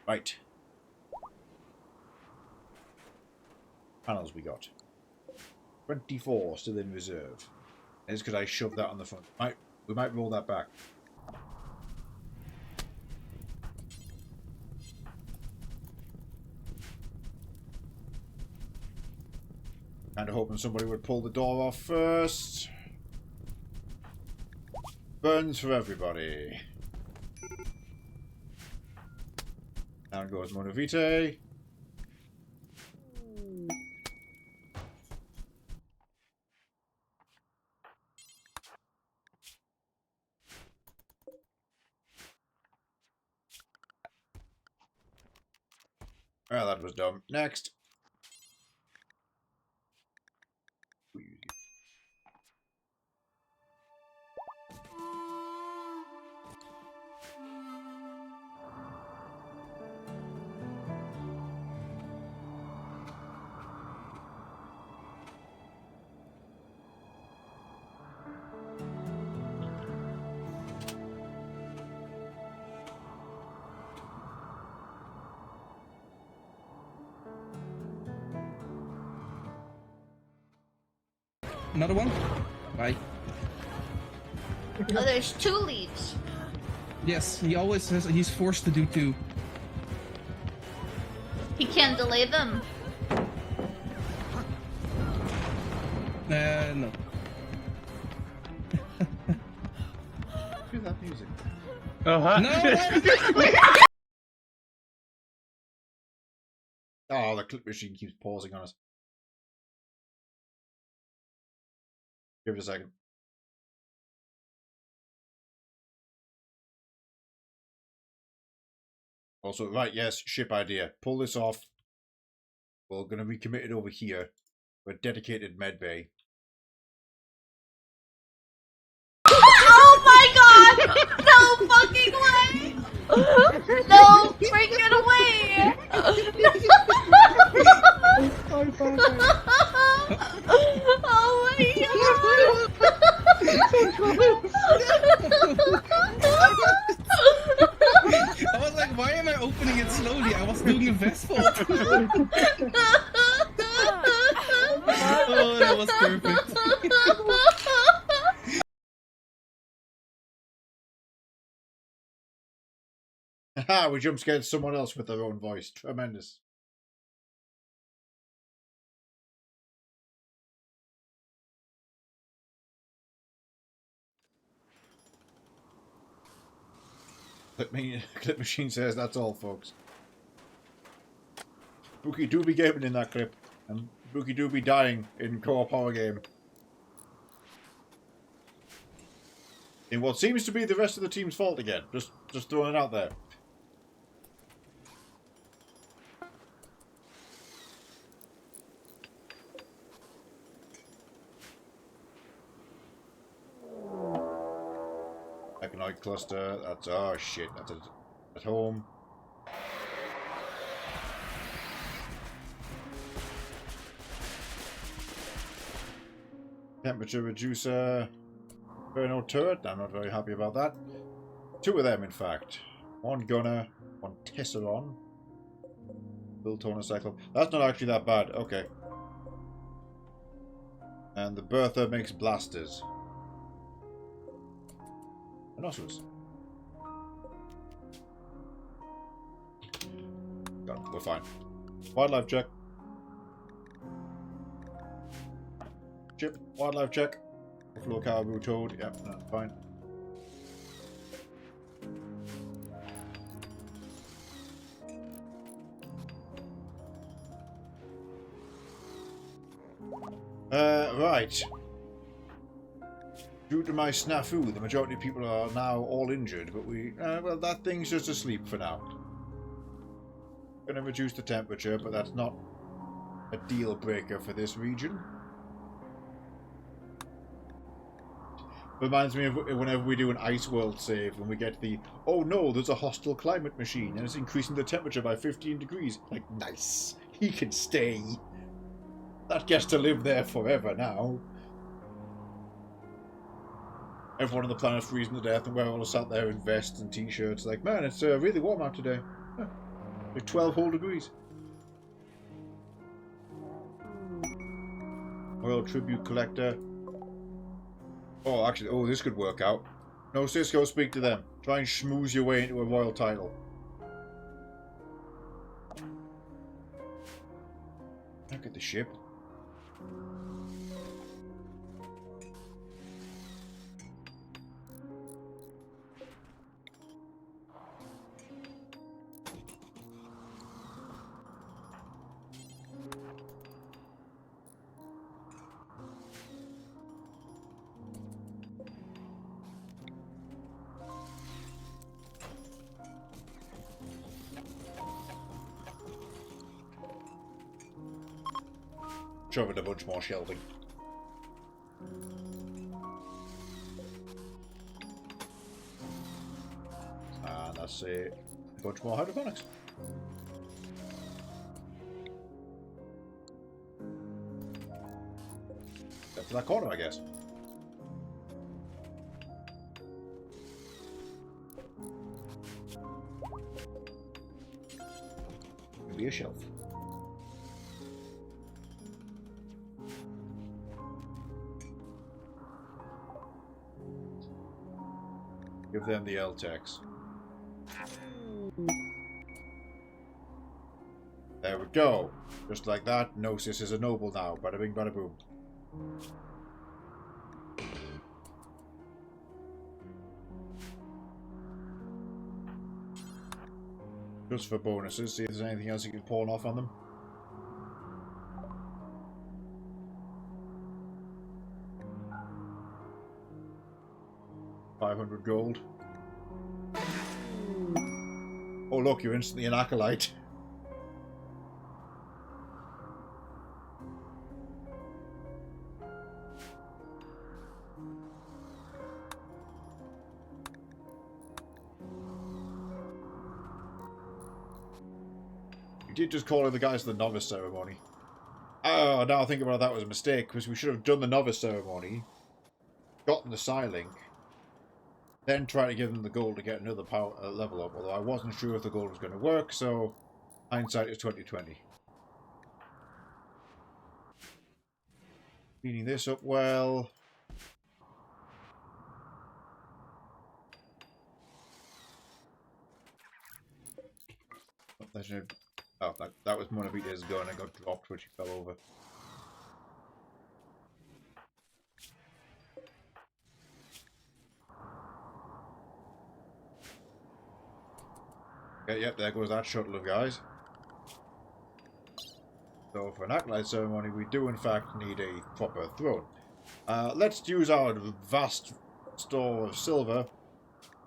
Right. Panels we got. 24 still in reserve. It's because I shoved that on the front. We might roll that back. Kind of hoping somebody would pull the door off first. Burns for everybody. Down goes Mona Vitae. Well, that was dumb. Next. Another one? Bye. Oh, there's 2 leaves. Yes, he always says he's forced to do 2. He can't delay them. No. Hear that music? Uh-huh. No! Oh, the clip machine keeps pausing on us. Give it a second. Also, right, yes, ship idea. Pull this off. We're going to recommit it over here. We're dedicated med bay. Oh my god! No fucking way! No freaking way! Oh my I was like, why am I opening it slowly? I was doing a vestful. Oh, that was perfect. Haha, we jump scared someone else with their own voice. Tremendous. Clip Machine says that's all, folks. Bookie do be gaming in that clip, and Bookie do be dying in co-op horror game. In what seems to be the rest of the team's fault again. Just throwing it out there. Economic cluster, that's, oh shit, that's at home. Temperature reducer, Inferno turret, I'm not very happy about that. Two of them, in fact. One gunner, one Tesseron. Build toner cycle. That's not actually that bad, okay. And the Bertha makes blasters. Rhinoceros. Done. We're fine. Wildlife check. Chip. Wildlife check. Buffalo, caribou, toad. Yep, no, fine. Right. Due to my snafu, the majority of people are now all injured, but well, that thing's just asleep for now. Gonna reduce the temperature, but that's not a deal breaker for this region. Reminds me of whenever we do an Ice World save, when we get the, oh no, there's a hostile climate machine, and it's increasing the temperature by 15 degrees. Like, nice. He can stay. That gets to live there forever now. Everyone on the planet's freezing to death, and we're all sat there in vests and t-shirts like, man, it's really warm out today. Huh. Like 12 whole degrees. Royal Tribute Collector. Oh, actually, oh, this could work out. No, Cisco, speak to them. Try and schmooze your way into a royal title. Look at the ship. Shove in a bunch more shelving. And that's a bunch more hydroponics. Except for that corner, I guess. Maybe a shelf. Give them the L-Tex. There we go. Just like that, Gnosis is a noble now. Bada bing, bada boom. Just for bonuses, see if there's anything else you can pawn off on them. 200 gold. Oh look, you're instantly an acolyte. We did just call in the guys to the novice ceremony. Oh, now I think about it, that was a mistake, because we should have done the novice ceremony, gotten the Psylink, then try to give them the gold to get another power level up, although I wasn't sure if the gold was going to work, so hindsight is 2020. Cleaning this up well. Oh, that was Monavita's gun and got dropped when she fell over. Okay, yep, there goes that shuttle of guys. So for an acolyte ceremony, we do in fact need a proper throne. Let's use our vast store of silver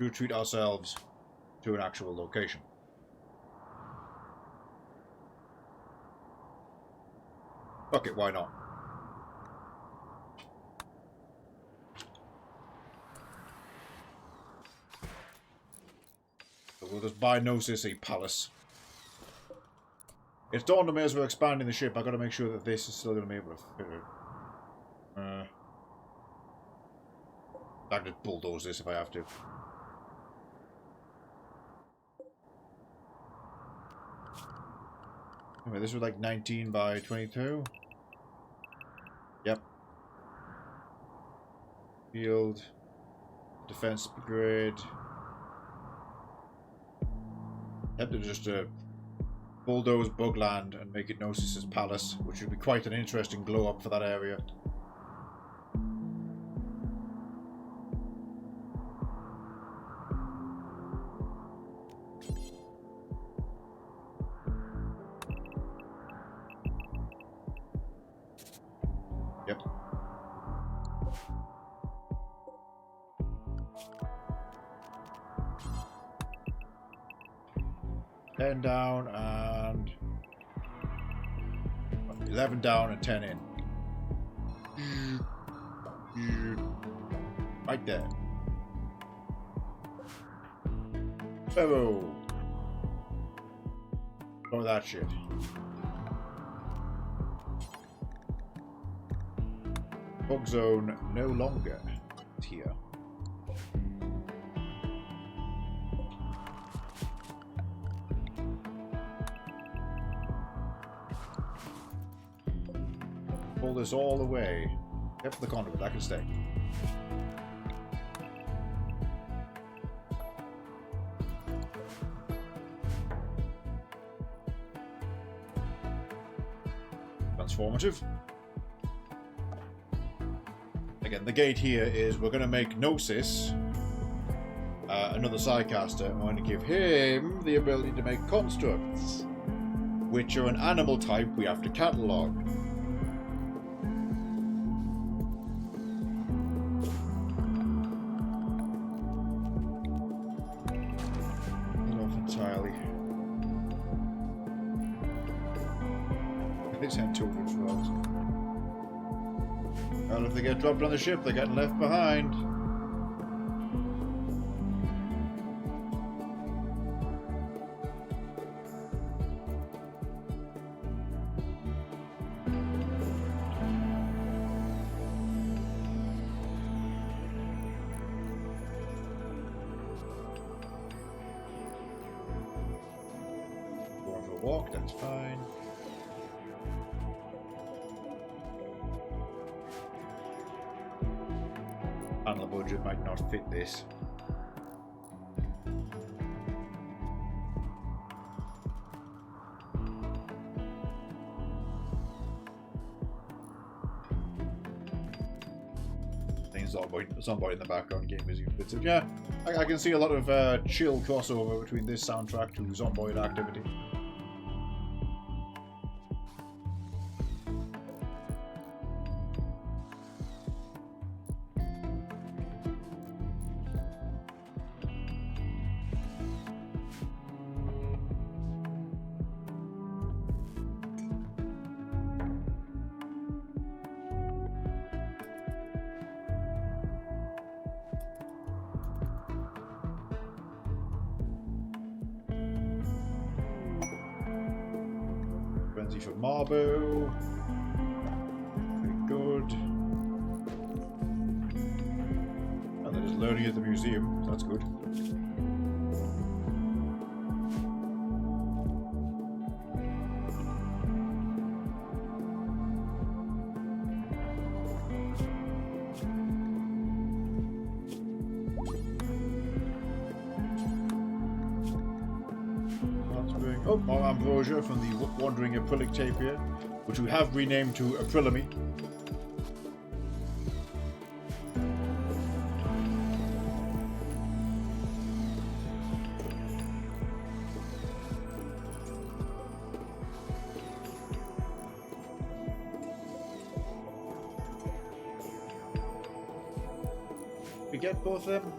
to treat ourselves to an actual location. Fuck it, why not? So we'll just buy Gnosis a palace. It's dawned on me as we're expanding the ship, I've got to make sure that this is still going to be able to fit it. I can just bulldoze this if I have to. Anyway, this was like 19 by 22. Yep. Field. Defense grid. Yep, they're just bulldoze Bugland and make it Gnosis' palace, which would be quite an interesting glow up for that area. Yep. Ten down and 11 down and 10 in. Right there. Bravo. Oh, that shit. Bug zone no longer here. Pull this all the way. Yep, the conduit, I can stay. Transformative. Again, the gate here is we're going to make Gnosis another Psycaster, and we're going to give him the ability to make constructs, which are an animal type we have to catalogue. Not entirely. They sent 200 frogs. Well, if they get dropped on the ship, they're getting left behind. Going for a walk, that's fine. Panel budget might not fit this. Things somebody in the background game is bits of, yeah. I can see a lot of chill crossover between this soundtrack to Zomboid activity. Frenzy for Marbo. Very good. And they're just learning at the museum, so that's good. Oh, more ambrosia from the wandering acrylic tapir, which we have renamed to acrylamy. We get both them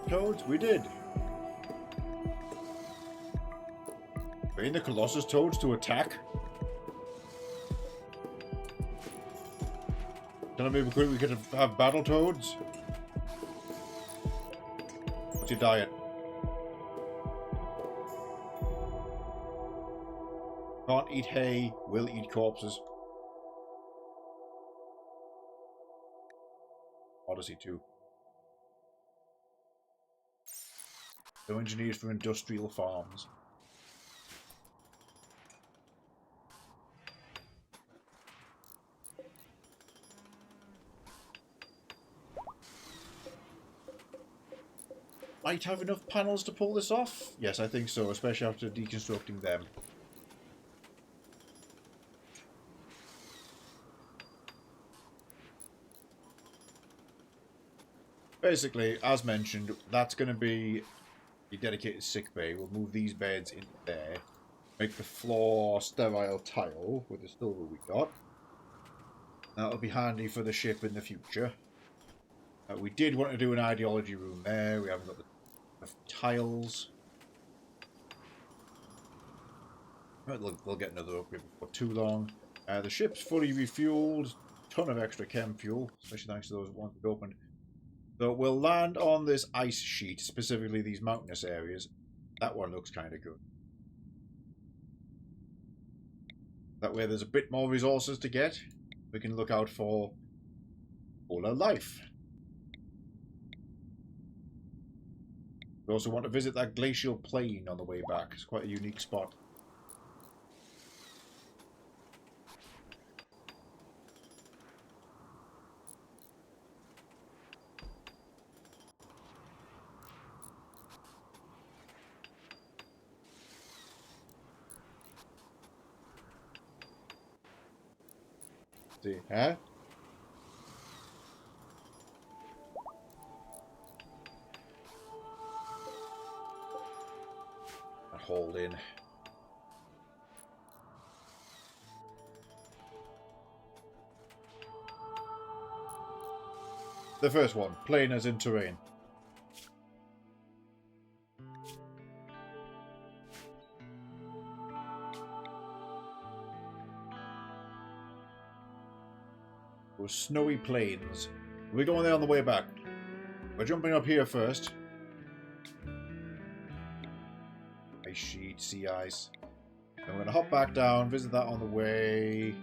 toads? We did. Train the Colossus toads to attack? Tell me we could have battle toads? What's your diet? Can't eat hay, will eat corpses. Odyssey 2. No engineers for industrial farms. Might have enough panels to pull this off? Yes, I think so, especially after deconstructing them. Basically, as mentioned, that's going to be a dedicated sick bay. We'll move these beds in there. Make the floor sterile tile with the silver we got. That'll be handy for the ship in the future. We did want to do an ideology room there. We haven't got the tiles. Right, we'll get another upgrade before too long. The ship's fully refueled. Ton of extra chem fuel, especially thanks to those ones we've opened. So we'll land on this ice sheet, specifically these mountainous areas. That one looks kind of good. That way there's a bit more resources to get. We can look out for polar life. We also want to visit that glacial plain on the way back. It's quite a unique spot. See, huh? Hold in. The first one, plain as in terrain. Those snowy plains. We're going there on the way back. We're jumping up here first. Ice sheet, sea ice. And we're going to hop back down, visit that on the way.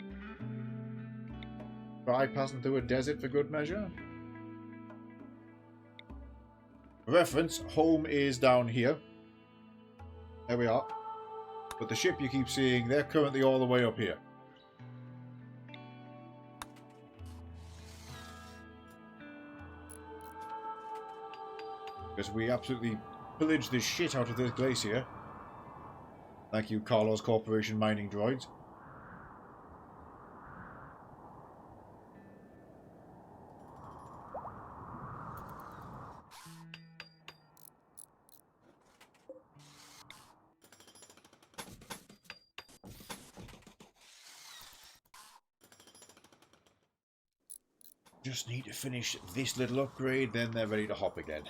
Try passing through a desert for good measure. Reference, home is down here. There we are. But the ship you keep seeing, they're currently all the way up here. Because we absolutely pillaged the shit out of this glacier. Thank you, Carlos Corporation mining droids. Just need to finish this little upgrade, then they're ready to hop again.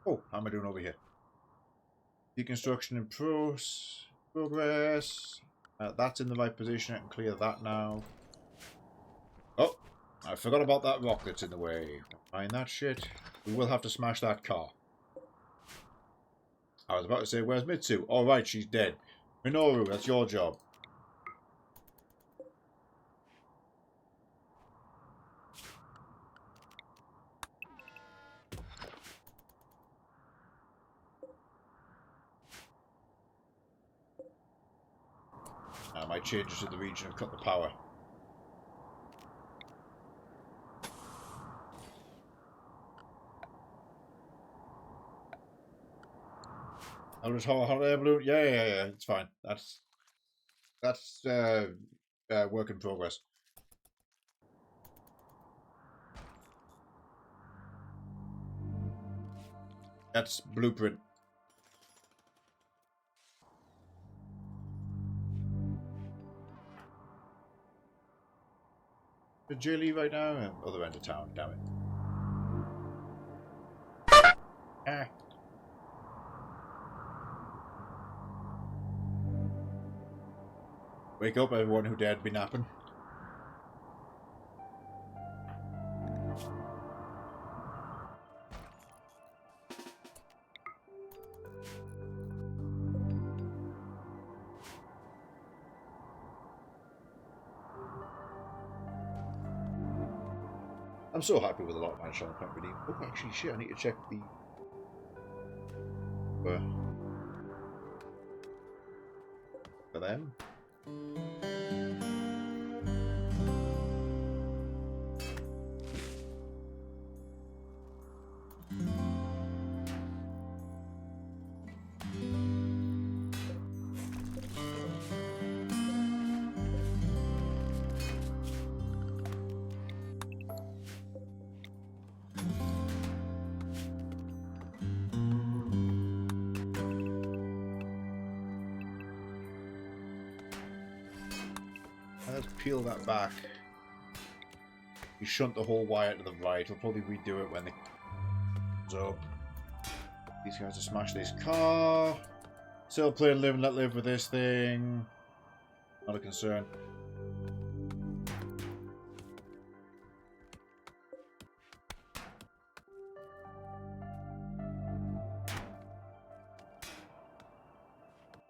Oh, how am I doing over here? Deconstruction in progress. That's in the right position. I can clear that now. Oh, I forgot about that rock that's in the way. Find that shit. We will have to smash that car. I was about to say, where's Mitsu? All right, she's dead. Minoru, that's your job. I might change it to the region and cut the power. Hot air balloon. Yeah. It's fine. That's work in progress. That's blueprint. The Jilly right now, other end of town. Damn it. Ah. Wake up, everyone who dared be napping. I'm so happy with a lot of my channel can't redeem. Oh, actually, shit, I need to check the... for them. Let's peel that back. You shunt the whole wire to the right. We'll probably redo it when they... So, these guys to smash this car. Still playing live and let live with this thing. Not a concern.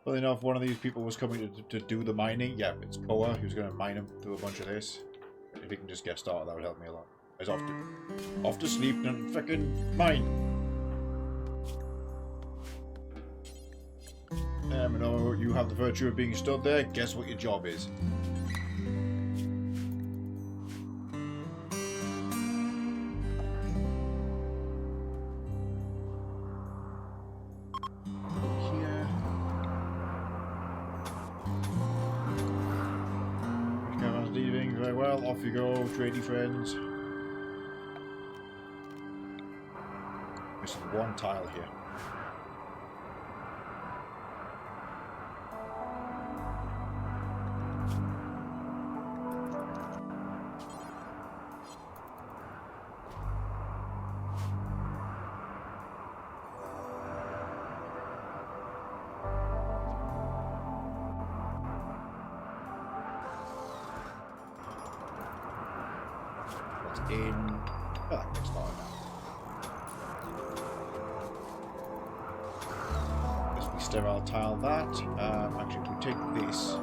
Funny enough, one of these people was coming to do the mining. Yeah, it's Koa who's going to mine him through a bunch of this. If he can just get started, that would help me a lot. He's off to sleep and frickin' mine. No, you have the virtue of being stood there. Guess what your job is? Off you go, tradie friends. Missing one tile here. Sterile tile that. Actually, if we take this.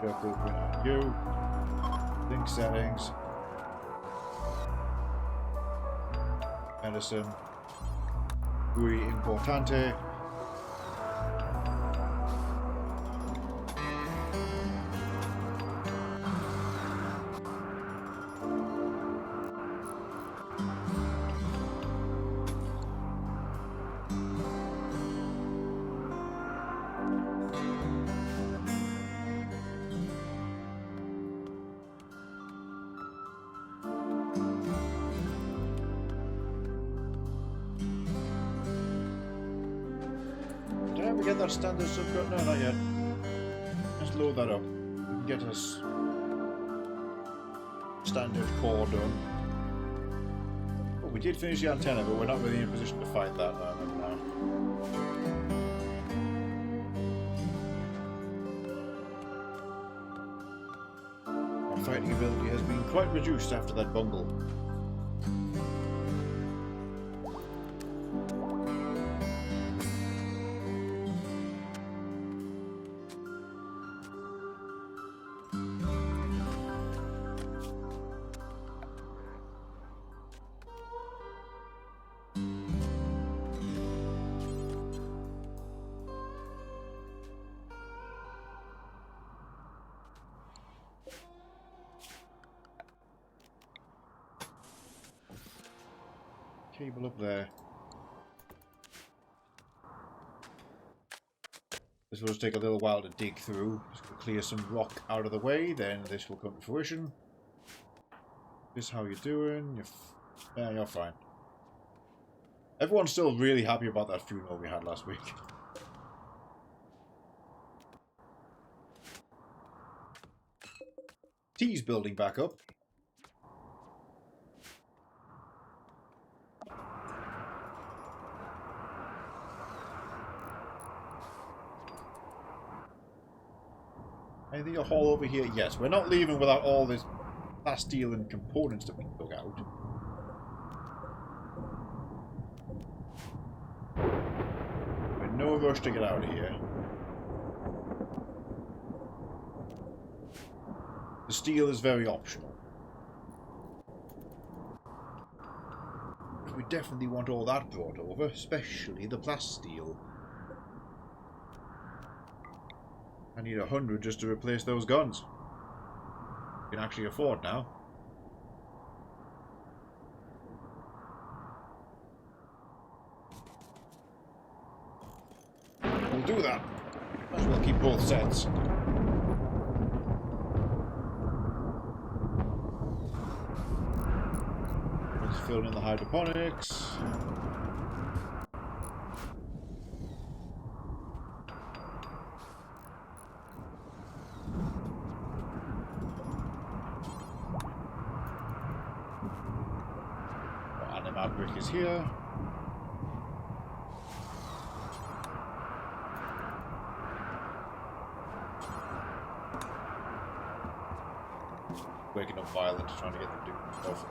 Careful with you. Link settings. Medicine. Muy importante. Did I ever get that standard subcut? No, not yet. Just load that up. We can get us standard core done. Oh, we did finish the antenna, but we're not really in a position to fight that now. Our fighting ability has been quite reduced after that bungle. Cable up there. This will just take a little while to dig through. Just gonna clear some rock out of the way, then this will come to fruition. This how you doing? Yeah, you're fine. Everyone's still really happy about that funeral we had last week. T's building back up. Anything to haul over here? Yes, we're not leaving without all this plasteel and components that we took out. We're in no rush to get out of here. The steel is very optional. We definitely want all that brought over, especially the plasteel. I need 100 just to replace those guns. We can actually afford now. We'll do that. Might as well keep both sets. Let's fill in the hydroponics. Brick is here. Waking up violent, trying to get them to do stuff.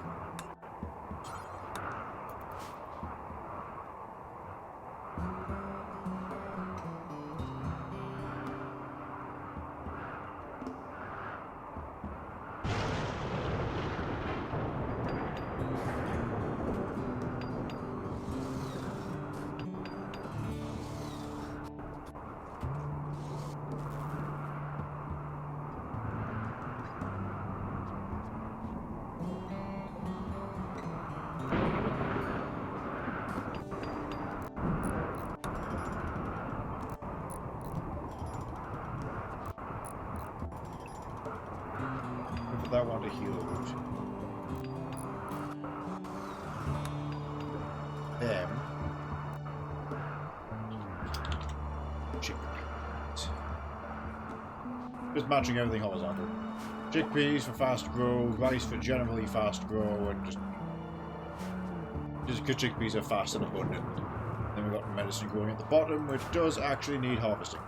That one to heal root. Them. Chickpeas. Just matching everything horizontal. Chickpeas for fast grow, rice for generally fast grow, and just because chickpeas are fast and abundant. Then we've got medicine growing at the bottom, which does actually need harvesting.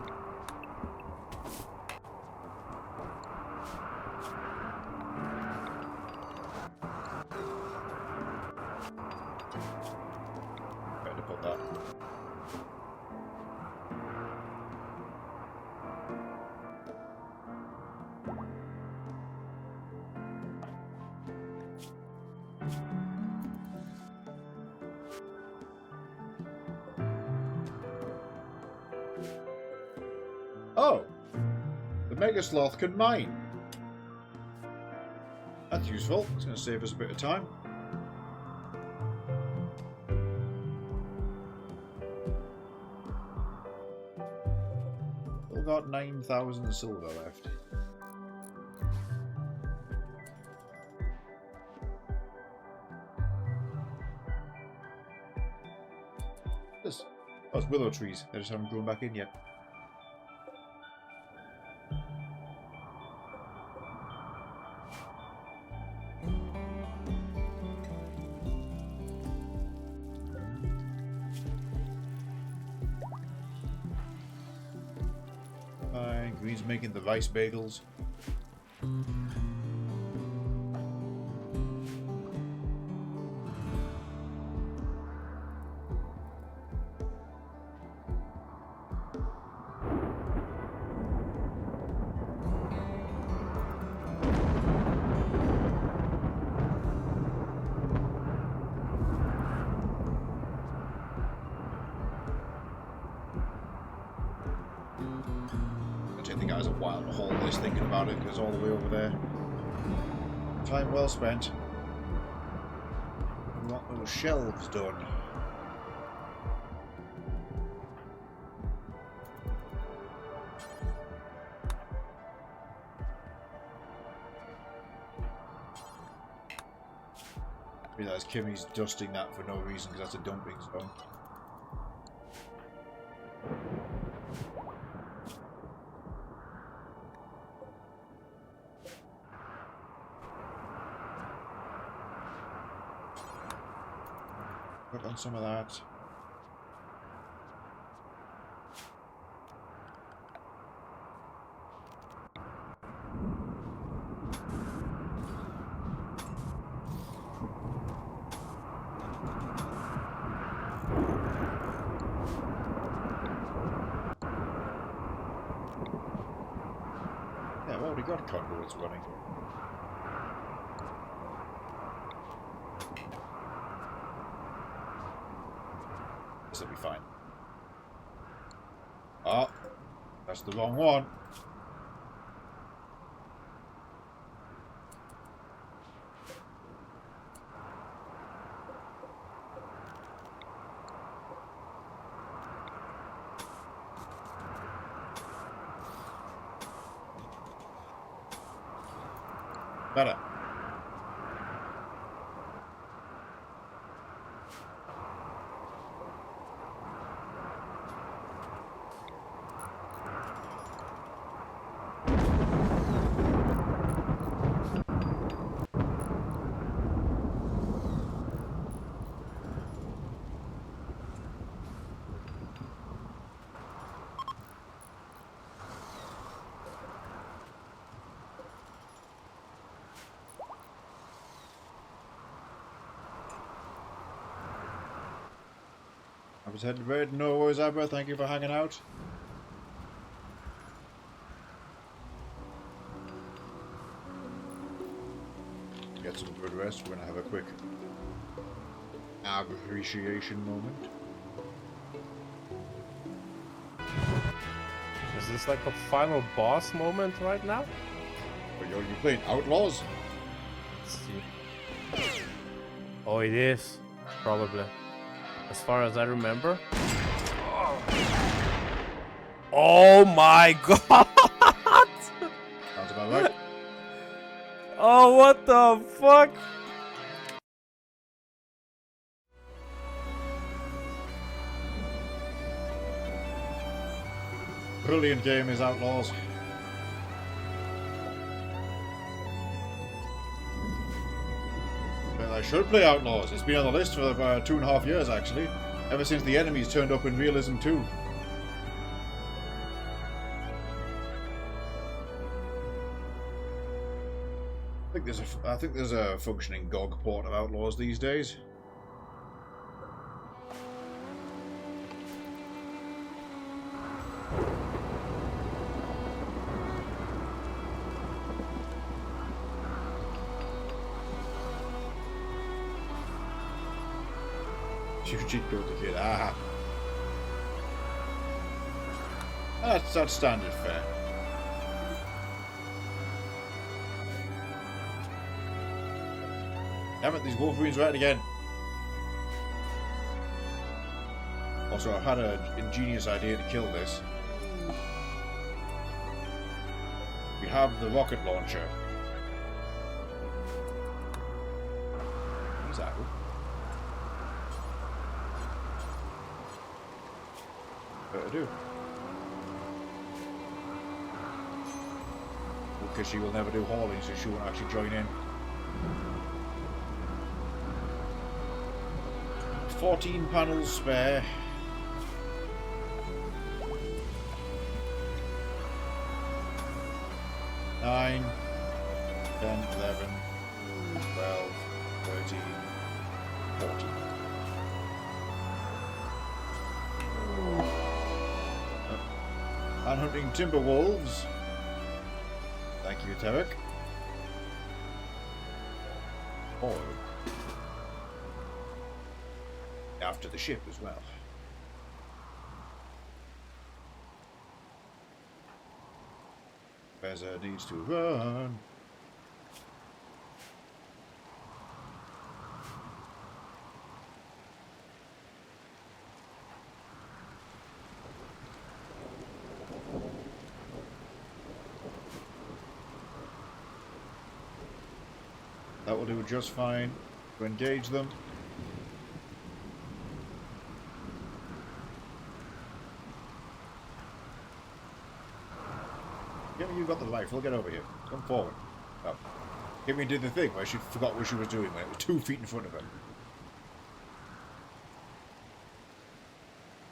Oh! The Mega Sloth can mine. That's useful. It's going to save us a bit of time. Still got 9,000 silver left. This. Oh, it's willow trees. They just haven't grown back in yet. think Green's making the rice bagels. I think the guys a while to hold this thinking about it because all the way over there. Time well spent. We want those shelves done. I realize Kimmy's dusting that for no reason because that's a dumping zone. Put on some of that. Yeah, I've already got conduits running. This'll be fine. Oh, that's the wrong one. Better. I was headed to bed. No worries, Abra. Thank you for hanging out. Get some good rest. We're going to have a quick appreciation moment. Is this like a final boss moment right now? But you're playing Outlaws? Let's see. Oh, it is. Probably. As far as I remember. Oh my god! Sounds about right. Oh, what the fuck? Brilliant game is Outlaws. Well, I should play Outlaws. It's been on the list for about 2.5 years, actually. Ever since the enemies turned up in Realism 2. I think there's a functioning GOG port of Outlaws these days. You cheat code the kid. Ah. That's standard fare. Damn it, these Wolverines are at it again. Also, I've had an ingenious idea to kill this. We have the rocket launcher. He's out. Better do. Because she will never do hauling, so she won't actually join in. 14 panels spare. 9, 10, 11, 12, 13, 14. And hunting timber wolves. Thank you, Tarek. Oh. After the ship as well. Beza needs to run. That will do just fine to engage them. Gimme, you got the rifle, get over here. Come forward. Oh. Gimme did the thing where she forgot what she was doing when it was 2 feet in front of her.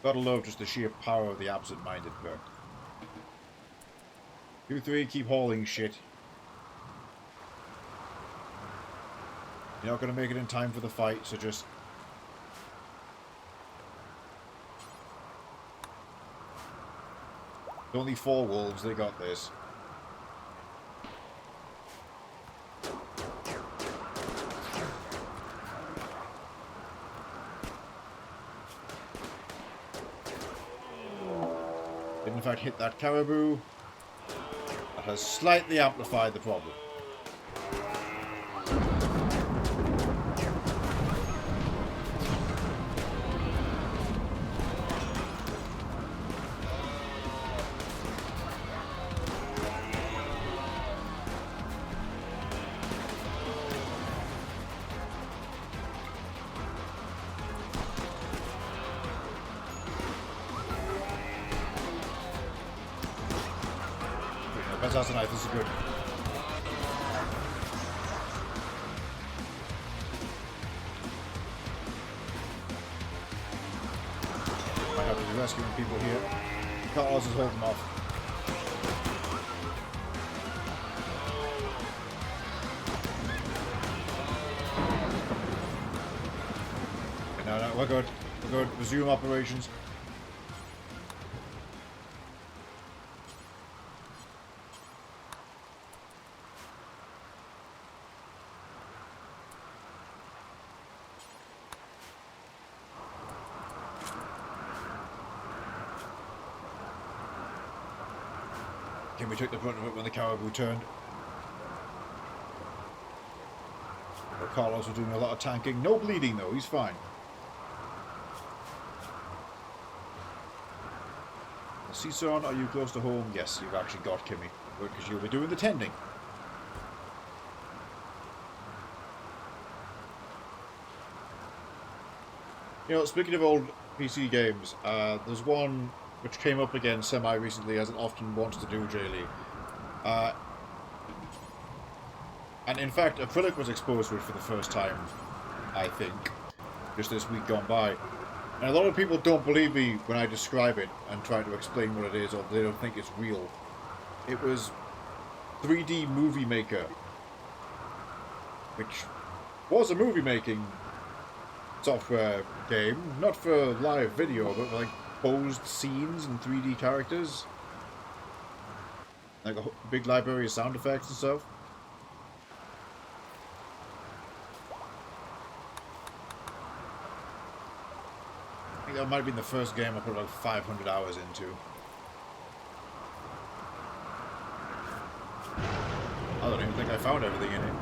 Gotta love just the sheer power of the absent-minded perk. 2-3, keep hauling shit. You're not gonna make it in time for the fight, so just... It's only 4 wolves, they got this. Did in fact hit that caribou. That has slightly amplified the problem. That's a knife, this is good. Might have to be rescuing people here. Carlos is holding them off. Okay, no, we're good. We're good. Resume operations. We took the brunt of it when the caribou turned. But Carlos was doing a lot of tanking. No bleeding though, he's fine. Cison, are you close to home? Yes, you've actually got Kimmy. Because you'll be doing the tending. You know, speaking of old PC games, there's one which came up again semi-recently, as it often wants to do, Jaylee. And in fact, Acrylic was exposed to it for the first time, I think, just this week gone by. And a lot of people don't believe me when I describe it and try to explain what it is, or they don't think it's real. It was 3D Movie Maker, which was a movie-making software game, not for live video, but like posed scenes and 3D characters. Like a big library of sound effects and stuff. I think that might have been the first game I put like 500 hours into. I don't even think I found everything in it.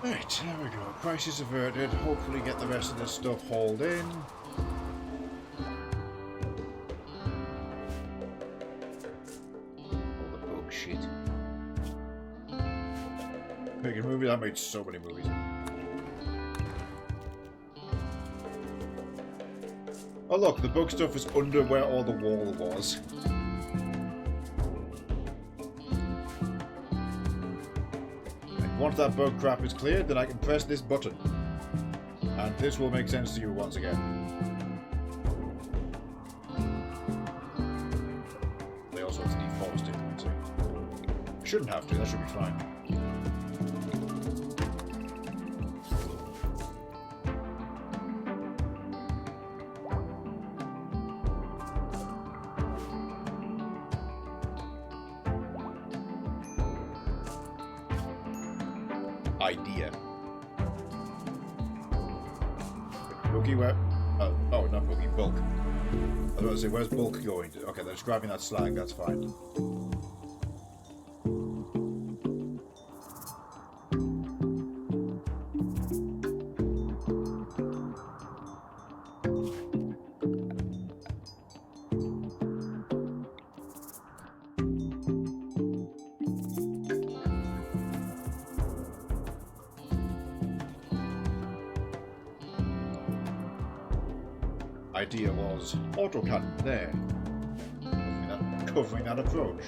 Right, there we go. Crisis averted. Hopefully get the rest of this stuff hauled in. All the book shit. Making movies? I made so many movies. Oh look, the book stuff is under where all the wall was. Once that bug crap is cleared, then I can press this button. And this will make sense to you once again. Shouldn't have to, that should be fine. Idea. Boogie, where? Oh, not Boogie, Bulk. I was about to say, where's Bulk going? Okay, they're just grabbing that slag, that's fine. Idea was autocannon there, covering that approach.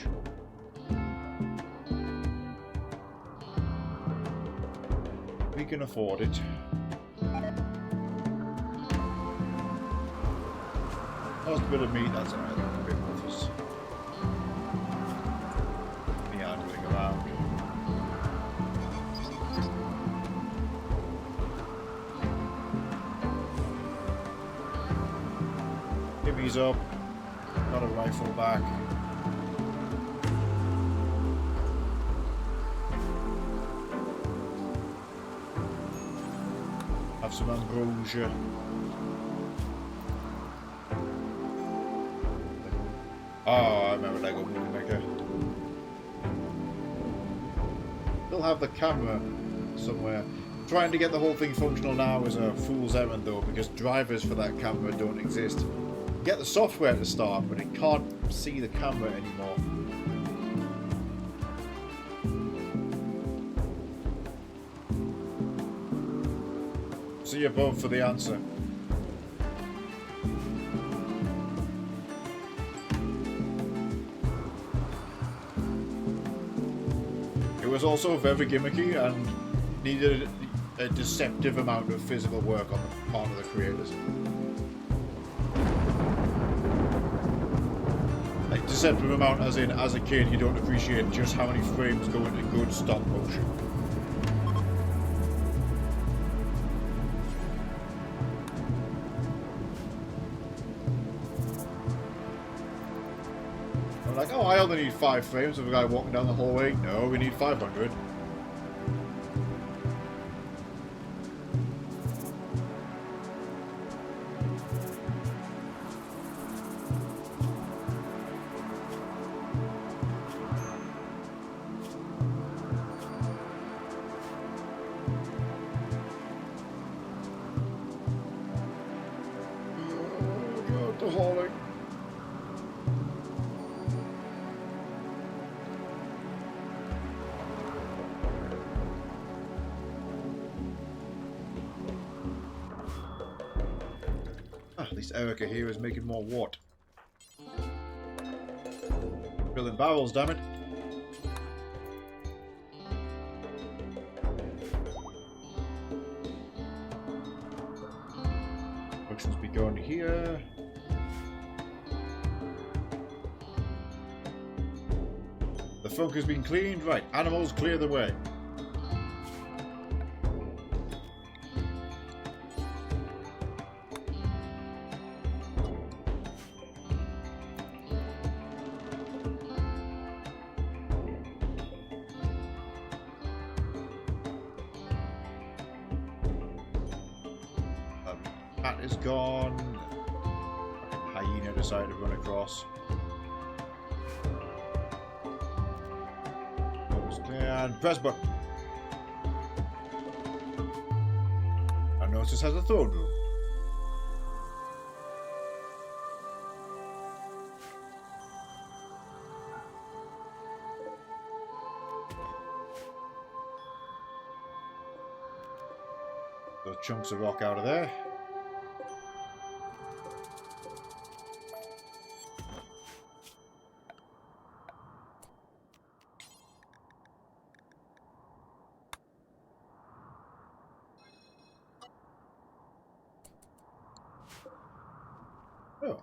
We can afford it. Lost a bit of meat, that's alright, a bit of us. Meandering around. He's up, got a rifle back. Have some ambrosia. Oh, I remember Lego Movie Maker. They'll have the camera somewhere. Trying to get the whole thing functional now is a fool's errand though, because drivers for that camera don't exist. Get the software to start, but it can't see the camera anymore. See you both for the answer. It was also very gimmicky and needed a deceptive amount of physical work on the part of the creators. Deceptive amount as in, as a kid, you don't appreciate just how many frames go into good stop motion. I'm like, oh, I only need 5 frames of a guy walking down the hallway. No, we need 500. At least Erica here is making more wart. Filling barrels, damn it. Productions be going here. The funk has been cleaned. Right, animals clear the way. That is gone. Hyena decided to run across. And press button. I notice this has a throne room. Those chunks of rock out of there. Oh.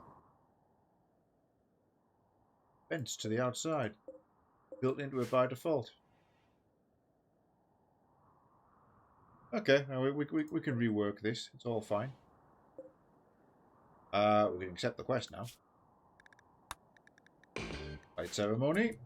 Vents to the outside. built into it by default. Okay, now we can rework this. It's all fine. We can accept the quest now. Light ceremony.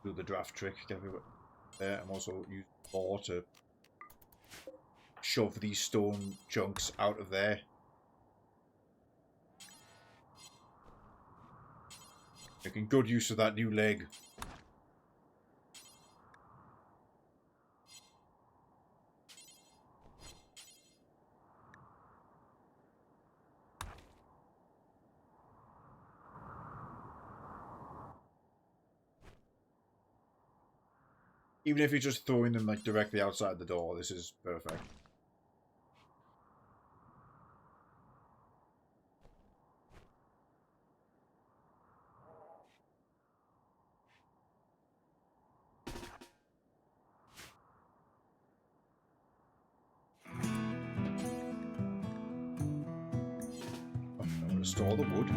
Do the draft trick. Get everywhere there. I'm also using ore to shove these stone chunks out of there. Making good use of that new leg. Even if you're just throwing them like directly outside the door, this is perfect. I'm going to store the wood.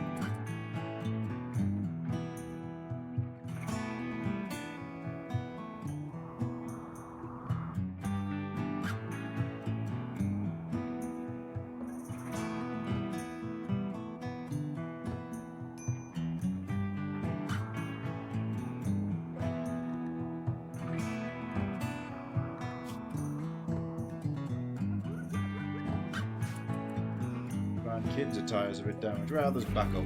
Kids' attire's a bit damaged. Well, there's backup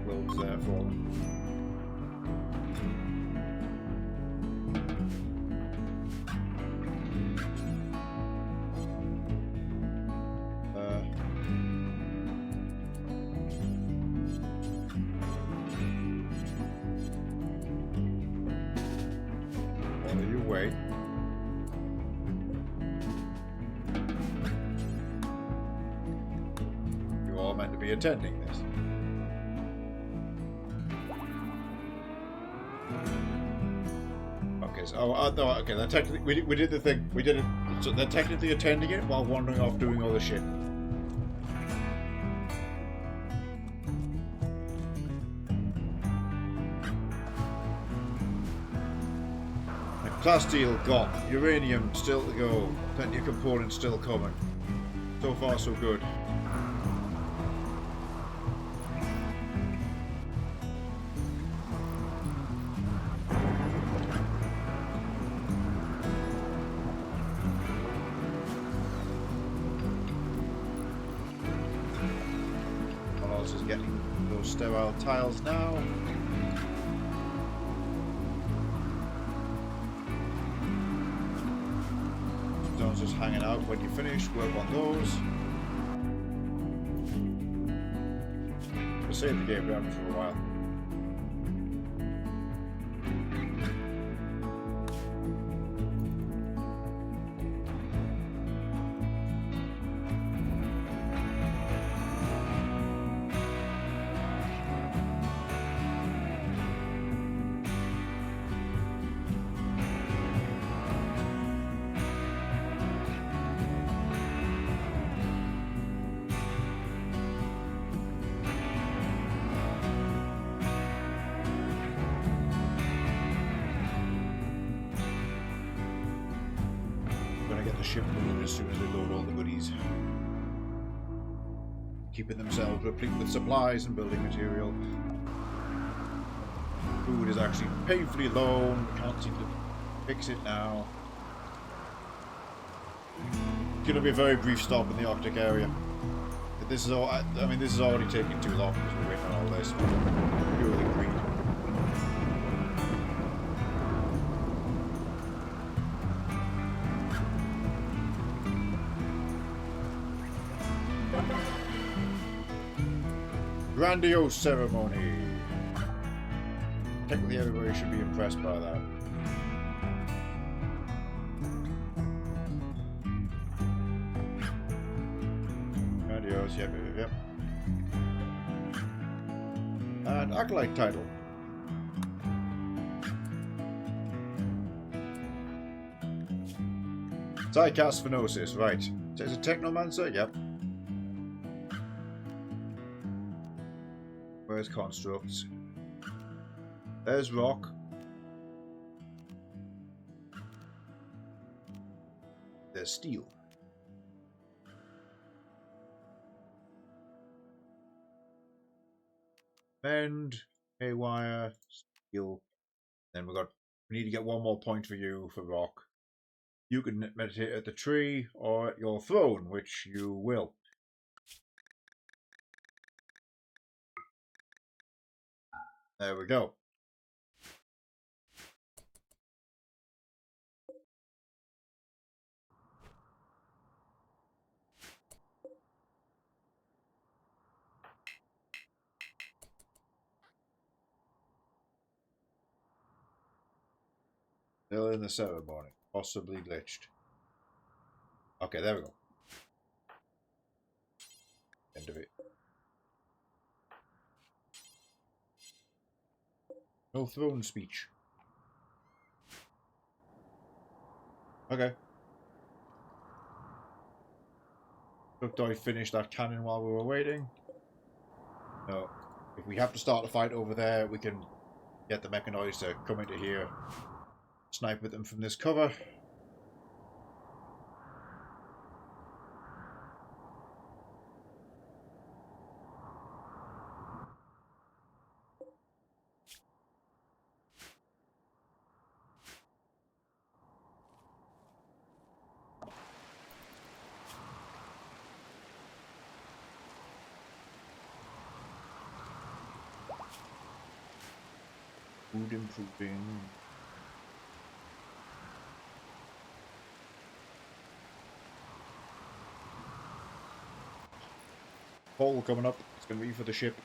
clothes there for them. While you wait. Meant to be attending this. Okay, so no, okay. Then technically, we did the thing. We did it. So they're technically attending it while wandering off doing all the shit. Plasteel gone. Uranium still to go. Plenty of components still coming. So far, so good. Is getting those sterile tiles now. Stone's just hanging out. When you finish, work on those. We'll save the game down for a while. Ship moving as soon as they load all the goodies. Keeping themselves replete with supplies and building material. Food is actually painfully low. Can't seem to fix it now. It's going to be a very brief stop in the Arctic area. This is all. I mean, this is already taking too long because we're waiting on all this. Purely greed. Grandiose ceremony. technically everybody should be impressed by that. Adios, yep. And Acolyte title. Psycast Phenosis, right. So it's a Technomancer? Yep. Where's Constructs? There's Rock. There's Steel. Mend, Haywire, Steel. Then we need to get one more point for you for Rock. You can meditate at the tree or at your throne, which you will. There we go. Still in the ceremony. Possibly glitched. Okay, there we go. End of it. No throne speech. Okay. Looked I finished that cannon while we were waiting. No. If we have to start a fight over there, we can get the mechanoids to come into here. Snipe at them from this cover. Food improving. Pole coming up. It's going to be for the ship.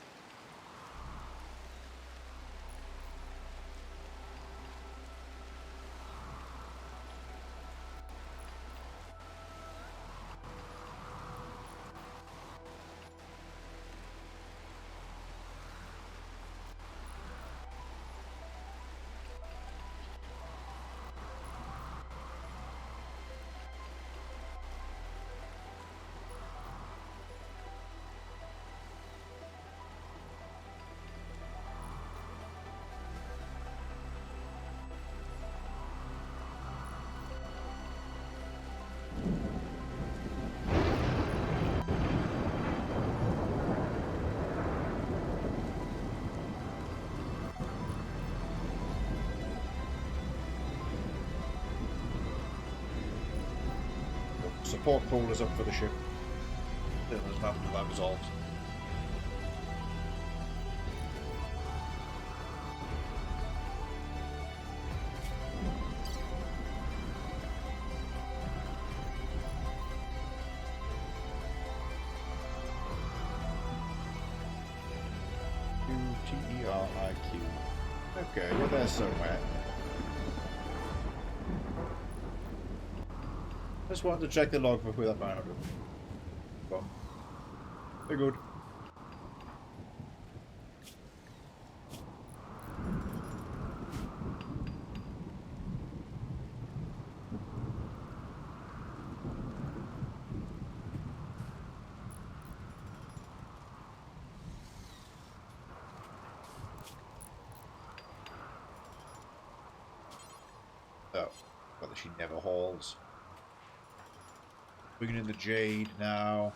Support pole is up for the ship. Still doesn't have to that resolved. Q-T-E-R-I-Q. Okay, we're there somewhere. Just wanted to check the log for who that man was. They're good. Oh, whether she never hauls. Bringing in the Jade now.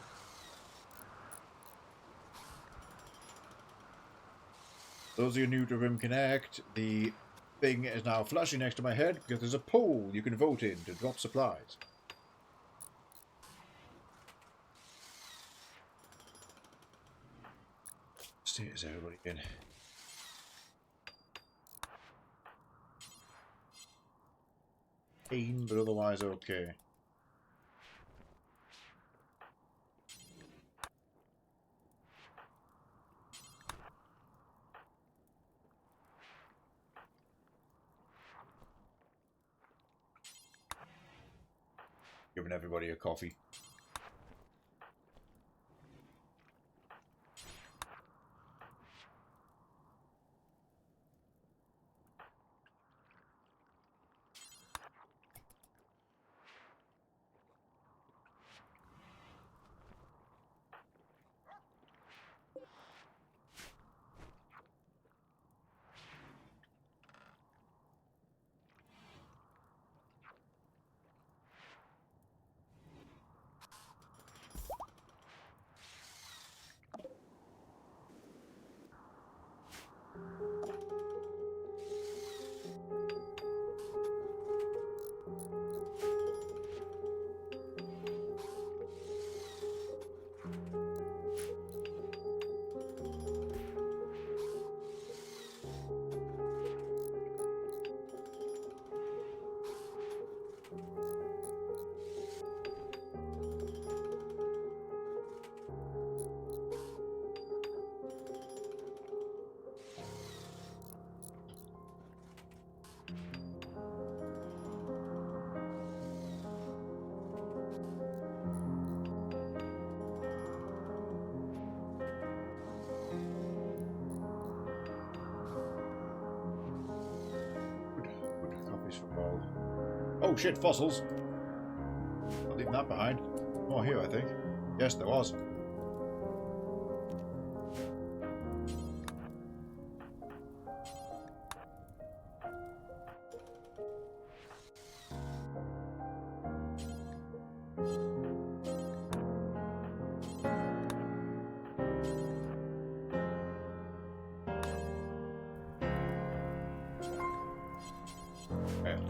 Those of you new to Rim Connect, the thing is now flashing next to my head because there's a poll you can vote in to drop supplies. Is everybody in? Pain, but otherwise okay. Giving everybody a coffee. Good copies for Paul. Oh shit, fossils! Not leaving that behind. More here, I think. Yes, there was.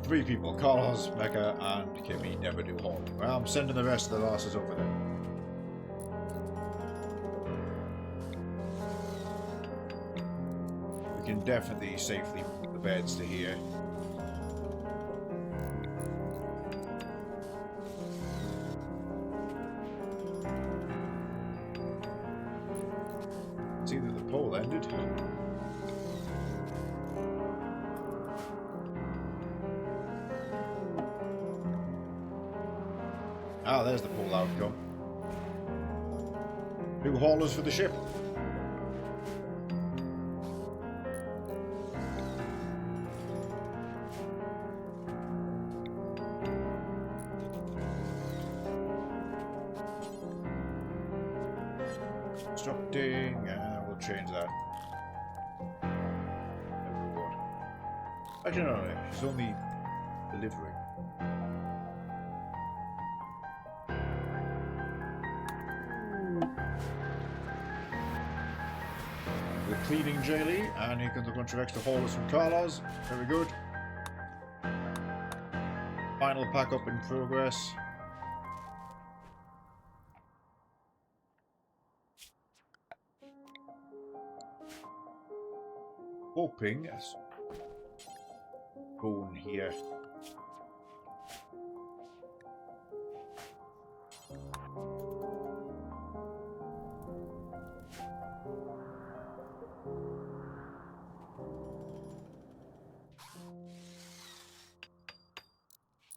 Three people, Carlos, Becca, and Kimmy never do hauling. Well, I'm sending the rest of the lasses over there. We can definitely safely put the beds to here. See that the pole ended. Ah, there's the pole outcome. New haulers for the ship. Constructing, we'll change that. Everyone. Actually, no, she's only delivering. Cleaning Jaylee, and here comes a bunch of extra haulers from Carlos. Very good. Final pack up in progress. Hoping yes. Bone here.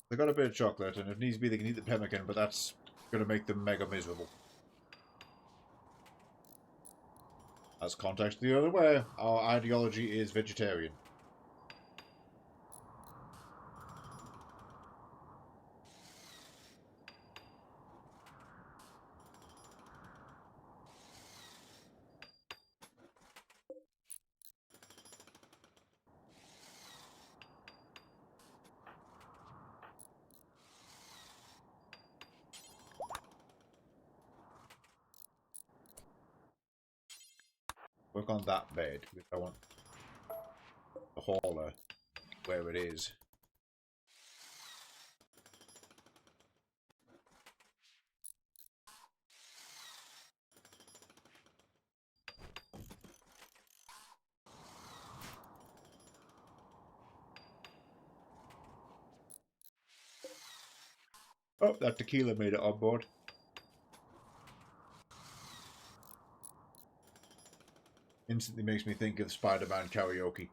They got a bit of chocolate, and if needs be, they can eat the pemmican, but that's going to make them mega miserable. As context the other way, our ideology is vegetarian. Work on that bed, because I want the hauler where it is. Oh, that tequila made it on board. Instantly makes me think of Spider-Man karaoke.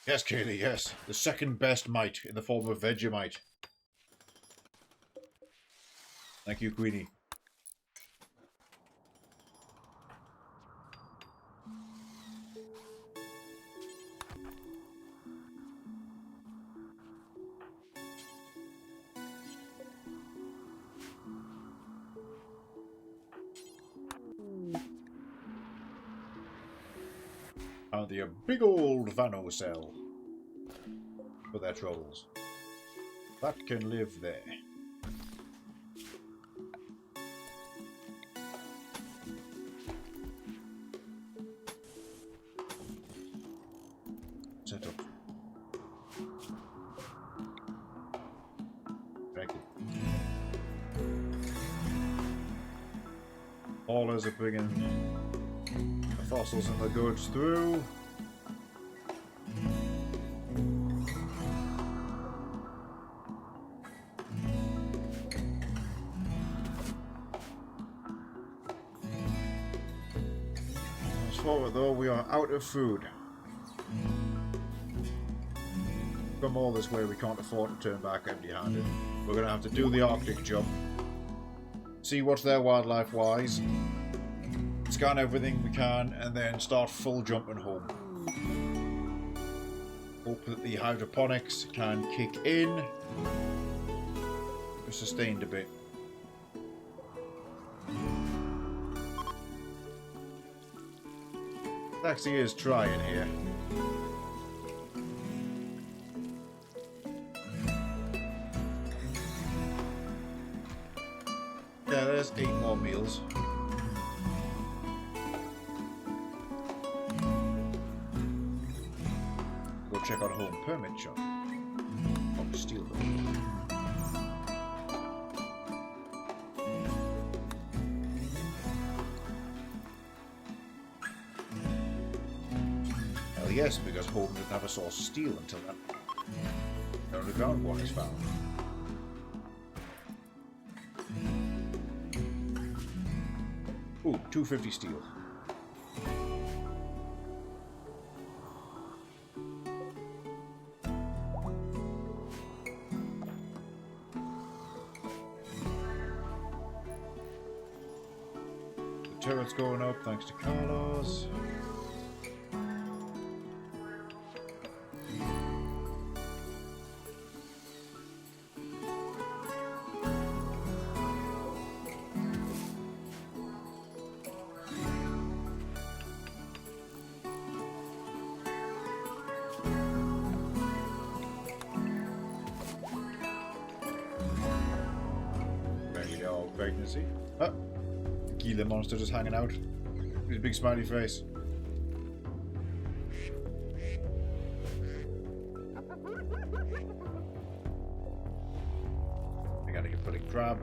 Yes, Kaylee, yes. The second best mite in the form of Vegemite. Thank you, Queenie. And the big old Vano cell for their troubles. That can live there. Set up. Very good. Haulers are bringing the fossils and the goods through. Forward though, we are out of food. Come all this way, we can't afford to turn back empty-handed. We're gonna have to do the Arctic jump. See what's there wildlife wise. Scan everything we can and then start full jumping home. Hope that the hydroponics can kick in. We're sustained a bit. Actually is trying here. Yeah, there's 8 more meals. Go check out home permit shop. Oh, steal them. Yes, because home didn't have a source of steel until that underground one is found. Ooh, 250 steel. The turret's going up thanks to Carlos. Pregnancy. Ah, Gila monster just hanging out. With a big smiley face. I gotta get putting crab.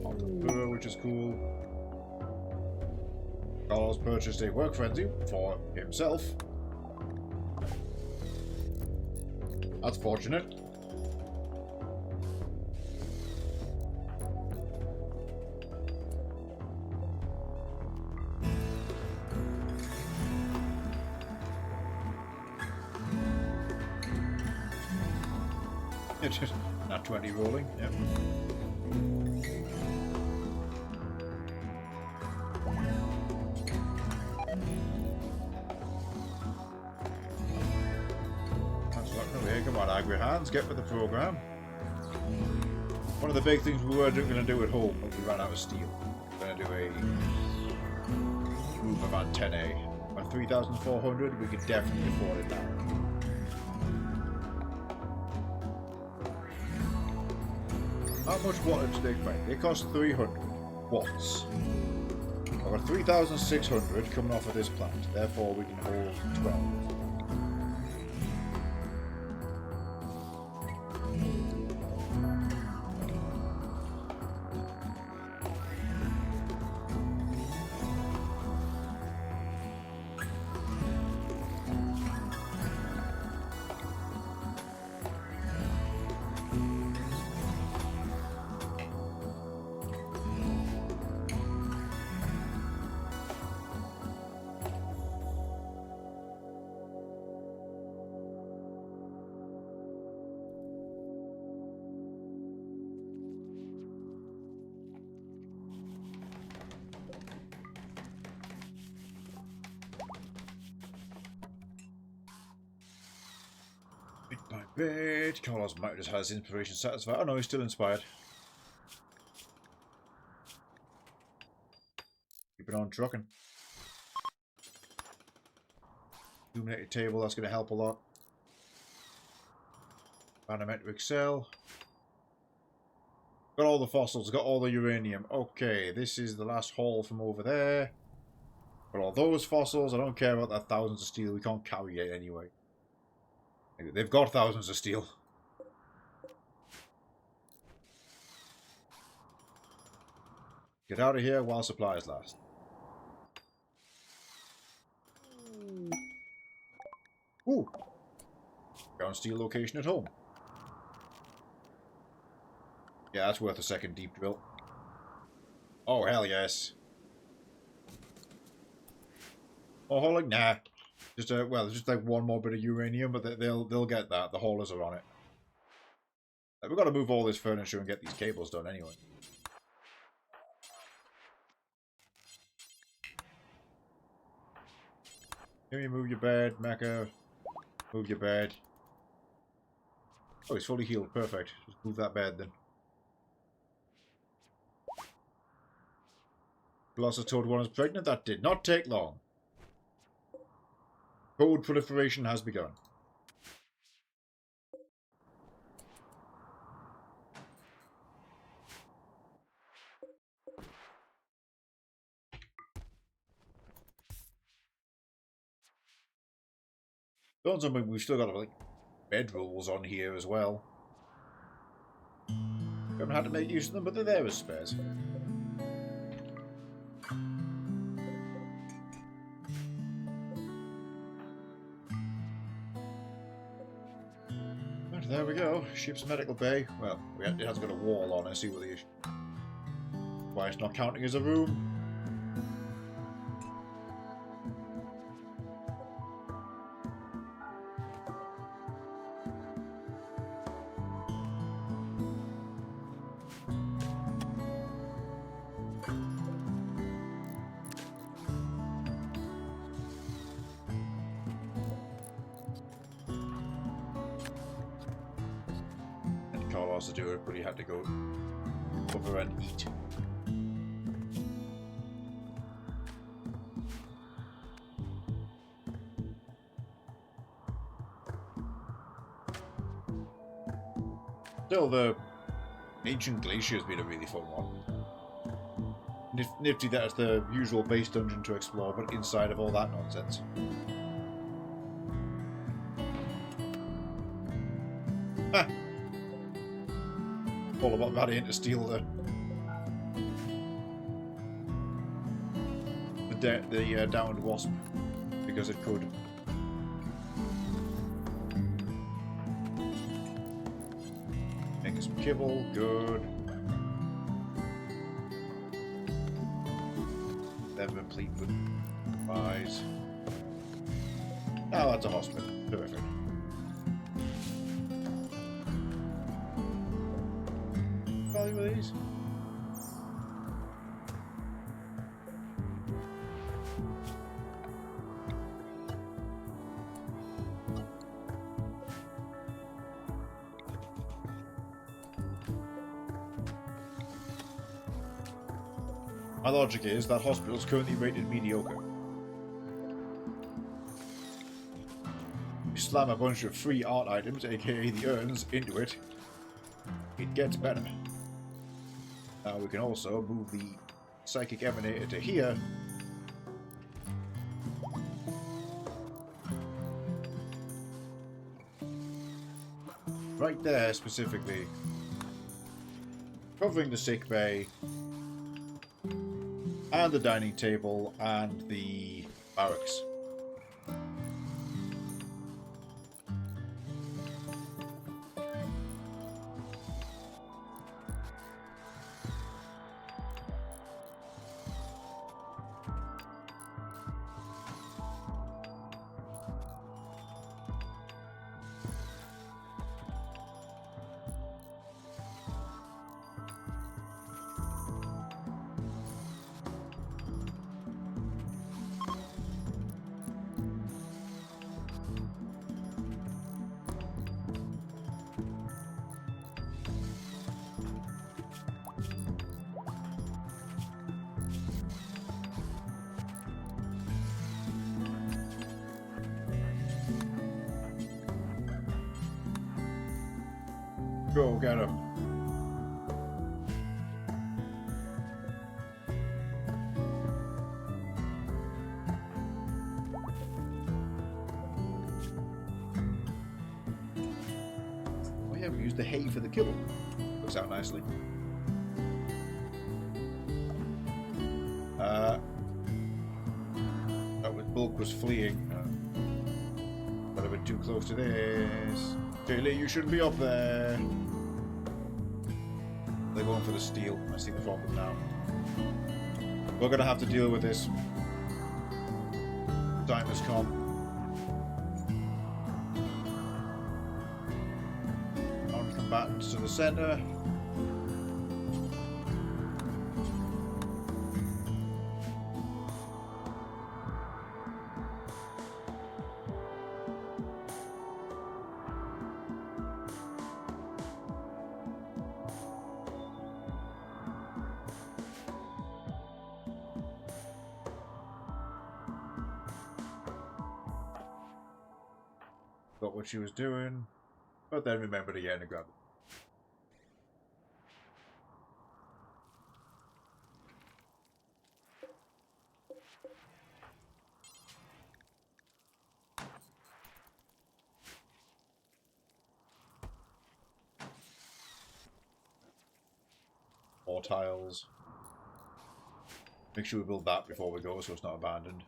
On the burr, which is cool. Carlos purchased a work frenzy for himself. That's fortunate. Not 20 rolling, yep. That's not over here. Come on, Agri Hands, get with the program. One of the big things we were going to do at home, but we ran out of steel. We're going to do a room of antennae. At 3,400, we could definitely afford it now. How much water do they make? They cost 300 watts. I've got 3,600 coming off of this plant, therefore we can hold 12. Bit by bit. Carlos might have just had his inspiration satisfied. Oh no, he's still inspired. Keeping on trucking. Illuminated table, that's going to help a lot. And I meant to excel. Got all the fossils, got all the uranium. Okay, this is the last haul from over there. Got all those fossils. I don't care about that thousands of steel. We can't carry it anyway. They've got thousands of steel. Get out of here while supplies last. Ooh. Ground steel location at home. Yeah, that's worth a second deep drill. Oh, hell yes. Oh, like, nah. Just well, just like one more bit of uranium, but they'll get that. The haulers are on it. We've got to move all this furniture and get these cables done anyway. Can you move your bed, Mecha? Move your bed. Oh, he's fully healed. Perfect. Just move that bed then. Velocitoad 1 is pregnant. That did not take long. Code proliferation has begun. Don't tell me we've still got like bed rolls on here as well. Haven't had to make use of them, but they're there as spares. And there we go. Ship's medical bay. Well, it has got a wall on. I see what the issue. Why it's not counting as a room. To do it, but he had to go over and eat. Still, the ancient glacier has been a really fun one. Nifty that it's the usual base dungeon to explore, but inside of all that nonsense. Ha! All about managing to steal the downed wasp because it could. Make some kibble, good. Never complete with eyes. Oh, that's a hospital. Perfect. Value of these? My logic is that hospital is currently rated mediocre. You slam a bunch of free art items, aka the urns, into it, it gets better. Now we can also move the psychic emanator to here. Right there, specifically. Covering the sick bay, and the dining table, and the barracks. Go get him. Oh yeah, we used the hay for the kibble. Works out nicely. Bulk was fleeing. Got a bit too close to this. Taylor, you shouldn't be up there. They're going for the steel. I see the problem now. We're gonna have to deal with this. Time has come. Non-combatants to the center. Got what she was doing, but then remembered again and grabbed it. More tiles. Make sure we build that before we go so it's not abandoned.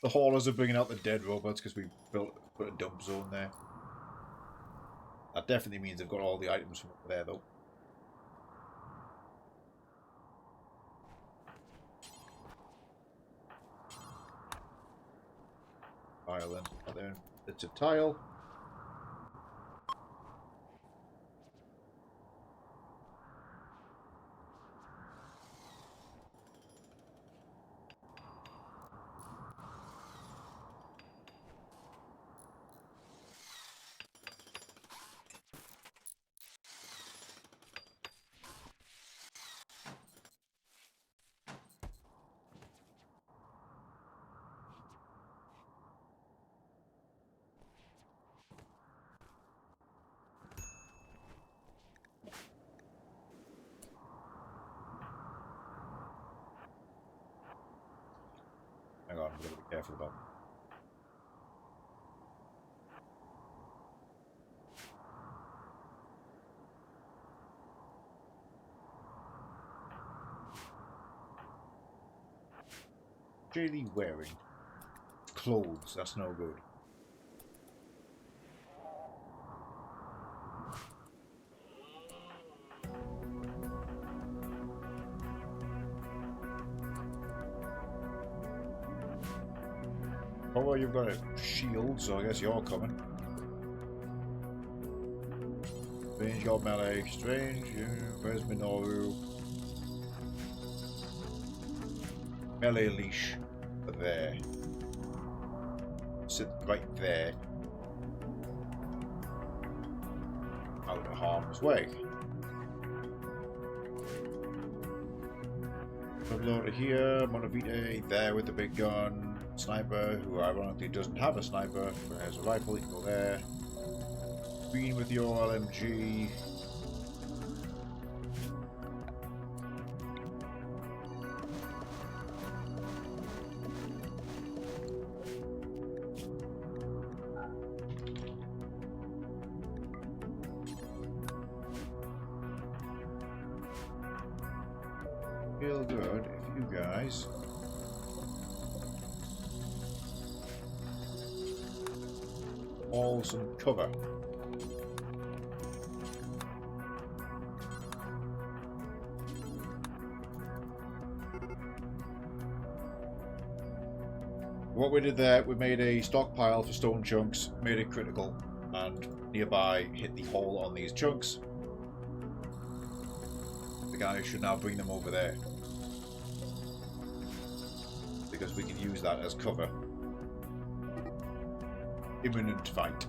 The haulers are bringing out the dead robots because we put a dump zone there. That definitely means they've got all the items from over there, though. Tile then. It's a tile. Hang on, I'm going to be careful about that. Daily wearing clothes, that's no good. Oh well, you've got a shield, so I guess you're coming. Strange got melee, strange, where's Minoru? Melee leash. There. Sit right there. Out of harm's way. Loader here, Monavite there with the big gun. Sniper, who ironically doesn't have a sniper, but has a rifle, you can go there. Green with your LMG. Feel good if you guys all some cover. What we did there, we made a stockpile for stone chunks, made it critical, and nearby hit the hole on these chunks. The guy should now bring them over there, because we can use that as cover. Imminent fight.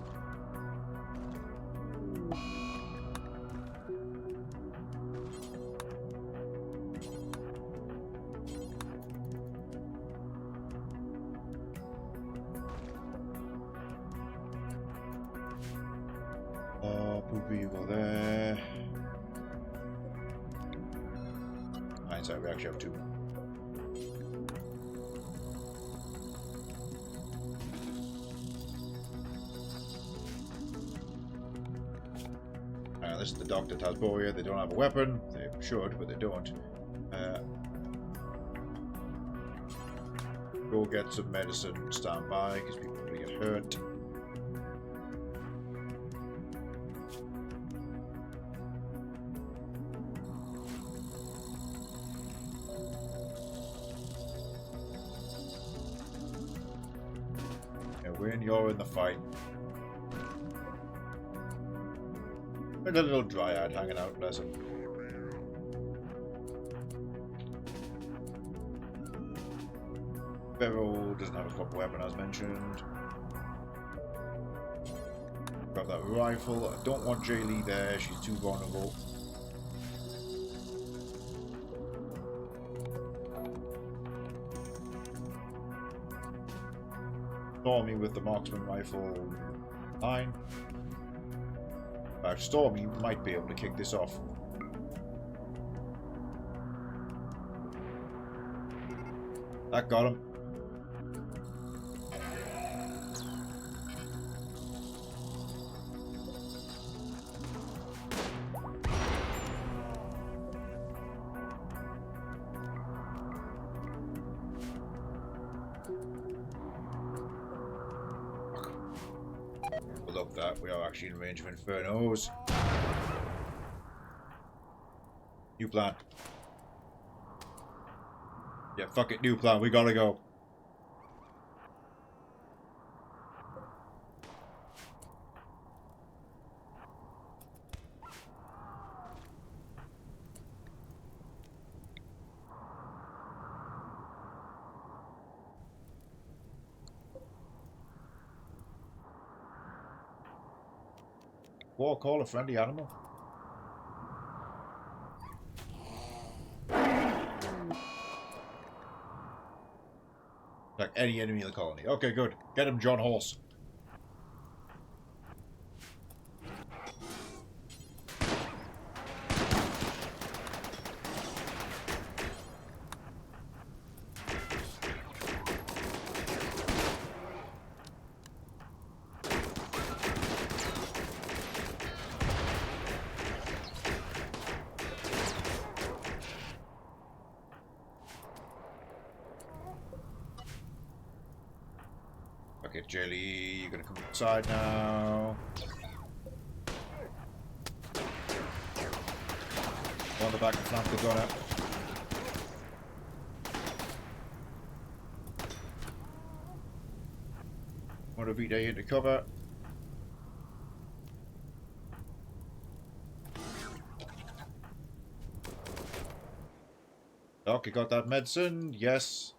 Two people there. Hindsight, we actually have two. This is the Dr. Tasboria. They don't have a weapon. They should, but they don't. Go get some medicine. Stand by, because people are going to get hurt. Yeah, when you're in the fight. Like a little dryad hanging out, bless him. Beryl doesn't have a proper weapon as mentioned. Grab that rifle. I don't want Jay Lee there, she's too vulnerable. Stormy with the marksman rifle. 9. Stormy might be able to kick this off. That got him. Look, that we are actually in range of Infernos. New plan. Yeah, fuck it, new plan. We gotta go. War call a friendly animal. Like any enemy in the colony. Okay, good. Get him, John Horse. Okay, Jelly, you're gonna come inside now. On the back and flank the gunner. Motivate into cover. Doc, you got that medicine? Yes.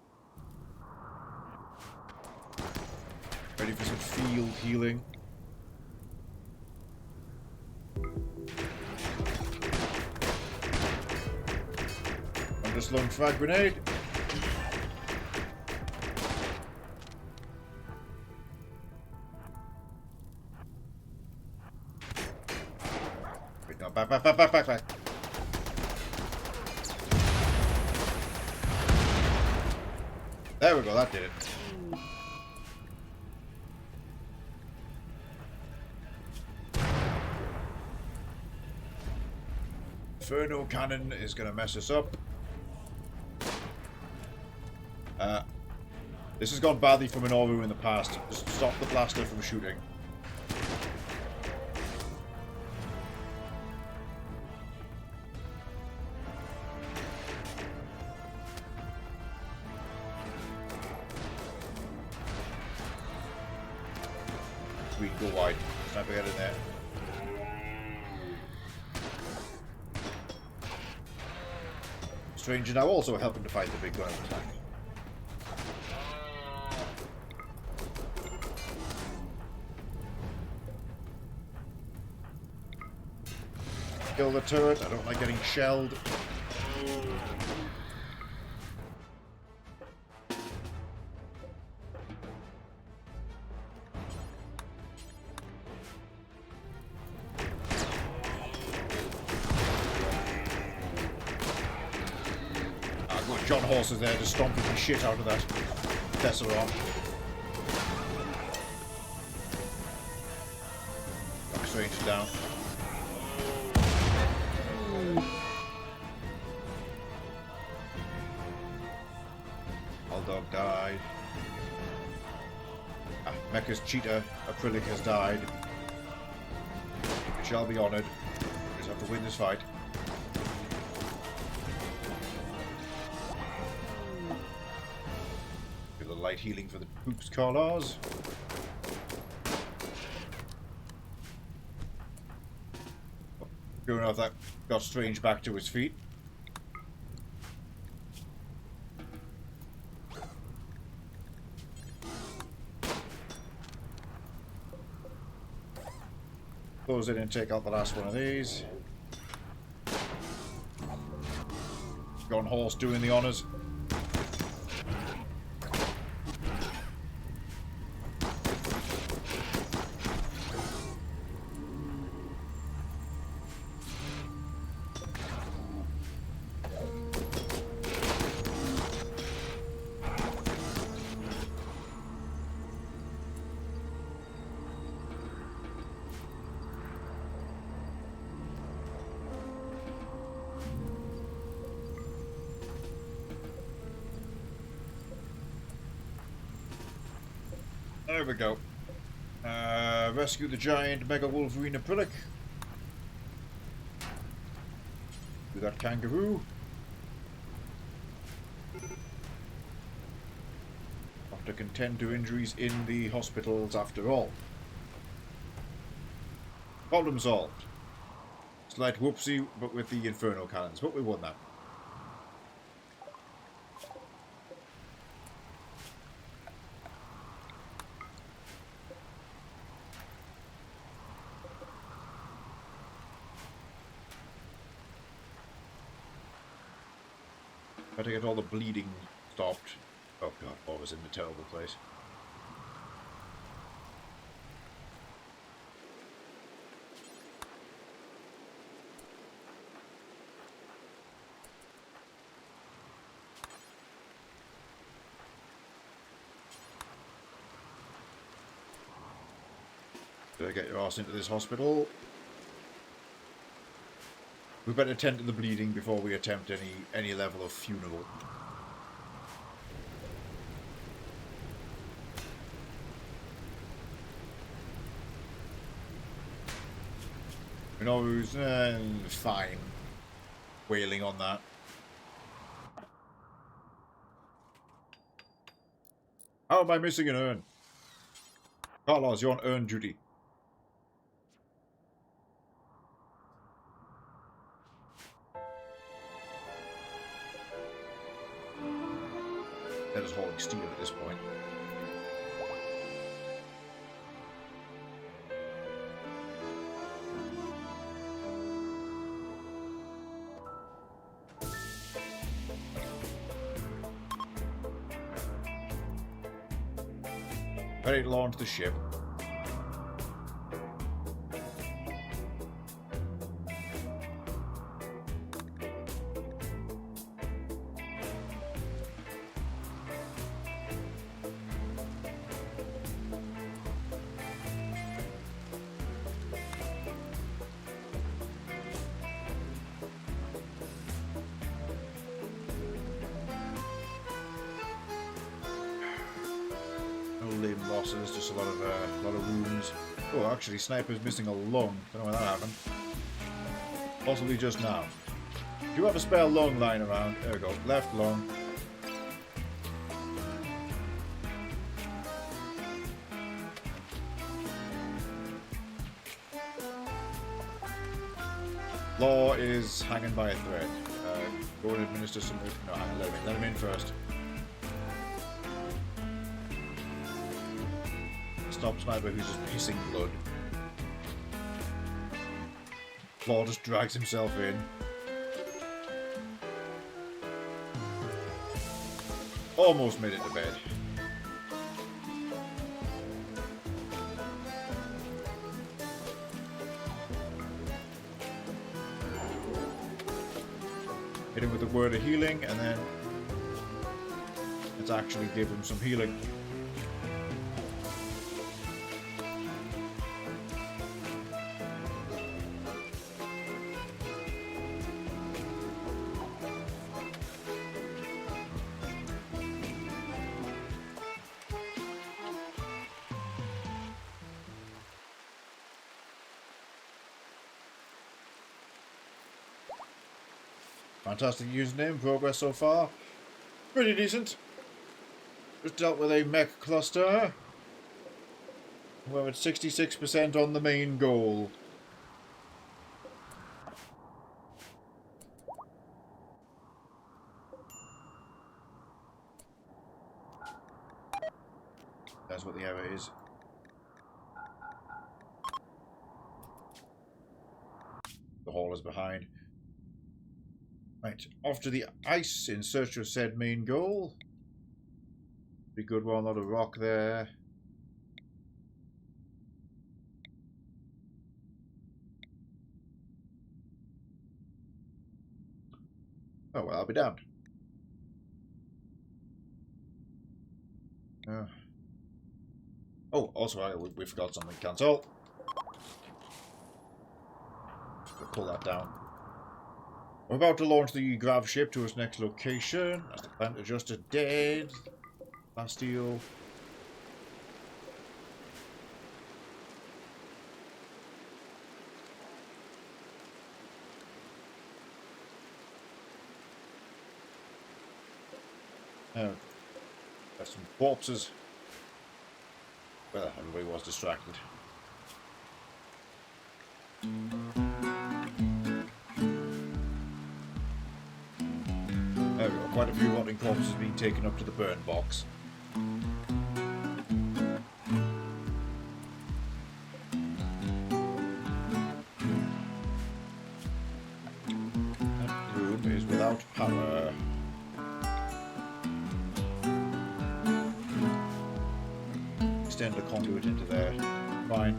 Ready for some field healing. Underslung frag grenade. Wait, no, back. There we go, that did it. Inferno cannon is going to mess us up. This has gone badly from an Oru in the past. Just stop the blaster from shooting. We can go wide. Sniper get in there. Stranger now also helping to fight the big gun attack. Kill the turret, I don't like getting shelled. John Horse is there just stomping the shit out of that Tesseract. Doctor Strange is down. Dog died. Mecha's cheetah, Acrylic, has died. It shall be honoured. We just have to win this fight. Do the light healing for the Hoops Carlars. Sure enough, that got Strange back to his feet. Close it and take out the last one of these. John Horse doing the honours. There we go. Rescue the giant Mega Wolverine Acrylic. Do that kangaroo. Have to contend to injuries in the hospitals after all. Problem solved. Slight whoopsie, but with the Inferno cannons, but we won that. Got to get all the bleeding stopped. Oh god, I was in a terrible place. Better get your ass into this hospital. We better tend to the bleeding before we attempt any level of funeral. You know who's fine wailing on that. How am I missing an urn? Carlos, you're on urn duty. They're just holding steel at this point. Ready to launch the ship. Limb losses, just a lot of wounds. Oh, actually, Sniper's missing a lung. Don't know when that happened. Possibly just now. Do you have a spare lung lying around? There we go. Left lung. Law is hanging by a thread. Go and administer some. No, hang on, let him in first. Stop Sniper, who's just pissing blood. Claw just drags himself in. Almost made it to bed. Hit him with a word of healing, and then Let's actually give him some healing. Fantastic username, progress so far. Pretty decent. Just dealt with a mech cluster. We're at 66% on the main goal. That's what the error is. The hall is behind. Right, off to the ice in search of said main goal. Pretty good one, a lot of rock there. Oh, well, I'll be damned. Oh, also, we forgot something. Cancel. We'll pull that down. We're about to launch the grav ship to its next location. As the plant adjuster dead. Bastille. Oh. Got some corpses. Well, everybody was distracted. There we go. Quite a few rotting corpses being taken up to the burn box. That room is without power. Extend the conduit into there. Fine.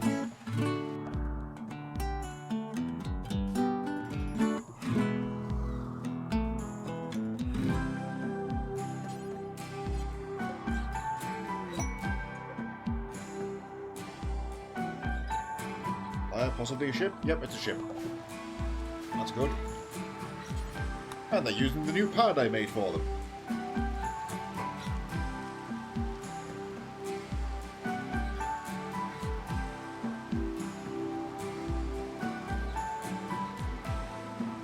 Possibly a ship? Yep, it's a ship. That's good. And they're using the new pad I made for them.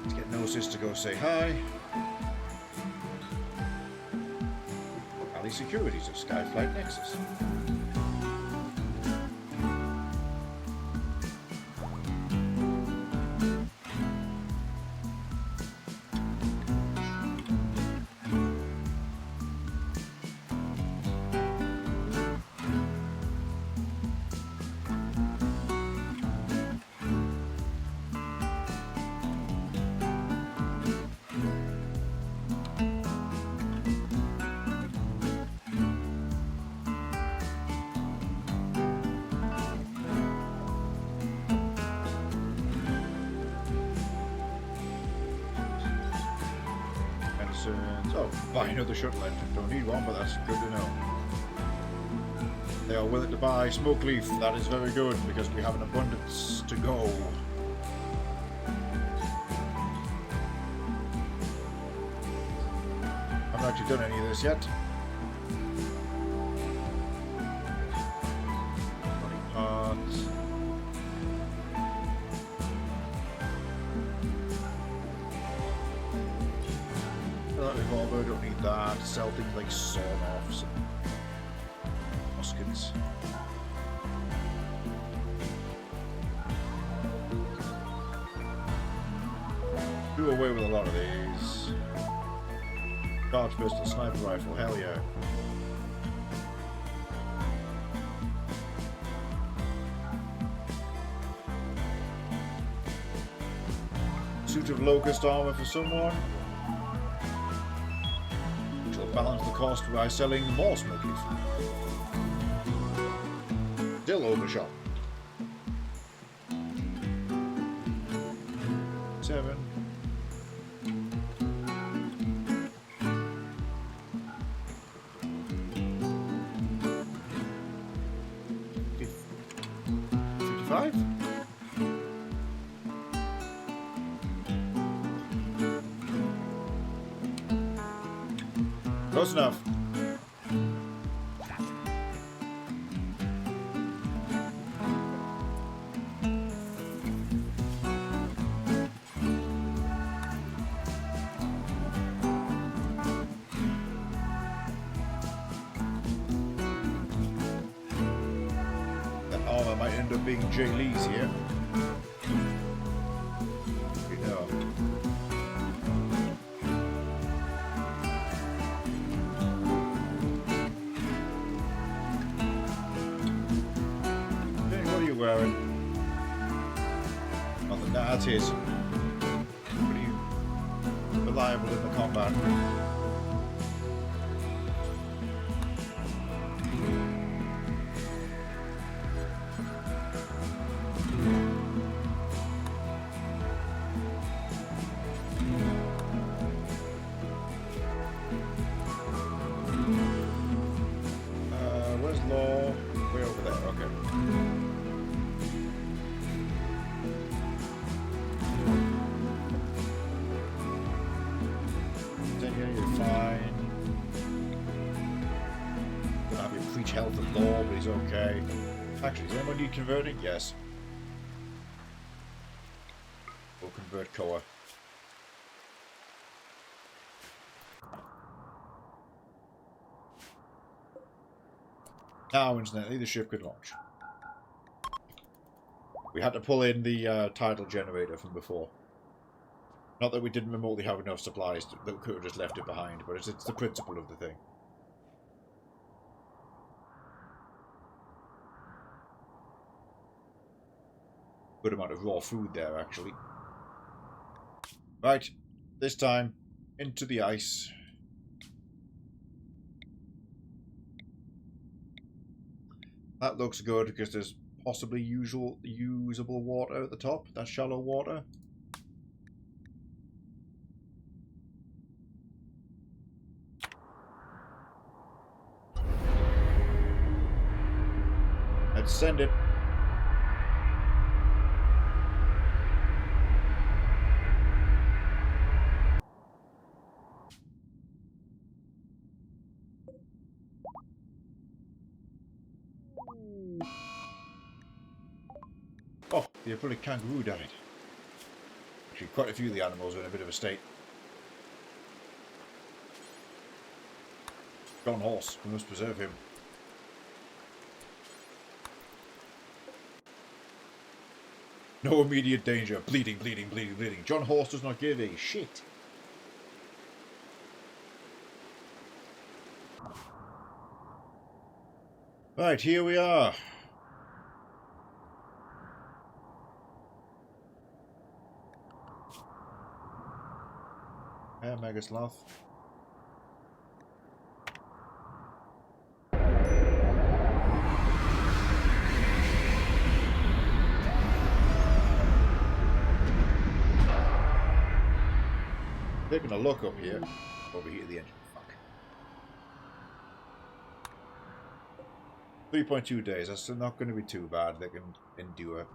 Let's get Gnosis to go say hi. Alley Securities of Skyflight Nexus. Oh, buy another shuttle engine. Don't need one, but that's good to know. They are willing to buy Smoke Leaf. That is very good, because we have an abundance to go. I haven't actually done any of this yet. Body parts. That revolver, don't need that. Sell things like sawn-offs and muskets. Do away with a lot of these. Charge pistol, sniper rifle, hell yeah. Suit of locust armor for someone. Balance the cost by selling more Smoke Leaf. Still overshot. 7. survive? Close enough. That might end up being Jay Lee's here. You know. Hey, what are you wearing? Nothing. Nah, that's his. Pretty reliable in the combat. Where's Law? Way over there, okay. Then you're fine. Gonna have your preach health and Law, but he's okay. Actually, does anyone need converting? Yes. We'll convert Koa. Now, incidentally, the ship could launch. We had to pull in the tidal generator from before. Not that we didn't remotely have enough supplies that we could have just left it behind, but it's the principle of the thing. Good amount of raw food there, actually. Right, this time, into the ice. That looks good because there's possibly usable water at the top. That's shallow water. Let's send it. Oh, the ability kangaroo died. Actually, quite a few of the animals are in a bit of a state. Gone horse. We must preserve him. No immediate danger. Bleeding, bleeding, bleeding, bleeding. John Horse does not give a shit. Right, here we are. Yeah, Mega Sloth. Taking a look up here. Overheat the engine. Fuck. 3.2 days. That's not going to be too bad. They can endure.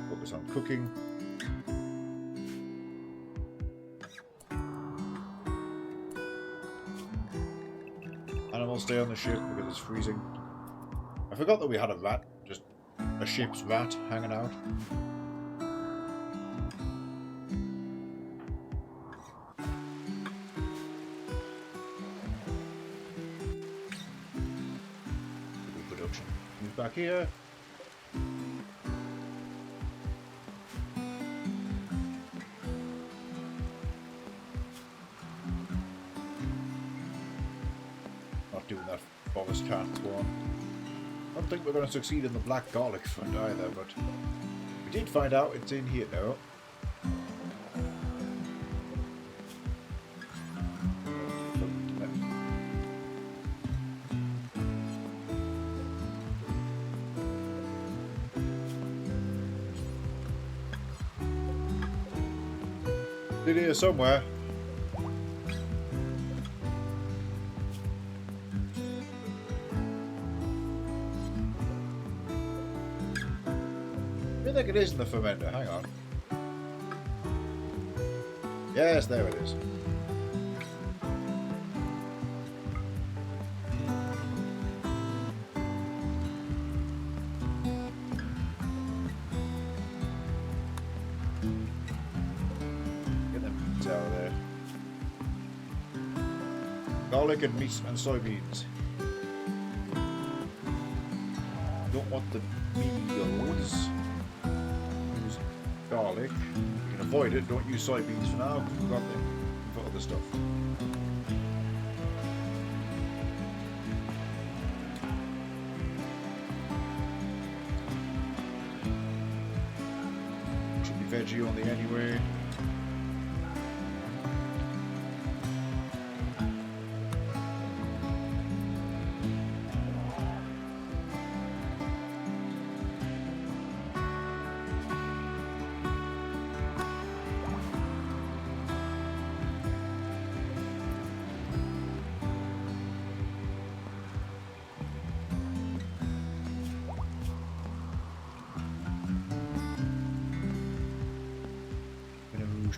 Focus on cooking. Animals stay on the ship because it's freezing. I forgot that we had a rat. Just a ship's rat hanging out. Production. Move back here. Not doing that forest cat one. I don't think we're going to succeed in the black garlic front either, but we did find out it's in here now. It's in here somewhere. think it is in the fermenter. Hang on. Yes, there it is. Get them beans out of there. Garlic and meat and soybeans. Don't want the meals. Use garlic. You can avoid it. Don't use soybeans for now because we've got them for other stuff. Should be veggie on the anyway.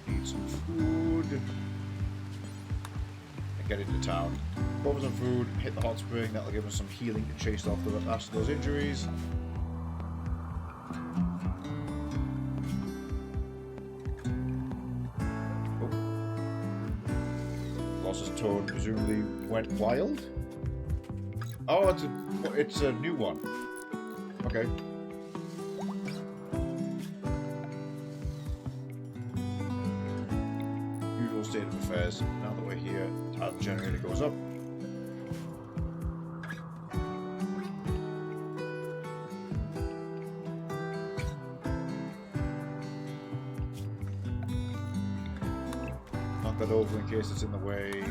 Need some food. And get into town. Go for some food, hit the hot spring, that'll give us some healing to chase off the last of those injuries. Oh. Lost his toad, presumably went wild? Oh, it's a new one. Okay. State of affairs. Now that we're here, the generator goes up. Knock that over in case it's in the way.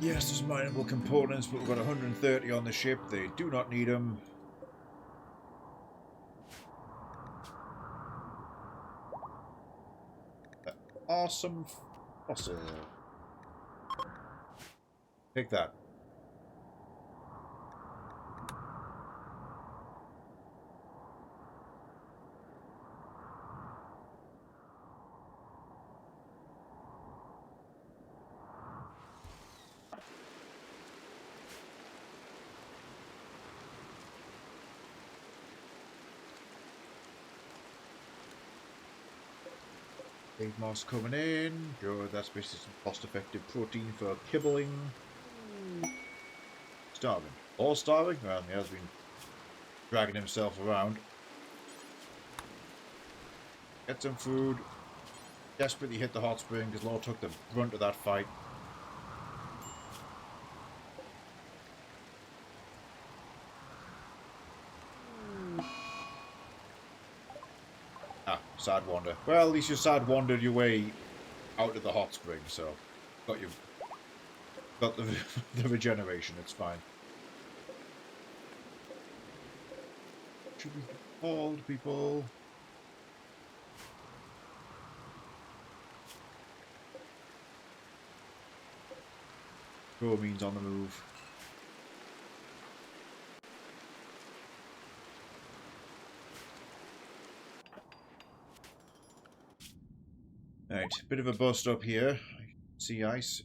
Yes, there's mineable components, but we've got 130 on the ship. They do not need them. Awesome fossil. Take that. Big moss coming in. Good, that's basically some cost-effective protein for kibbling. Starving. All starving? Well, he has been dragging himself around. Get some food. Desperately hit the hot spring because Law took the brunt of that fight. Ah, sad wander. Well, at least you sad wandered your way out of the hot spring, so got the the regeneration. It's fine. Should be called, people. Bromine's on the move. Right, bit of a bust up here. Sea ice.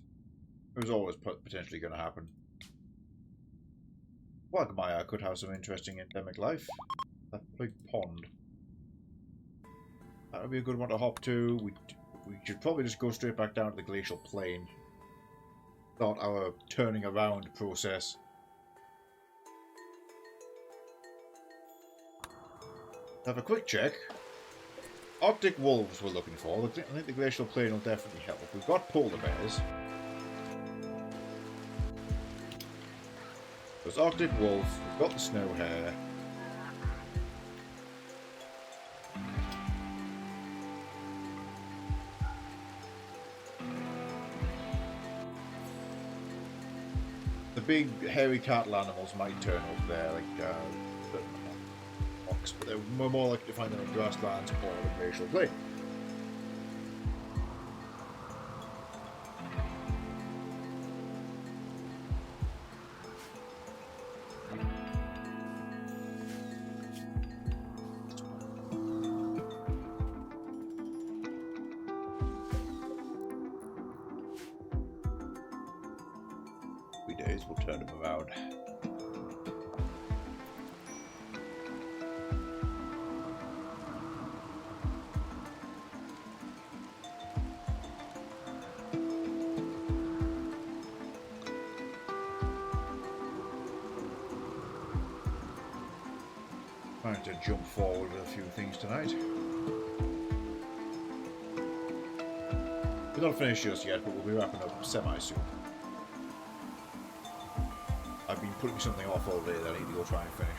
It was always potentially going to happen. Quagmire could have some interesting endemic life. That big pond. That would be a good one to hop to. We should probably just go straight back down to the glacial plain. Start our turning around process. Have a quick check. Arctic wolves we're looking for. I think the glacial plain will definitely help. We've got polar bears. There's Arctic wolf. We've got the snow hare. The big hairy cattle animals might turn up there, like ox, but we're more likely to find them in grasslands or in glacial plain. is we'll turn him around. Trying to jump forward with a few things tonight. We're not finished just yet, but we'll be wrapping up semi-soon. I've been putting something off all day that I need to go try and finish.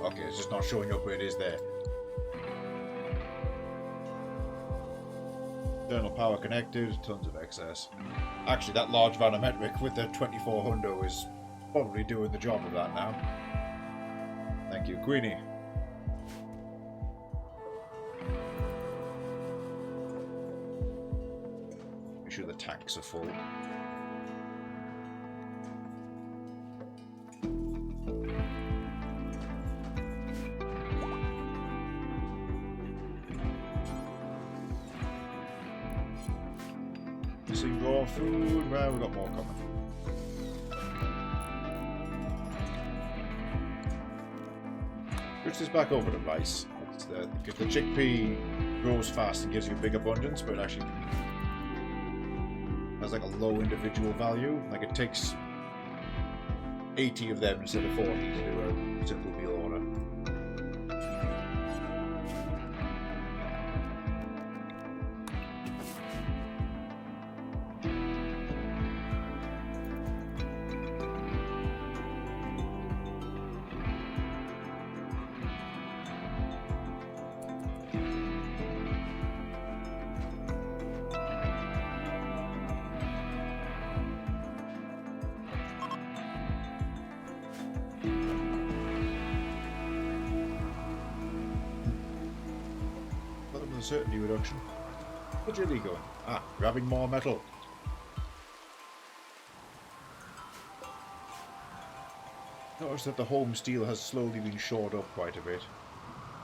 Okay, it's just not showing up where it is there. Internal power connected, tons of excess. Actually, that large vanometric with the 24 hundo is probably doing the job of that now. Thank you, Queenie. Make sure the tanks are full. Missing raw food. Well, we've got more coming. Switch this back over to rice. Because the chickpea grows fast and gives you a big abundance, but it actually has like a low individual value. Like it takes 80 of them instead of 40 to do a simple meal order. Certainty reduction. Where's really going? Ah, grabbing more metal. Notice that the home steel has slowly been shored up quite a bit.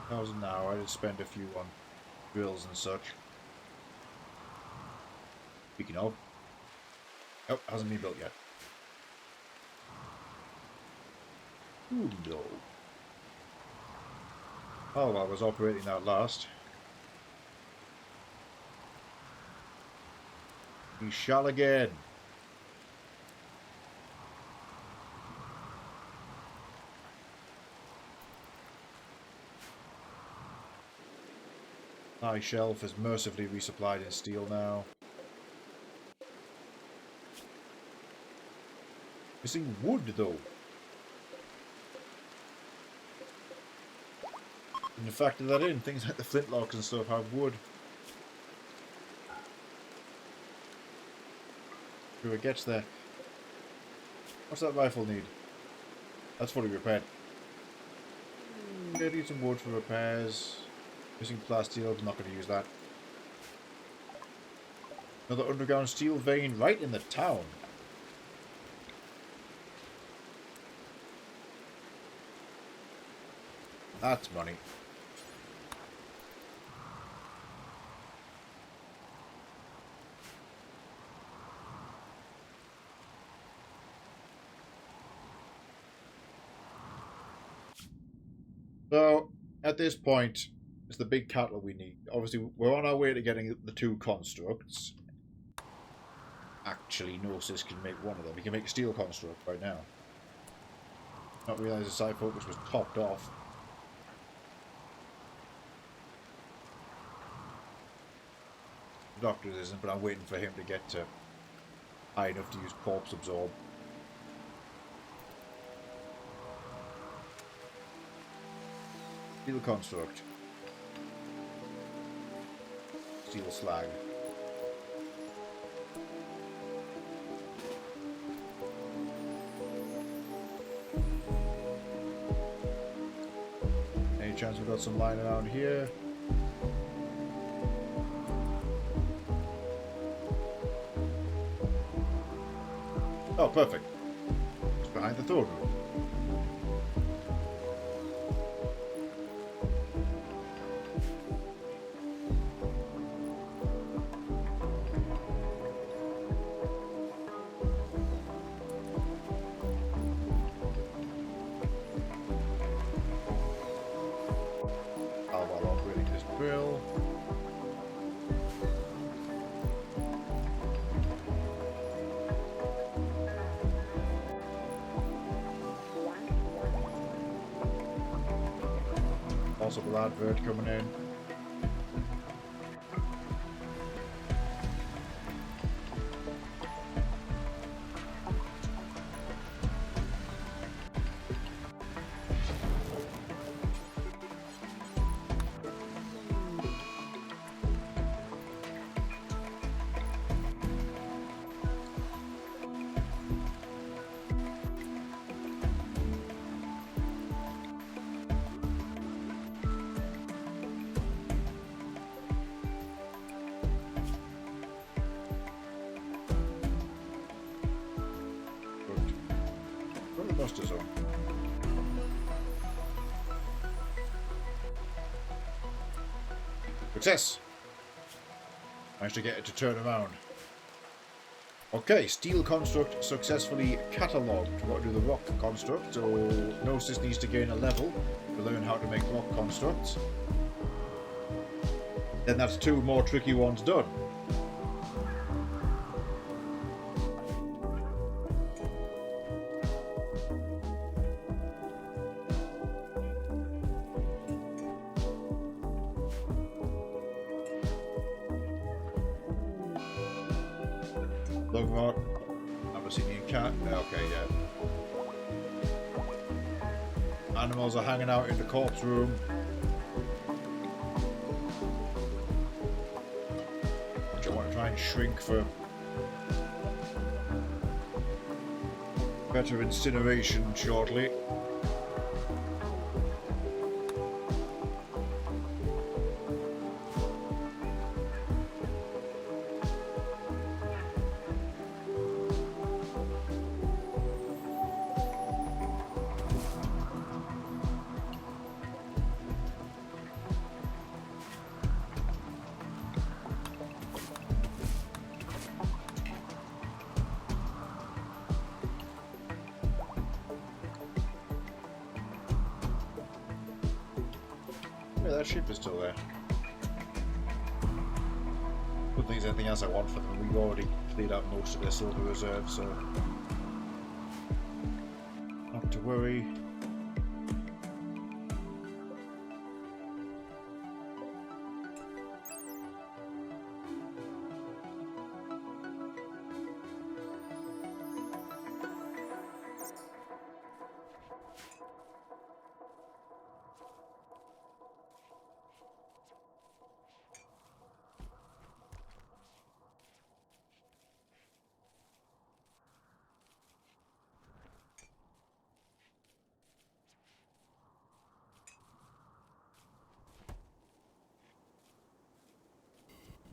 1,000 now. I did spend a few on drills and such. Speaking of, oh, hasn't been built yet. Ooh, no. Oh, I was operating that last. We shall again. High shelf is mercifully resupplied in steel now. Missing wood though. And to factor that in, things like the flintlocks and stuff have wood. It gets there. What's that rifle need? That's fully repaired. Need some wood for repairs. Missing plasteel, I'm not going to use that. Another underground steel vein right in the town. That's money. So, at this point, it's the big cattle we need. Obviously, we're on our way to getting the 2 constructs. Actually, Gnosis can make one of them. He can make a steel construct right now. Not realize the side focus was topped off. The doctor isn't, but I'm waiting for him to get to high enough to use corpse absorb. Steel construct. Steel slag. any chance we've got some lying around here? Oh, perfect. It's behind the throne room. While operating this drill. Possible advert coming in. Buster zone. Success! Managed to get it to turn around. Okay, steel construct successfully catalogued. We've got to do the rock construct, so Gnosis needs to gain a level to learn how to make rock constructs. Then that's 2 more tricky ones done. Logmark. Abyssinian cat. Okay, yeah. Animals are hanging out in the corpse room. Which I want to try and shrink for better incineration shortly. Yeah, that ship is still there. Don't think there's anything else I want for them. We've already cleared out most of their silver reserves, so not to worry.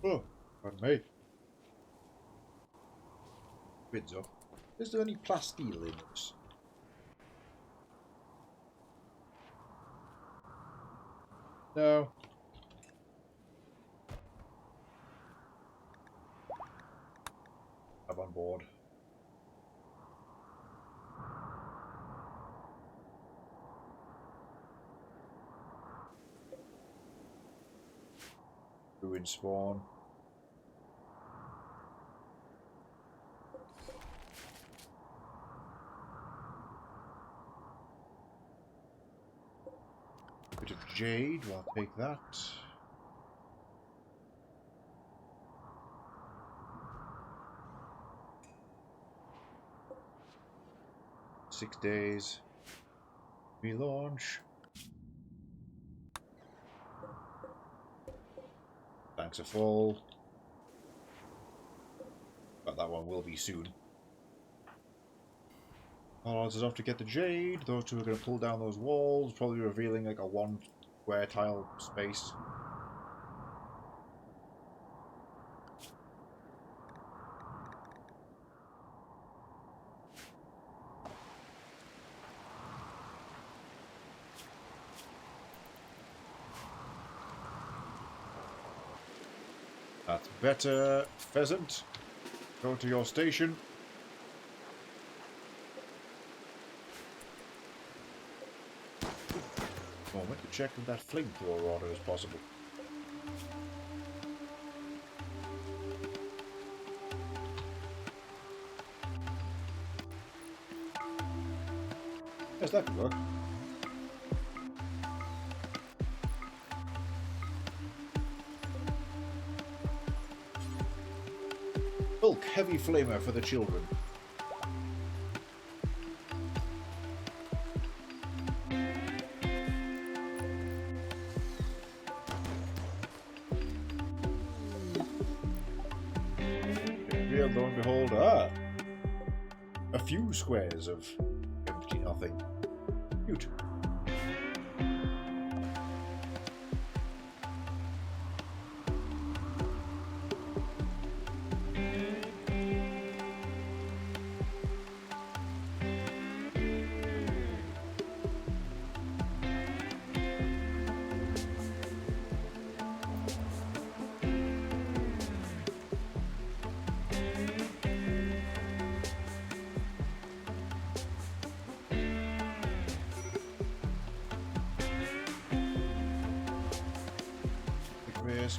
Oh, pardon me. Bids up. Is there any plasteel in this? No. I'm on board. Ruin spawn. Bit of jade, well, I'll take that. Six days. Relaunch. Banks are full. But that one will be soon. All odds is off to get the jade. Those two are going to pull down those walls, probably revealing like a 1 square tile space. That's better, pheasant. Go to your station. Moment to check if that flamethrower order is possible. Yes, that could work. Bulk heavy flamer for the children. And lo and behold, a few squares of empty nothing. Cute.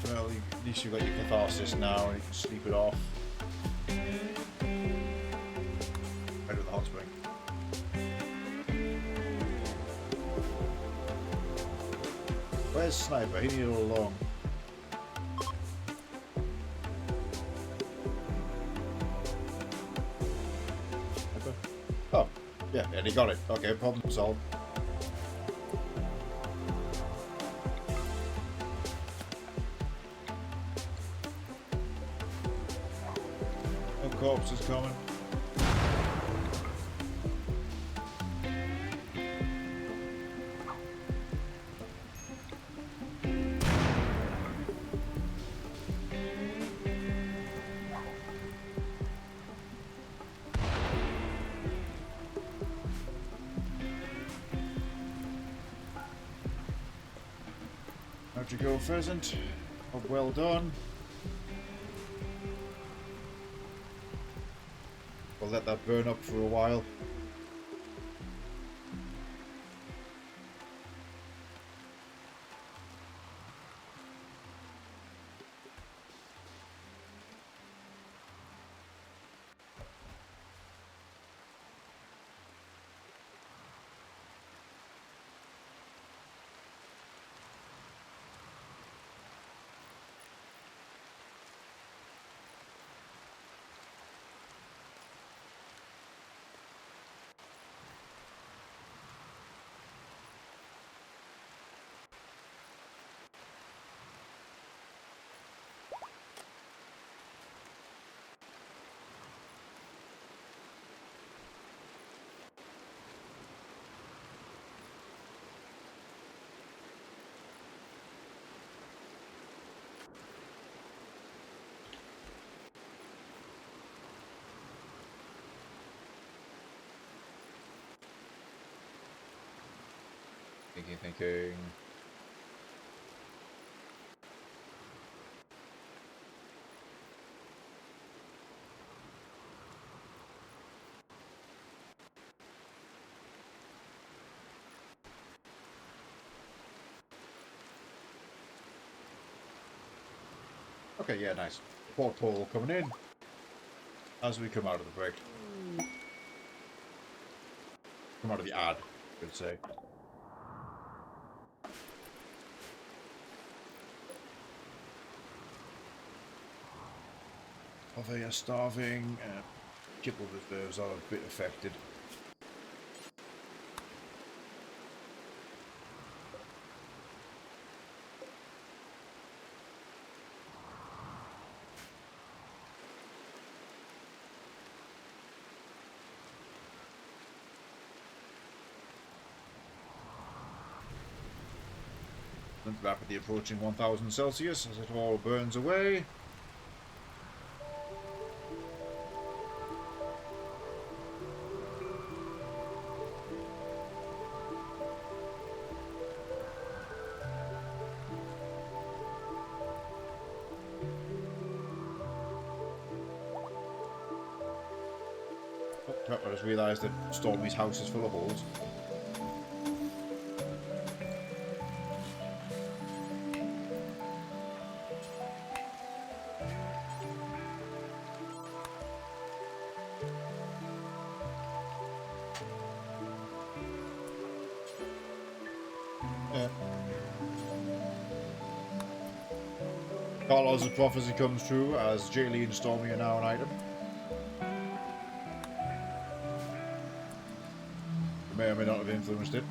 Well, at least you've got your catharsis now and you can sleep it off. Right with the hot spring. Where's Sniper? He needed all along. Sniper? Oh, yeah, and he got it. Okay, problem solved. Corpse is coming. Out you go, pheasant. Oh, well done. We'll let that burn up for a while. Thinking. Okay, yeah, nice. Porthole coming in as we come out of the break. Come out of the ad, I would say. Oh, they are starving. Kibble reserves are a bit affected. equipment rapidly approaching 1000 Celsius as it all burns away. Oh, I just realised that Stormy's house is full of holes. Carlos' prophecy comes true, as Jaylee and Stormy are now an item. You may or may not have influenced it.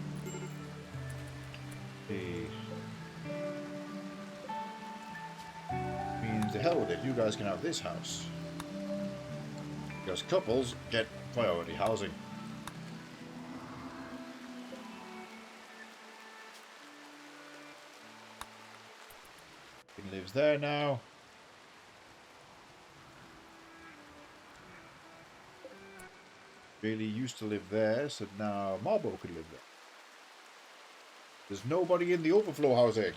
Means the hell with it, you guys can have this house. Because couples get priority housing. He lives there now. Really used to live there, so now Marbo could live there. There's nobody in the overflow housing.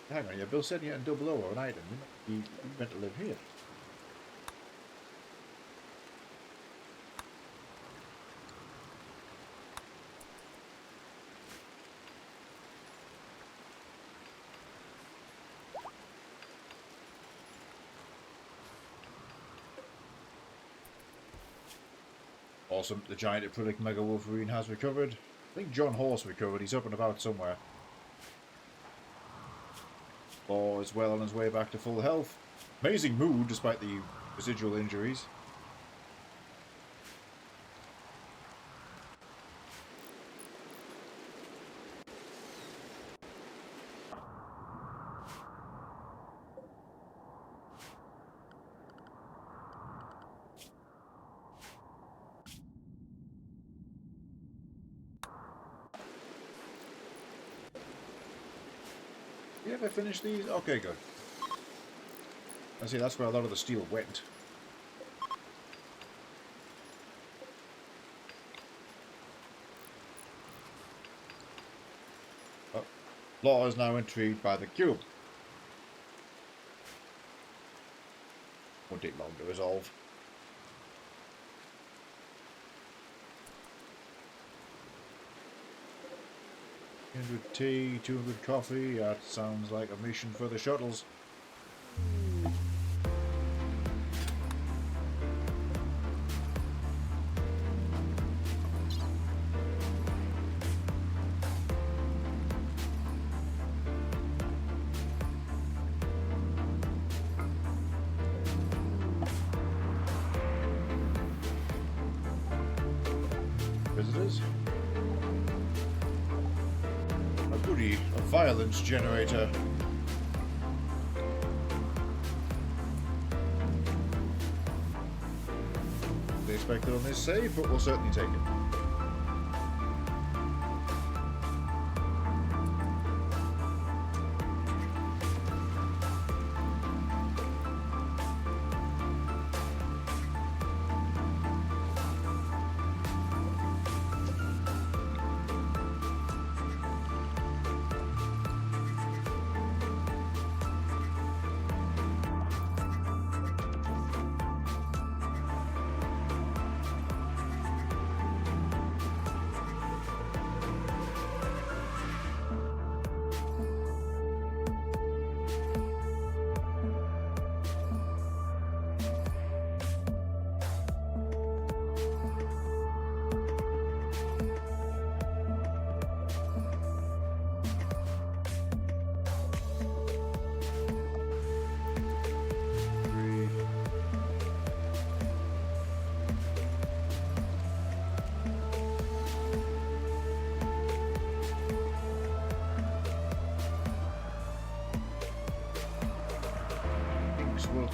Hang on, yeah, Bill said you had double O an item. You meant to live here. Awesome, the giant acrylic Mega Wolverine has recovered. I think John Horse recovered, he's up and about somewhere. Or is well on his way back to full health. Amazing mood despite the residual injuries. You ever finish these? Okay, good. I see, that's where a lot of the steel went. Oh, Law is now intrigued by the cube. Won't take long to resolve. 200 tea, 200 coffee, that sounds like a mission for the shuttles. Visitors? A violence generator. They expect it on this save, but we'll certainly take it.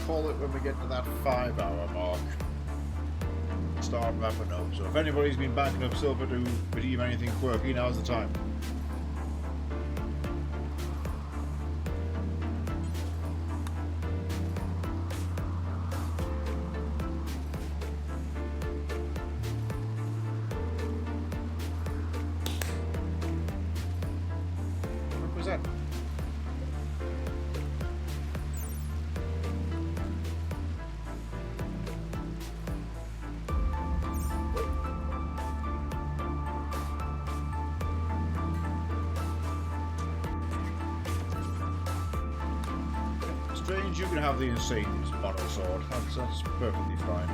call it when we get to that 5-hour mark. Start wrapping up. So if anybody's been backing up silver to redeem anything quirky, now's the time. What was that? Strange, you can have the insane mono sword. That's perfectly fine.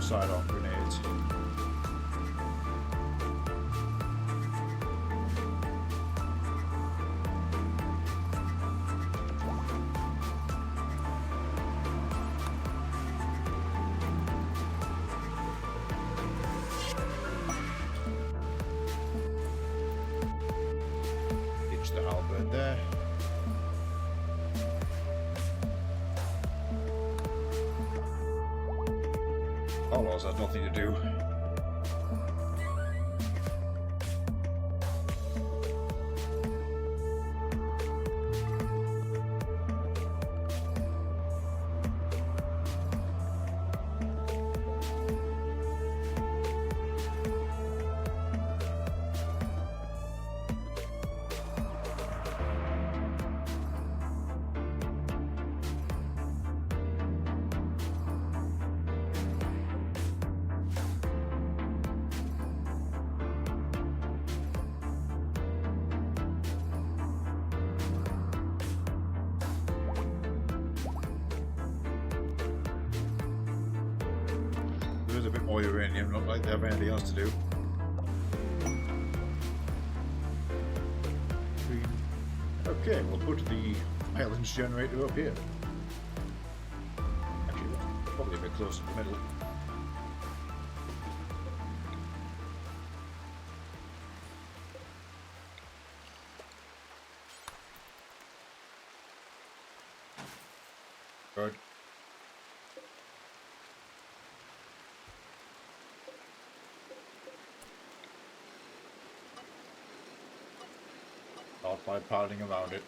Side-on grenades. Ditch the halberd there. Carlos has nothing to do. There is a bit more uranium, not like they have anything else to do. Okay, we'll put the islands generator up here. Actually, probably a bit closer to the middle. Good. Not by piling around it.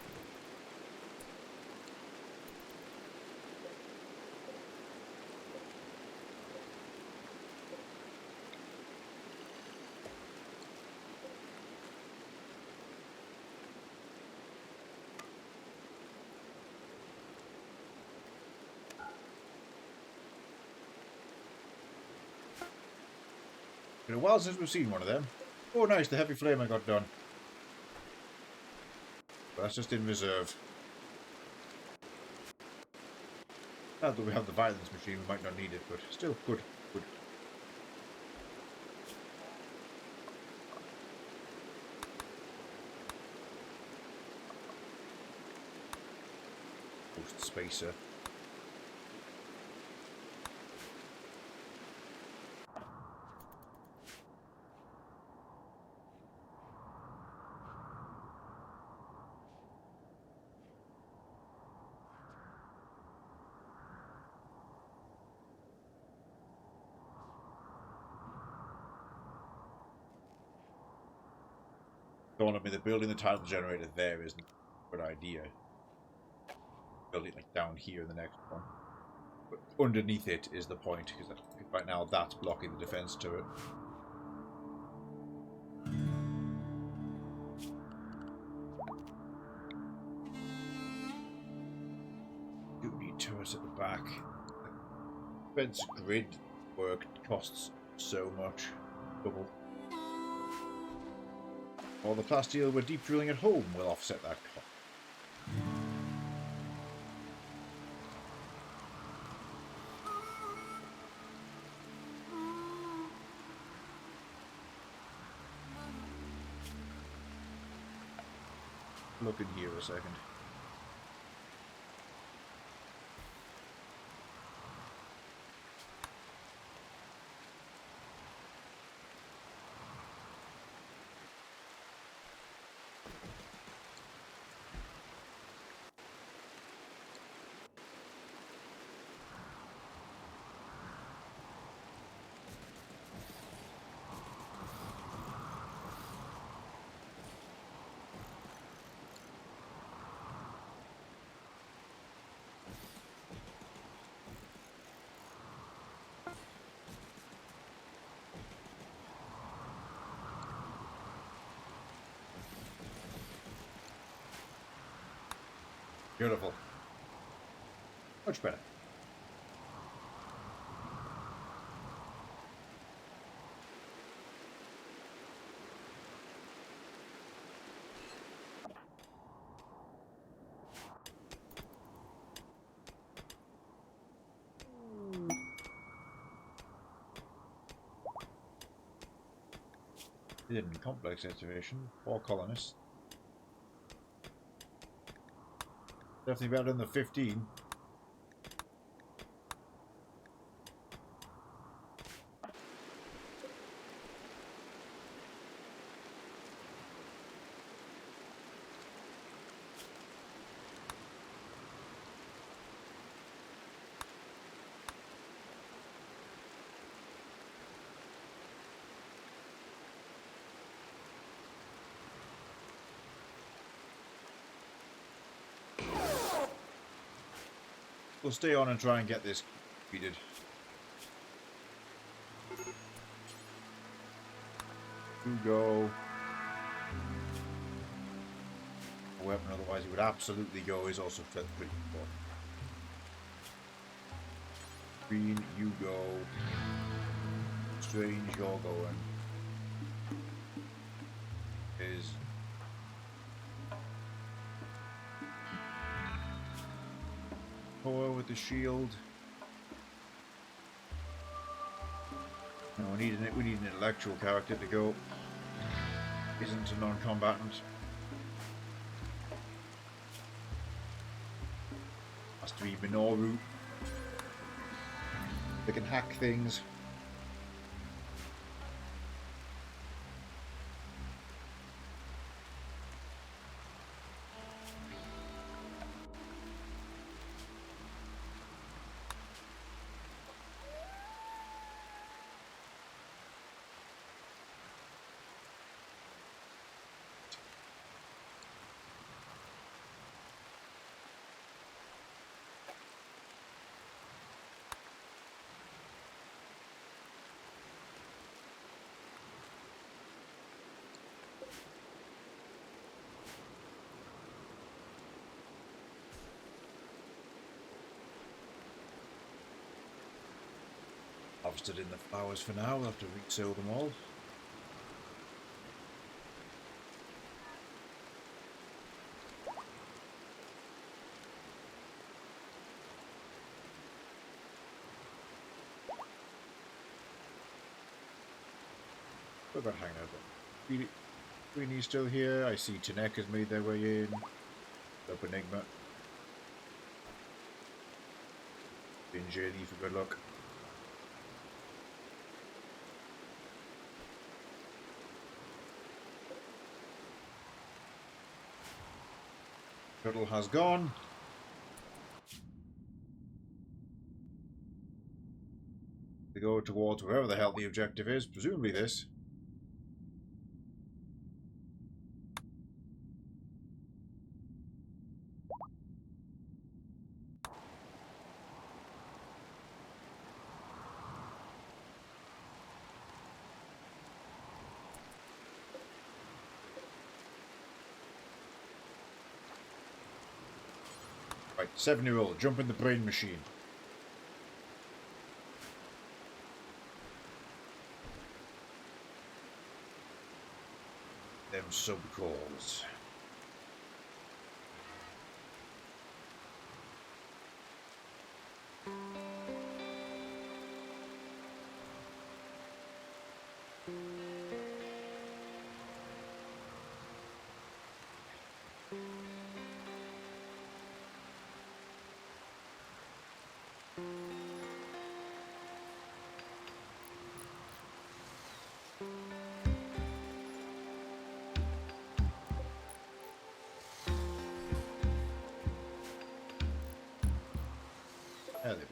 Been a while since we've seen one of them. Oh nice, the heavy flame I got done. But that's just in reserve. Now that we have the violence machine, we might not need it, but still good. Good. Post spacer. Don't want to be building the tidal generator there isn't a good idea. Build it like down here in the next one. But underneath it is the point, because right now that's blocking the defense turret. Do need turrets at the back. Defense grid work costs so much. Double. While the plasteel we're deep drilling at home will offset that cost. Look in here a second. Beautiful. Much better. Hidden complex activation. 4 colonists. Definitely better than the 15. We'll stay on and try and get this completed. Go. A weapon otherwise it would absolutely go is also pretty important. Green, you go. Strange, you're going. Is Power with the shield. No, we need an intellectual character to go. Isn't a non-combatant. Has to be Minoru. They can hack things. Harvested in the flowers for now. We'll have to resow them all. What about hangover? Queenie's still here. I see Tanek has made their way in. Up Enigma. Been JD for good luck. Turtle has gone. They go towards wherever the hell the objective is, presumably this. Right, 7-year-old, jump in the brain machine. Them sub-calls. There they be.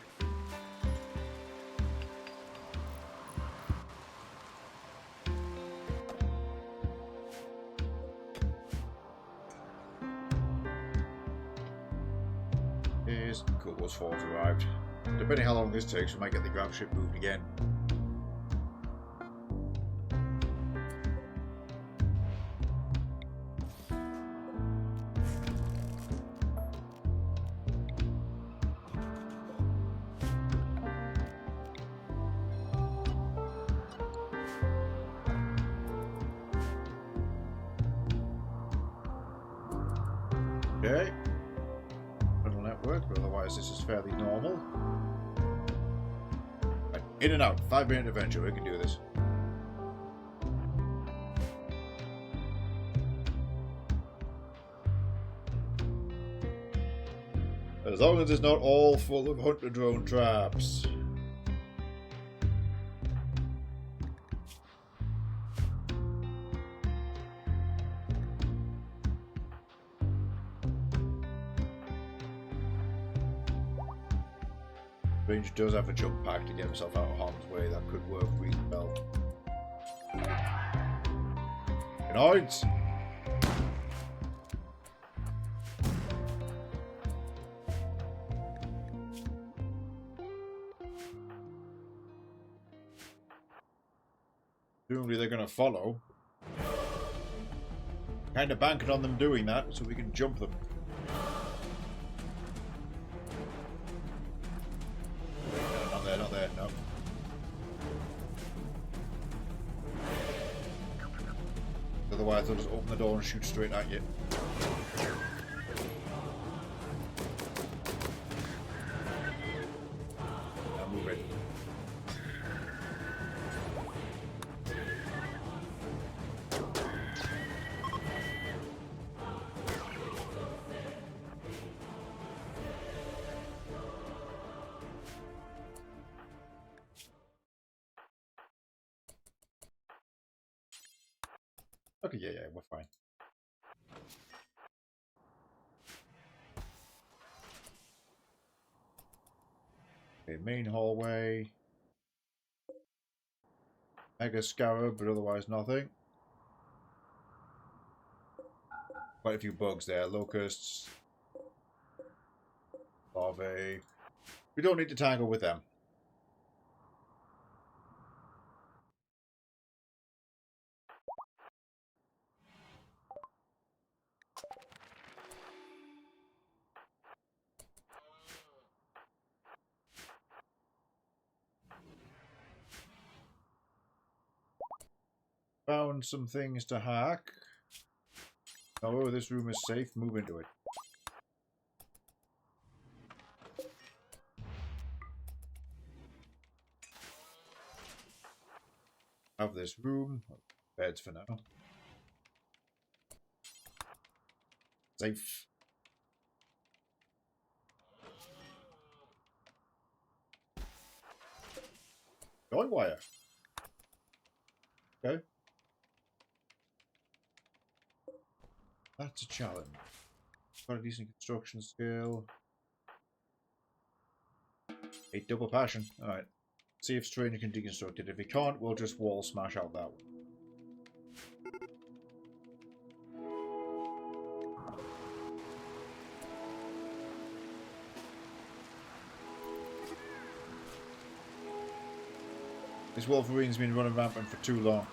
Here's cool, those fours arrived. Depending how long this takes, we might get the grab ship moved again. Okay. Little network, but otherwise this is fairly normal. Right, in and out. 5-minute adventure. We can do this. As long as it's not all full of hunter drone traps. Ranger does have a jump pack to get himself out of harm's way. That could work really well. Good night. Presumably they're going to follow. Kind of banking on them doing that so we can jump them. No, not there, not there, no. Otherwise they'll just open the door and shoot straight at you. Now move it. Okay, yeah, we're fine. Okay, main hallway. Mega scarab, but otherwise nothing. Quite a few bugs there. Locusts. Larvae. We don't need to tangle with them. Found some things to hack. Oh, this room is safe. Move into it. Have this room. Beds for now. Safe. Guy wire. Okay. That's a challenge. Got a decent construction skill. A double passion. Alright. See if Stranger can deconstruct it. If he can't, we'll just wall smash out that one. This Wolverine's been running rampant for too long.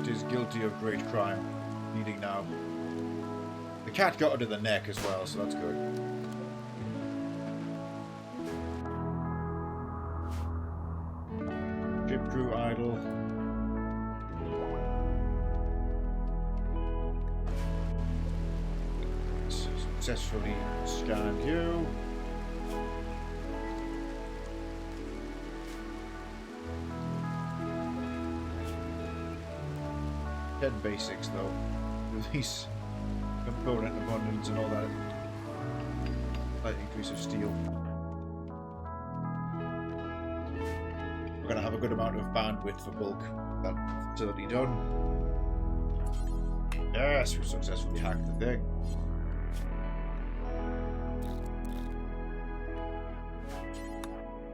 It is guilty of great crime. Needing now. The cat got under the neck as well, so that's good. Ship crew idle. Successfully scanned you. Dead basics though. With these component abundance and all that. Slight increase of steel. We're going to have a good amount of bandwidth for bulk. That facility done. Yes, we successfully hacked the thing.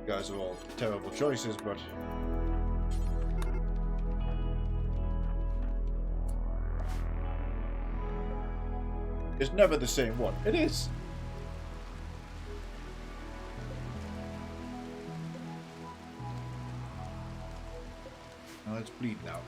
You guys are all terrible choices, but it's never the same one. It is. Now let's bleed now.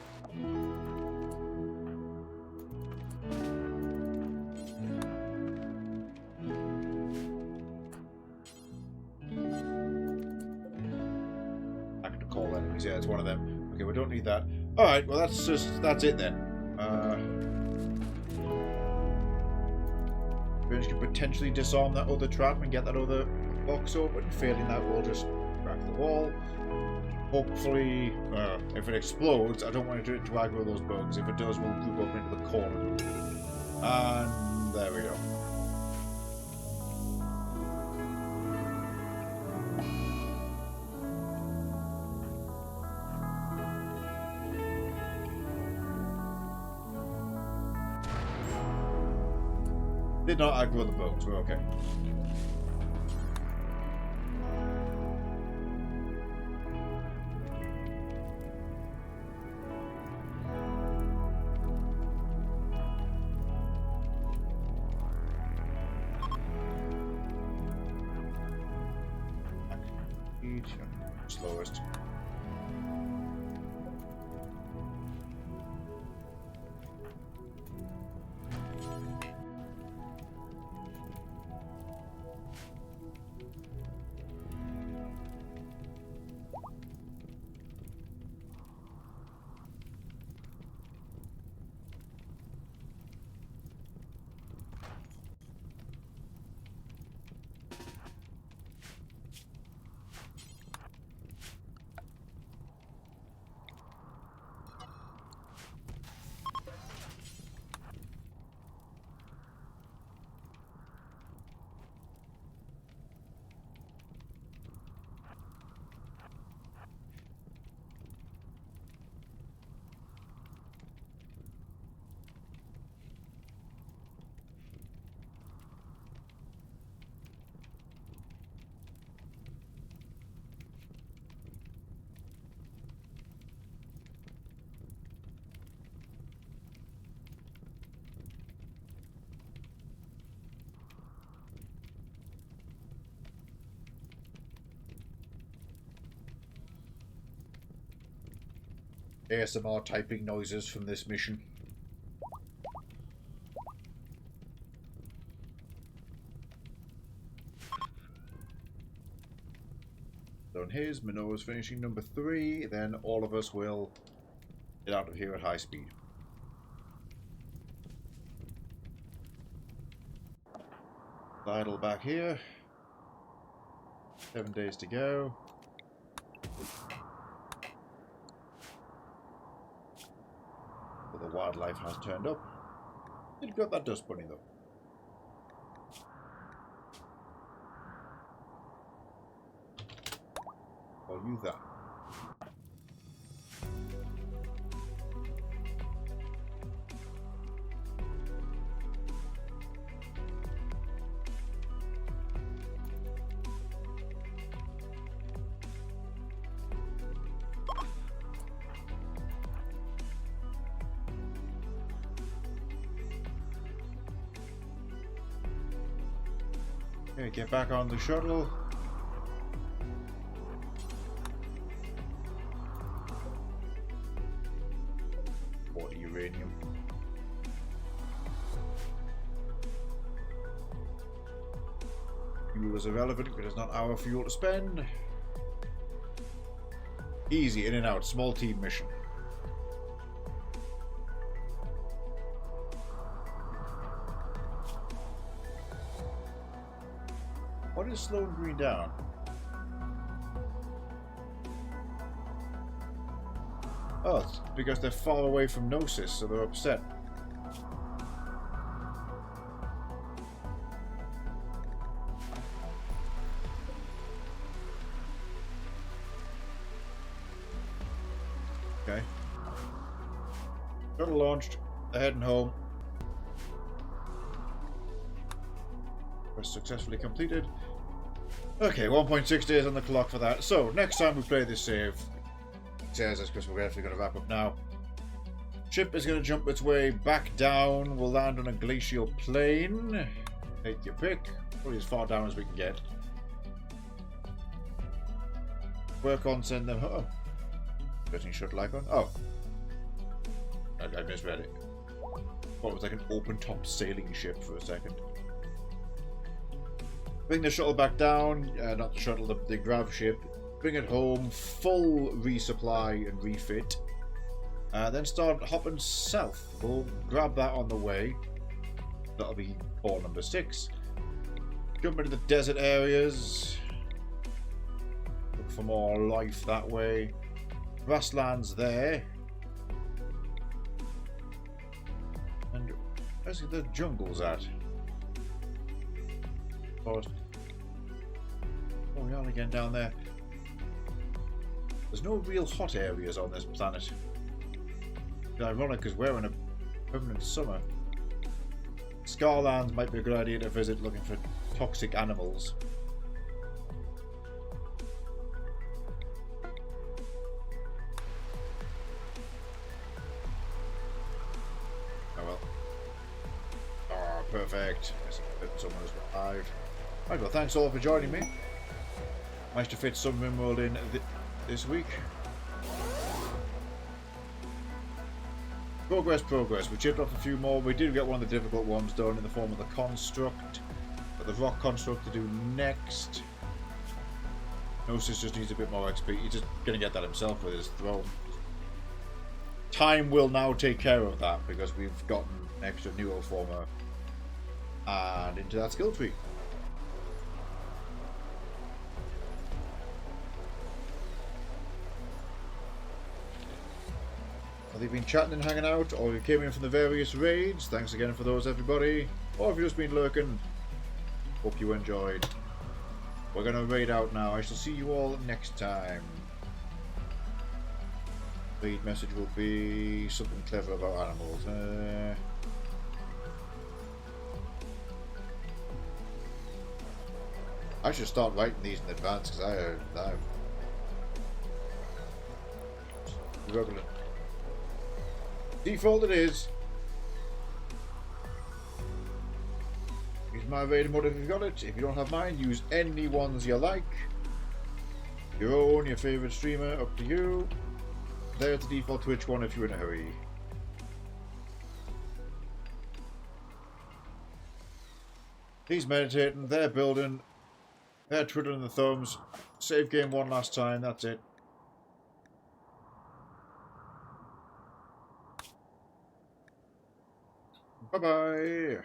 bugs. Yeah, it's one of them. Okay, we don't need that. All right. Well, that's it then. We can potentially disarm that other trap and get that other box open. Failing that, we'll just crack the wall. Hopefully, if it explodes, I don't want it to aggro those bugs. If it does, we'll group up into the corner. And there we go. Did not aggro the bugs, we're okay. Slowest. ASMR typing noises from this mission. So here's Minoa's finishing number 3, then all of us will get out of here at high speed. Idle back here. 7 days to go. The wildlife has turned up. Did got that dust bunny though. I'll use that. Okay, get back on the shuttle. Or uranium. Fuel is irrelevant because it's not our fuel to spend. Easy, in and out, small team mission. What is slowing green down? Oh, it's because they're far away from Gnosis, so they're upset. Okay. Shuttle launched. They're heading home. Quest successfully completed. Okay, 1.6 days on the clock for that. So, next time we play this save, it says this because we're definitely going to wrap up now. Ship is going to jump its way back down. We'll land on a glacial plain. Take your pick. Probably as far down as we can get. Work on send them home. Getting shuttle icon. Oh. I misread it. Thought it was like an open top sailing ship for a second. Bring the shuttle back down. Not the shuttle, the grav ship. bring it home, full resupply and refit. Then start hopping south. We'll grab that on the way. That'll be ball number 6. Jump into the desert areas. Look for more life that way. Grasslands there. And where's the jungles at? Forest. Oh, we are again down there. There's no real hot areas on this planet. It's ironic because we're in a permanent summer. Scarlands might be a good idea to visit looking for toxic animals. Oh well. Oh, perfect. Someone is alive. Right, well, thanks all for joining me. Managed to fit some Rimworld in this week. Progress. We chipped off a few more. We did get one of the difficult ones done in the form of the construct. But the rock construct to do next. Gnosis just needs a bit more XP. He's just going to get that himself with his throne. Time will now take care of that because we've gotten an extra Neuroformer and into that skill tree. Have you been chatting and hanging out, or you came in from the various raids? Thanks again for those, everybody. Or if you've just been lurking, hope you enjoyed. We're going to raid out now. I shall see you all next time. Raid message will be something clever about animals. I should start writing these in advance because I'm struggling. Default it is. Use my raid mode if you've got it. If you don't have mine, use any ones you like. Your own, your favourite streamer, up to you. There's the default Twitch one if you're in a hurry. He's meditating, they're building, they're twiddling the thumbs. Save game one last time, that's it. Bye-bye.